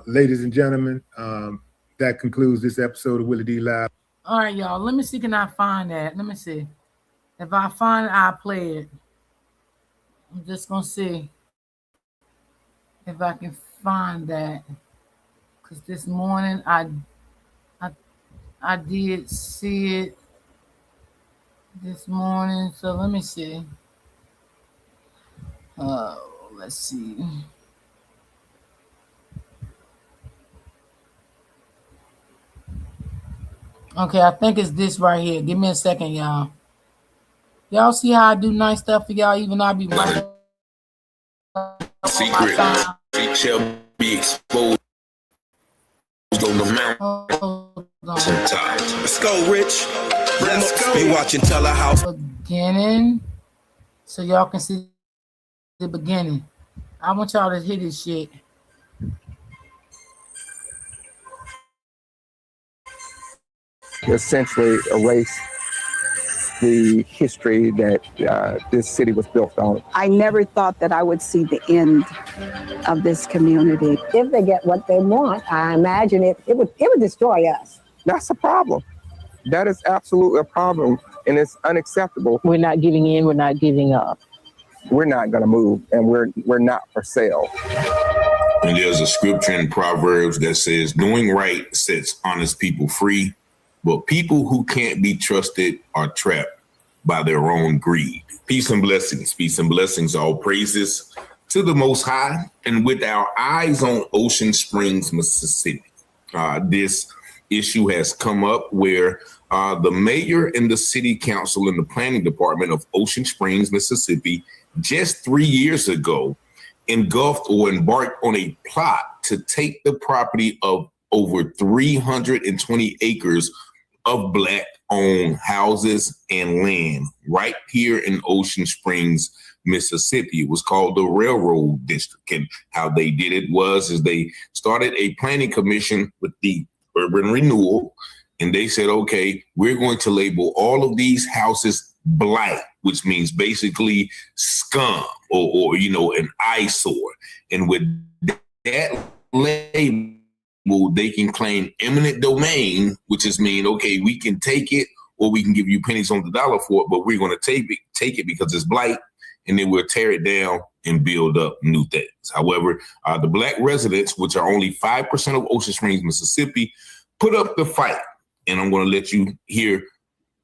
Ladies and gentlemen, that concludes this episode of Willie D Live. All right, y'all. Let me see. Can I find that? Let me see. If I find it, I'll play it. I'm just gonna see if I can find that. Because this morning I did see it this morning. So let me see. Let's see. Okay, I think it's this right here. Give me a second, y'all. Y'all see how I do nice stuff for y'all, even though I be right secret shall be exposed on the mountain top. Let's go, Rich. Let's go. Be watching Telehouse. Beginning. So y'all can see the beginning. I want y'all to hear this shit. Essentially erase the history that this city was built on. I never thought that I would see the end of this community. If they get what they want, I imagine it would destroy us. That's a problem. That is absolutely a problem, and it's unacceptable. We're not giving in. We're not giving up. We're not going to move, and we're not for sale. And there's a scripture in Proverbs that says, doing right sets honest people free, but people who can't be trusted are trapped by their own greed. Peace and blessings, all praises to the Most High. And with our eyes on Ocean Springs, Mississippi, this issue has come up where the mayor and the city council and the planning department of Ocean Springs, Mississippi, just 3 years ago, engulfed or embarked on a plot to take the property of over 320 acres of Black-owned houses and land right here in Ocean Springs, Mississippi. It was called the Railroad District. And how they did it was they started a planning commission with the Urban Renewal, and they said, okay, we're going to label all of these houses blight, which means basically scum or an eyesore. And with that label, they can claim eminent domain, which is mean, okay, we can take it or we can give you pennies on the dollar for it, but we're going to take it because it's blight, and then we'll tear it down and build up new things. However, the Black residents, which are only 5% of Ocean Springs, Mississippi, put up the fight. And I'm going to let you hear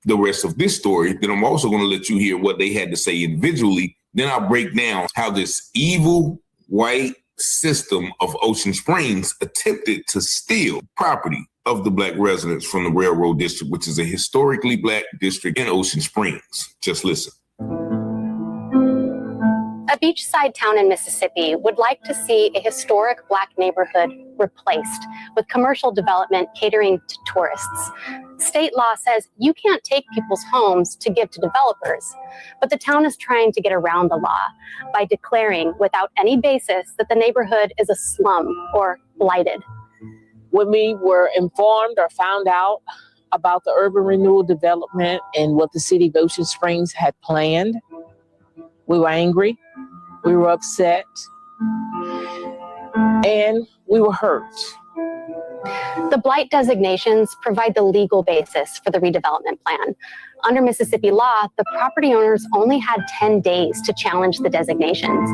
the rest of this story. Then I'm also going to let you hear what they had to say individually. Then I'll break down how this evil white system of Ocean Springs attempted to steal property of the Black residents from the Railroad District, which is a historically Black district in Ocean Springs. Just listen. A beachside town in Mississippi would like to see a historic Black neighborhood replaced with commercial development catering to tourists. State law says you can't take people's homes to give to developers, but the town is trying to get around the law by declaring without any basis that the neighborhood is a slum or blighted. When we were informed or found out about the urban renewal development and what the city of Ocean Springs had planned, we were angry, we were upset, and we were hurt. The blight designations provide the legal basis for the redevelopment plan. Under Mississippi law, the property owners only had 10 days to challenge the designations.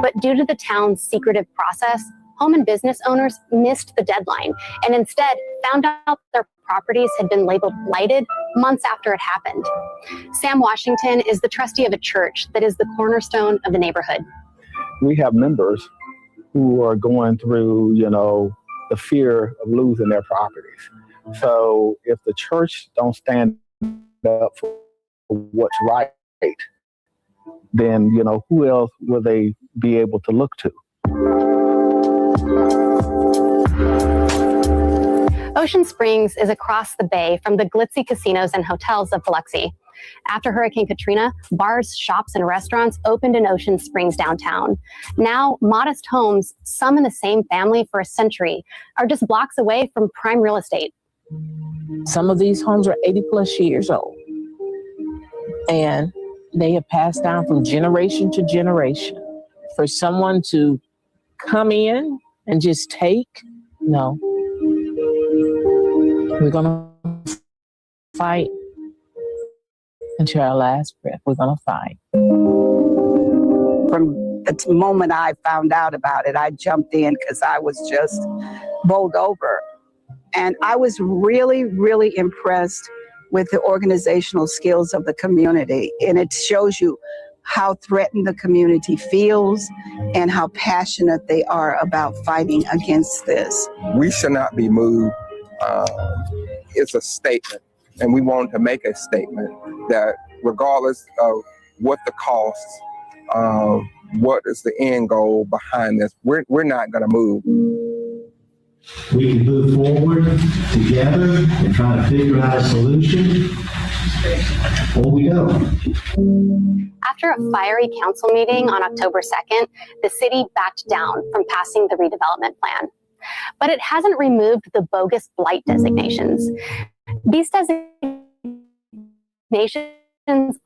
But due to the town's secretive process, home and business owners missed the deadline and instead found out their properties had been labeled blighted months after it happened. Sam Washington is the trustee of a church that is the cornerstone of the neighborhood. We have members who are going through, the fear of losing their properties. So if the church don't stand up for what's right, then, who else will they be able to look to? Ocean Springs is across the bay from the glitzy casinos and hotels of Biloxi. After Hurricane Katrina, bars, shops, and restaurants opened in Ocean Springs downtown. Now, modest homes, some in the same family for a century, are just blocks away from prime real estate. Some of these homes are 80 plus years old, and they have passed down from generation to generation. For someone to come in and just take, no. We're gonna fight until our last breath. We're gonna fight. From the moment I found out about it, I jumped in because I was just bowled over. And I was really, really impressed with the organizational skills of the community. And it shows you how threatened the community feels and how passionate they are about fighting against this. We should not be moved. It's a statement, and we wanted to make a statement that regardless of what the costs, what is the end goal behind this, we're not going to move. We can move forward together and try to figure out a solution, or we don't. After a fiery council meeting on October 2nd, the city backed down from passing the redevelopment plan. But it hasn't removed the bogus blight designations. These designations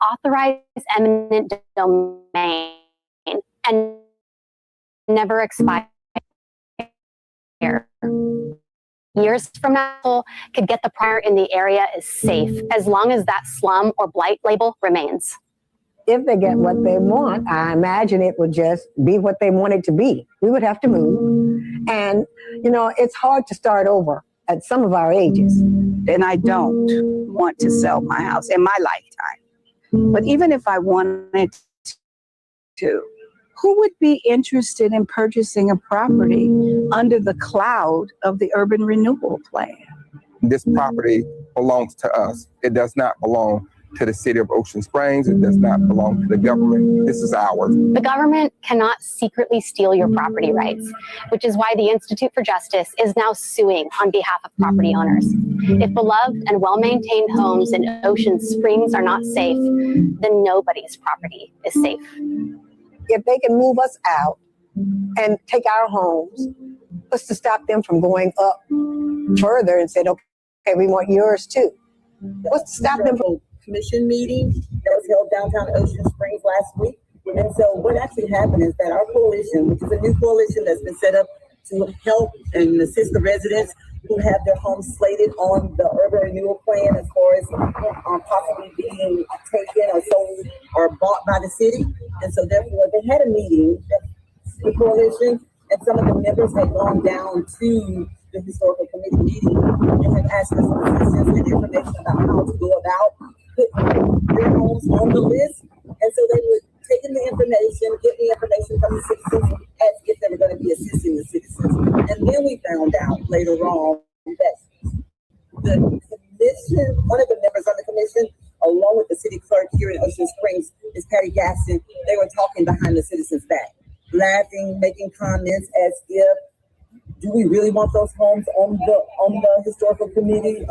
authorize eminent domain and never expire. Years from now, could get the property in the area is safe as long as that slum or blight label remains. If they get what they want, I imagine it would just be what they want it to be. We would have to move. And, it's hard to start over at some of our ages. And I don't want to sell my house in my lifetime. But even if I wanted to, who would be interested in purchasing a property under the cloud of the urban renewal plan? This property belongs to us. It does not belong to the city of Ocean Springs. It does not belong to the government. This is ours. The government cannot secretly steal your property rights, which is why the Institute for Justice is now suing on behalf of property owners. If beloved and well-maintained homes in Ocean Springs are not safe, then nobody's property is safe. If they can move us out and take our homes, what's to stop them from going up further and saying, okay, we want yours too? What's to stop them from commission meeting that was held downtown Ocean Springs last week. And so what actually happened is that our coalition, which is a new coalition that's been set up to help and assist the residents who have their homes slated on the urban renewal plan as far as possibly being taken or sold or bought by the city. And so therefore they had a meeting, the coalition, and some of the members had gone down to the historical committee meeting and had asked us some assistance and information about how to go about putting their homes on the list. And so they would take in the information, get the information from the citizens as if they were going to be assisting the citizens. And then we found out later on that the commission, one of the members on the commission, along with the city clerk here in Ocean Springs, is Patty Gaston. They were talking behind the citizens' back, laughing, making comments as if, do we really want those homes on the historical committee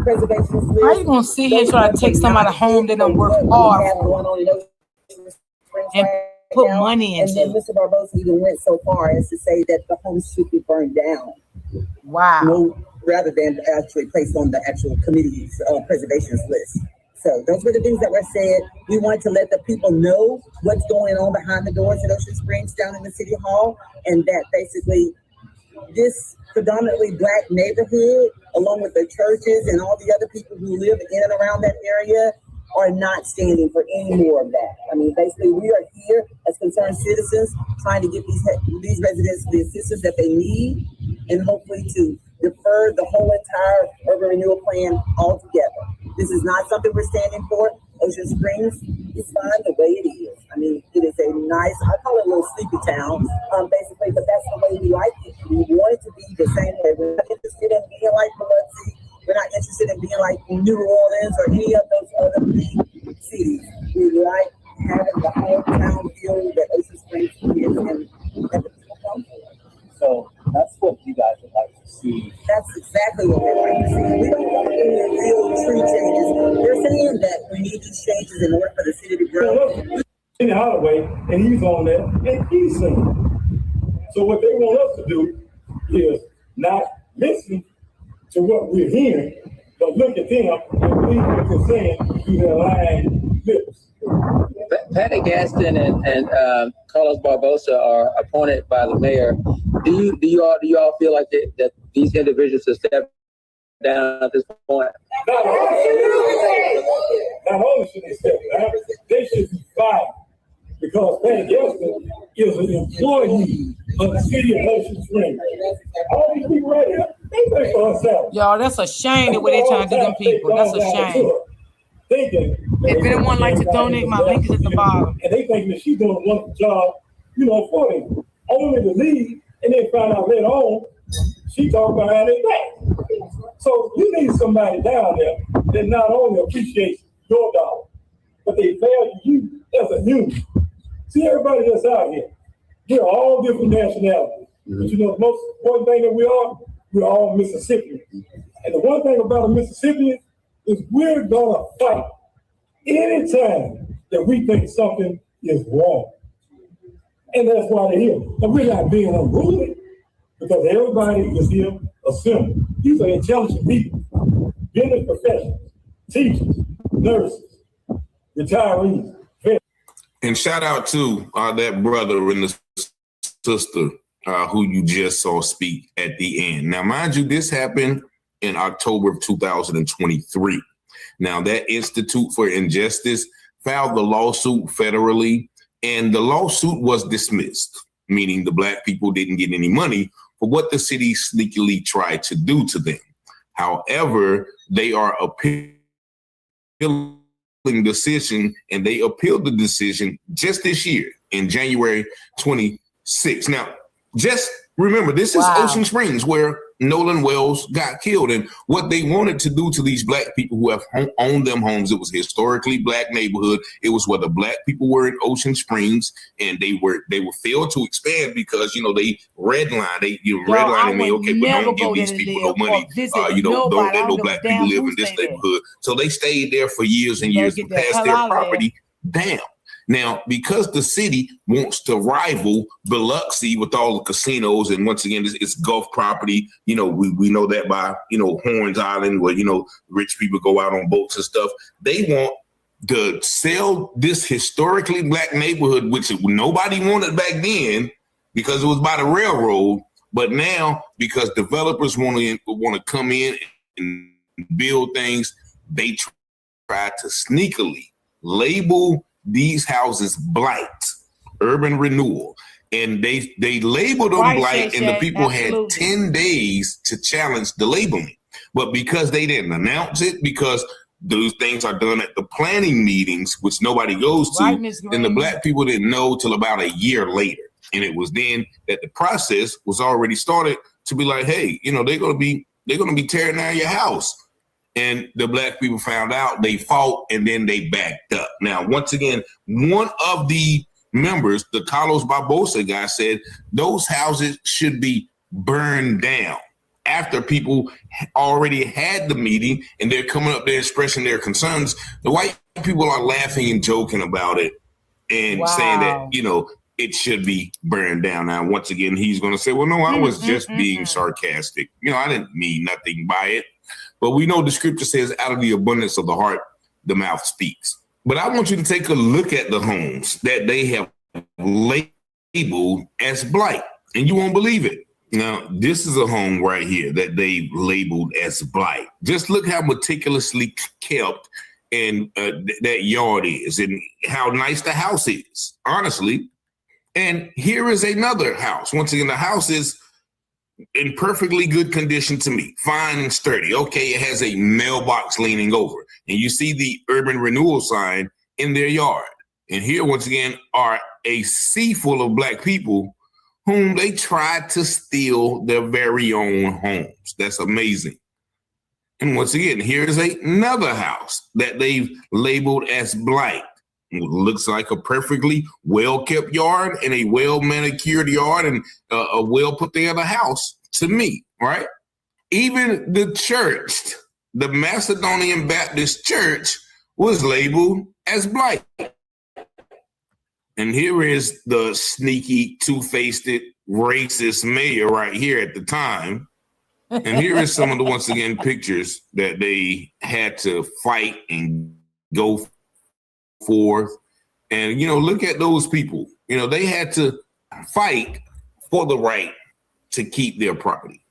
preservation list? How you gonna sit here and try to take somebody home that don't work hard for and put money into? And then Mr. Barbosa even went so far as to say that the homes should be burned down. Wow. No, rather than actually placed on the actual committee's preservation list. So those were the things that were said. We wanted to let the people know what's going on behind the doors at Ocean Springs down in the city hall, and that basically this predominantly Black neighborhood, along with the churches and all the other people who live in and around that area, are not standing for any more of that. I mean, basically, we are here as concerned citizens trying to give these residents the assistance that they need, and hopefully to defer the whole entire urban renewal plan altogether. This is not something we're standing for. Ocean Springs is fine the way it is. I mean, it is a nice, I call it a little sleepy town, basically, but that's the way we like it. We want it to be the same way. We're not interested in being like Biloxi. We're not interested in being like New Orleans or any of those other big cities. We like having the whole town feel that Ocean Springs is, and that the people come for. So that's what you guys would like to see. That's exactly what we'd like to see. We don't want any real true changes. We're saying that we need these changes in order for the city to grow. In the Holloway, and he's on there, and he's singing. So what they want us to do is not listen to what we're hearing, but look at them and believe what they're saying through their lying lips. Patty Gaston and Carlos Barbosa are appointed by the mayor. Do you all feel like that these individuals should step down at this point? Not only should they step down, they should be fired, because Patty Gaston is an employee of the city of Ocean Springs. All these people right here, they pay for themselves. Y'all, that's a shame the way they're trying to do them people. That's a shame. Thinking if anyone like to donate, my link is at the bottom. And they think that she's doing a wonderful job, for them. Only to leave and then find out later on she talking behind their back. So you need somebody down there that not only appreciates your dollar, but they value you as a human. See, everybody that's out here, we're all different nationalities. But the most important thing that we're all Mississippians. And the one thing about a Mississippian is we're gonna fight anytime that we think something is wrong. And that's why they're here. And we're not being unruly, because everybody is here assembled. These are intelligent people, business professionals, teachers, nurses, retirees. And shout out to that brother and the sister who you just saw speak at the end. Now, mind you, this happened in October of 2023. Now, that Institute for Injustice filed the lawsuit federally, and the lawsuit was dismissed, meaning the Black people didn't get any money for what the city sneakily tried to do to them. However, they are appealing decision, and they appealed the decision just this year in January 26. Now, just remember, this is Ocean Springs, where Nolan Wells got killed. And what they wanted to do to these Black people who have owned them homes, it was historically Black neighborhood. It was where the Black people were in Ocean Springs, and they were failed to expand because, they redline. Redlining me, okay, but don't give these people no money. Don't let no Black people live in this neighborhood. So they stayed there for years and years to pass their property down. Now, because the city wants to rival Biloxi with all the casinos, and once again, it's Gulf property. We know that by, Horns Island, where, rich people go out on boats and stuff. They want to sell this historically Black neighborhood, which nobody wanted back then because it was by the railroad. But now, because developers want to come in and build things, they try to sneakily label these houses blight, urban renewal, and they labeled them blight, and the people had 10 days to challenge the labeling. But because they didn't announce it, because those things are done at the planning meetings, which nobody goes to, then the Black people didn't know till about a year later. And it was then that the process was already started to be like, hey, they're gonna be tearing down your house. And the Black people found out, they fought, and then they backed up. Now, once again, one of the members, the Carlos Barbosa guy, said those houses should be burned down. After people already had the meeting and they're coming up there expressing their concerns, the white people are laughing and joking about it and saying that, it should be burned down. Now, once again, he's going to say, well, no, I was just being sarcastic. I didn't mean nothing by it. But we know the scripture says, out of the abundance of the heart, the mouth speaks. But I want you to take a look at the homes that they have labeled as blight, and you won't believe it. Now, this is a home right here that they've labeled as blight. Just look how meticulously kept and that yard is and how nice the house is, honestly. And here is another house. Once again, the house is in perfectly good condition to me, fine and sturdy. Okay, it has a mailbox leaning over, and you see the urban renewal sign in their yard. And here, once again, are a sea full of Black people whom they tried to steal their very own homes. That's amazing. And once again, here's another house that they've labeled as blight. It looks like a perfectly well-kept yard and a well-manicured yard and a well-put-together house to me, right? Even the church, the Macedonian Baptist Church, was labeled as blight. And here is the sneaky, two-faced, racist mayor right here at the time. And here is some of the, once again, pictures that they had to fight and go forth. And, look at those people. They had to fight for the right to keep their property.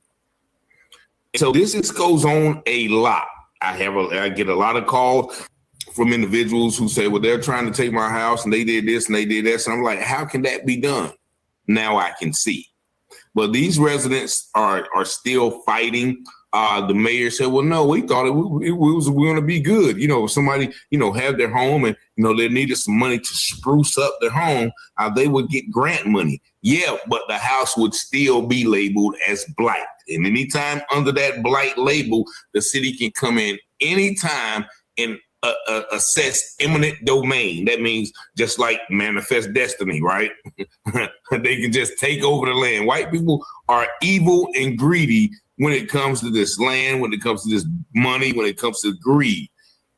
So this goes on a lot. I get a lot of calls from individuals who say, well, they're trying to take my house and they did this and they did that. And I'm like, how can that be done? Now I can see. But these residents are still fighting. The mayor said, well, no, we thought it was going to be good. If somebody, had their home and, they needed some money to spruce up their home, they would get grant money. Yeah, but the house would still be labeled as blight. And anytime under that blight label, the city can come in anytime and assess eminent domain. That means just like manifest destiny, right? They can just take over the land. White people are evil and greedy when it comes to this land, when it comes to this money, when it comes to greed.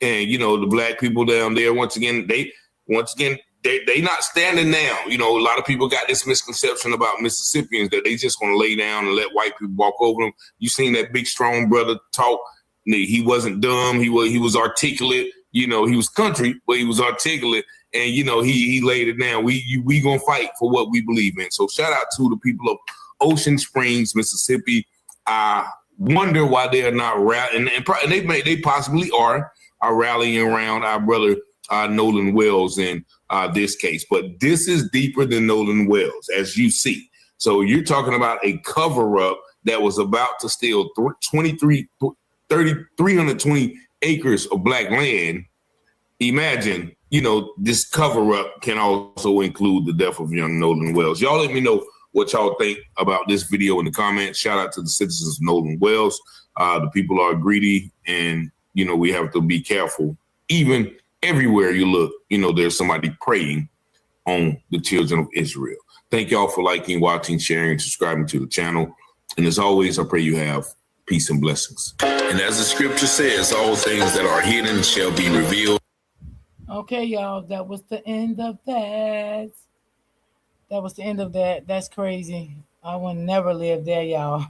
And, the Black people down there, once again, they not standing down. A lot of people got this misconception about Mississippians that they just want to lay down and let white people walk over them. You seen that big, strong brother talk. He wasn't dumb. He was articulate. He was country, but he was articulate. And, he laid it down. We going to fight for what we believe in. So shout out to the people of Ocean Springs, Mississippi. I wonder why they are not rallying. And they possibly are rallying around our brother Nolan Wells in this case. But this is deeper than Nolan Wells, as you see. So you're talking about a cover-up that was about to steal 320 acres of Black land. Imagine, this cover-up can also include the death of young Nolan Wells. Y'all let me know what y'all think about this video in the comments. Shout out to the citizens of Nolan Wells. The people are greedy, and, we have to be careful. Even everywhere you look, there's somebody preying on the children of Israel. Thank y'all for liking, watching, sharing, subscribing to the channel. And as always, I pray you have peace and blessings. And as the scripture says, all things that are hidden shall be revealed. Okay, y'all, that was the end of that. That's crazy. I would never live there, y'all.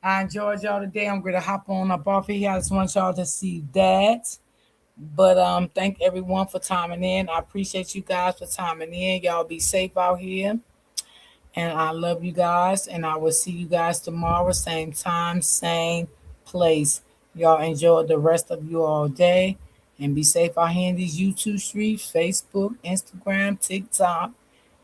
I enjoyed y'all today. I'm going to hop on up off here. I just want y'all to see that. But thank everyone for timing in. I appreciate you guys for timing in. Y'all be safe out here. And I love you guys. And I will see you guys tomorrow. Same time, same place. Y'all enjoy the rest of you all day. And be safe out here in these YouTube streets, Facebook, Instagram, TikTok.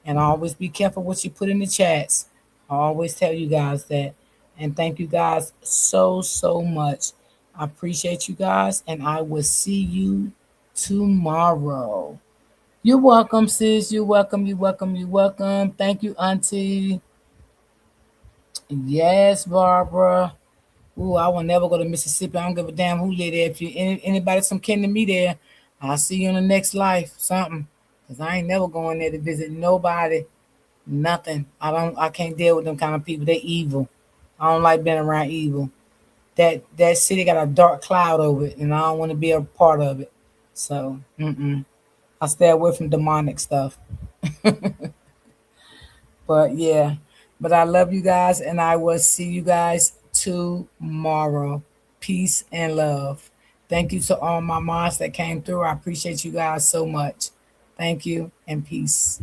And always be careful what you put in the chats. I always tell you guys that. And thank you guys so much. I appreciate you guys. And I will see you tomorrow. You're welcome, sis. You're welcome. You're welcome. You're welcome. Thank you, Auntie. Yes, Barbara. Ooh, I will never go to Mississippi. I don't give a damn who live there. If you anybody some kin to me there, I'll see you in the next life. Something. Cause I ain't never going there to visit nobody. Nothing. I can't deal with them kind of people. They evil. I don't like being around evil. That city got a dark cloud over it, and I don't want to be a part of it. So, I stay away from demonic stuff. But yeah, but I love you guys, and I will see you guys tomorrow. Peace and love. Thank you to all my moms that came through. I appreciate you guys so much. Thank you and peace.